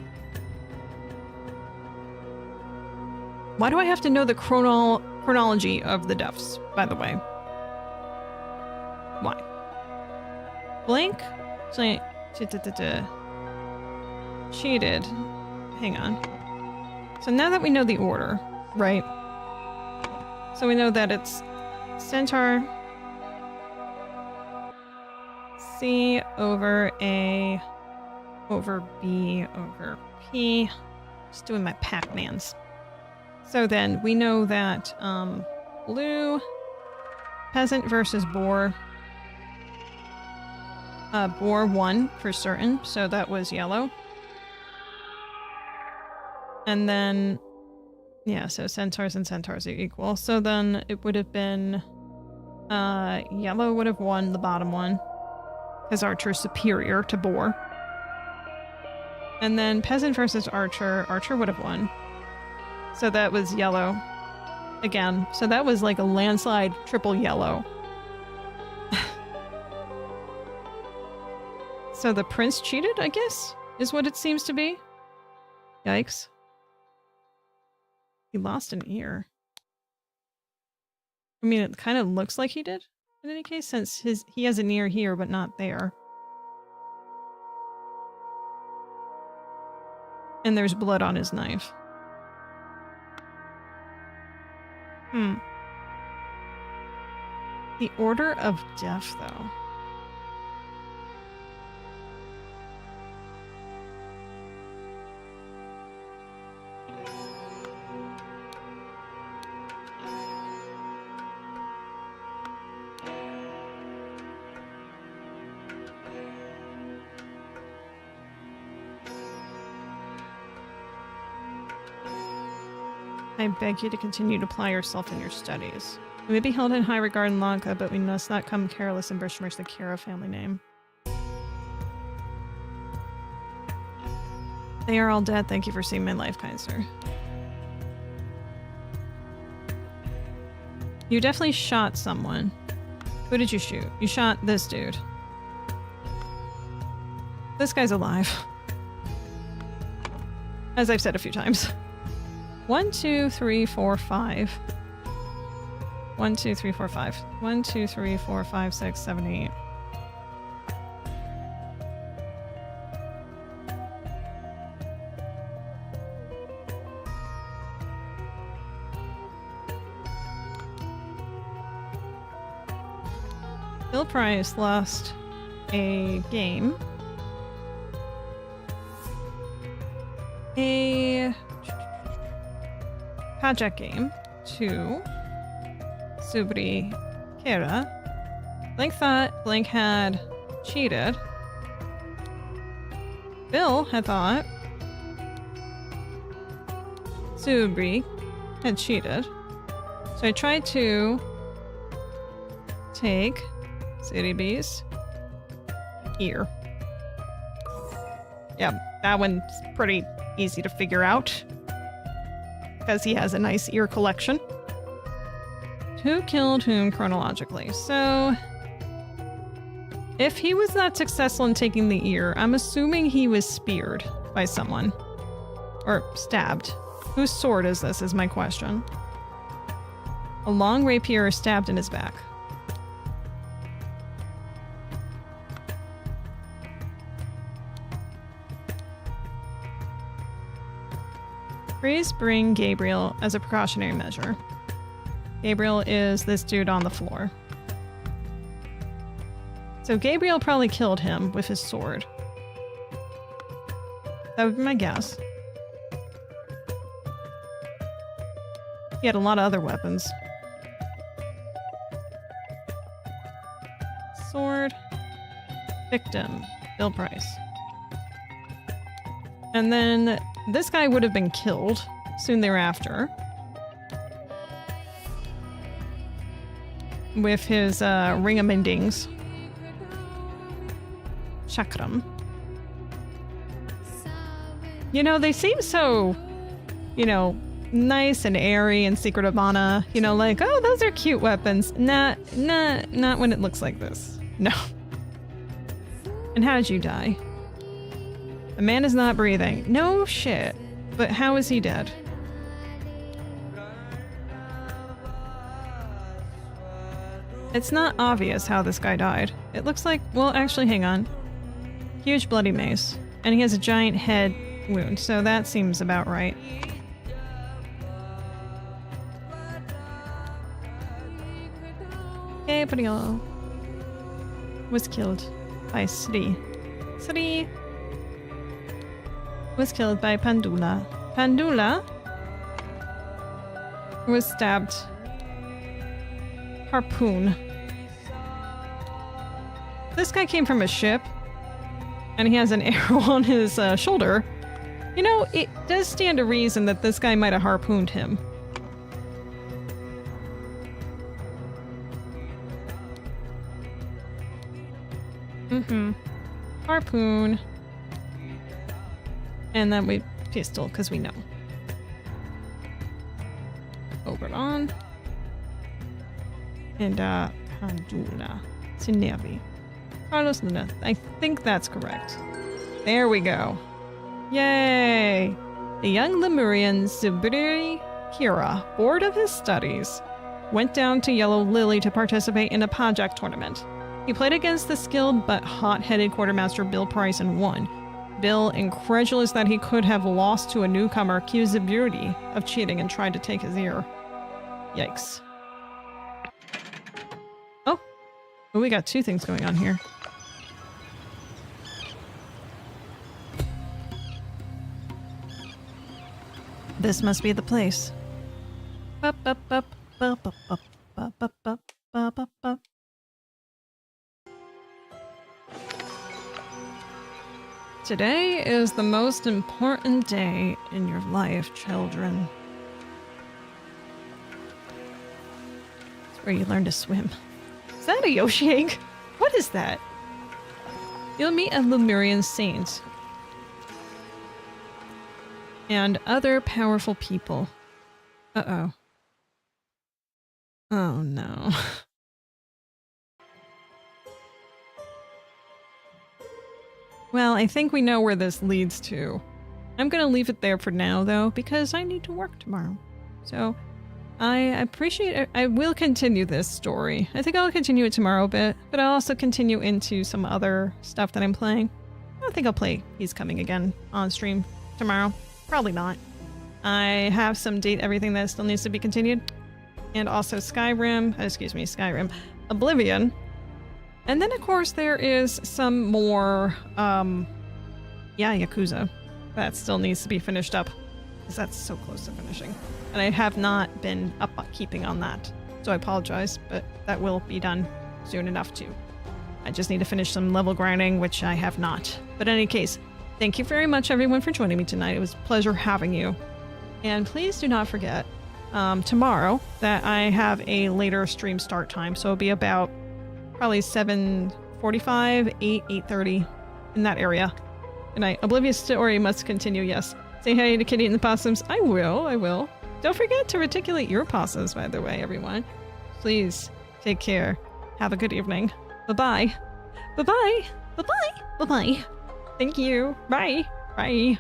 Why do I have to know the chronology of the deaths, by the way? Why? Blink? Cheated. Hang on. So now that we know the order, right? So we know that it's Centaur, C over A over B over P. Just doing my Pac-Mans. So then we know that blue, peasant versus boar. Boar won for certain, so that was yellow. And then, yeah, so centaurs and centaurs are equal. So then it would have been yellow would have won the bottom one, because archer is superior to boar. And then peasant versus archer, archer would have won. So that was yellow again. So that was like a landslide triple yellow. So the prince cheated, I guess, is what it seems to be. Yikes. He lost an ear. I mean, it kind of looks like he did, in any case, since he has an ear here, but not there. And there's blood on his knife. The order of death, though. I beg you to continue to apply yourself in your studies. You may be held in high regard in Lanka, but we must not come careless and besmirch the Kara family name. They are all dead. Thank you for saving my life, kind sir. You definitely shot someone. Who did you shoot? You shot this dude. This guy's alive. As I've said a few times. 1, 2, 3, 4, 5. 1, 2, 3, 4, 5. 1, 2, 3, 4, 5, 6, 7, 8. Bill Price lost a game. A project game to Subri Kera. Blink thought Blink had cheated. Bill had thought Subri had cheated. So I tried to take City B's ear. Yeah, that one's pretty easy to figure out, because he has a nice ear collection. Who killed whom chronologically? So, if he was not successful in taking the ear, I'm assuming he was speared by someone. Or stabbed. Whose sword is this, is my question. A long rapier stabbed in his back. Please bring Gabriel as a precautionary measure. Gabriel is this dude on the floor. So Gabriel probably killed him with his sword. That would be my guess. He had a lot of other weapons. Sword. Victim. Bill Price. And then this guy would have been killed soon thereafter. With his ringamindings. chakram. You know, they seem so, you know, nice and airy and secret of mana. You know, like, oh, those are cute weapons. Not when it looks like this. No. And how did you die? The man is not breathing. No shit. But how is he dead? It's not obvious how this guy died. It looks like, well, actually, hang on. Huge bloody mace. And he has a giant head wound, so that seems about right. Okay, Padiolo was killed by Sri. Sri was killed by Pandula. Pandula was stabbed. Harpoon. This guy came from a ship, and he has an arrow on his shoulder. You know, it does stand to reason that this guy might have harpooned him. Harpoon. And then we pistol, because we know. Oberon. And, Pandula. Sinevi. Carlos Luna. I think that's correct. There we go. Yay! The young Lemurian Zubiri Kira, bored of his studies, went down to Yellow Lily to participate in a Pajak tournament. He played against the skilled but hot-headed quartermaster Bill Price and won. Bill, incredulous that he could have lost to a newcomer, accused Zubiri of cheating and tried to take his ear. Yikes. Oh, we got two things going on here. This must be the place. Bup, bup, bup, bup, bup, bup, bup, bup, bup, bup, bup, bup. Today is the most important day in your life, children. It's where you learn to swim. Is that a Yoshi egg? What is that? You'll meet a Lemurian saint and other powerful people. Uh-oh. Oh no. Well, I think we know where this leads to. I'm gonna leave it there for now, though, because I need to work tomorrow. So, I appreciate it. I will continue this story. I think I'll continue it tomorrow a bit, but I'll also continue into some other stuff that I'm playing. I don't think I'll play He's Coming again on stream tomorrow. Probably not. I have some date everything that still needs to be continued. And also Skyrim, Oblivion. And then, of course, there is some more, Yakuza. That still needs to be finished up. Because that's so close to finishing. And I have not been keeping on that. So I apologize, but that will be done soon enough too. I just need to finish some level grinding, which I have not. But in any case, thank you very much, everyone, for joining me tonight. It was a pleasure having you. And please do not forget, tomorrow, that I have a later stream start time. So it'll be about probably 7:45, 8:30, in that area. Good night. Oblivious story must continue, yes. Say hi to Kitty and the possums. I will. Don't forget to reticulate your possums, by the way, everyone. Please, take care. Have a good evening. Bye-bye. Bye-bye. Bye-bye. Bye-bye. Thank you. Bye. Bye.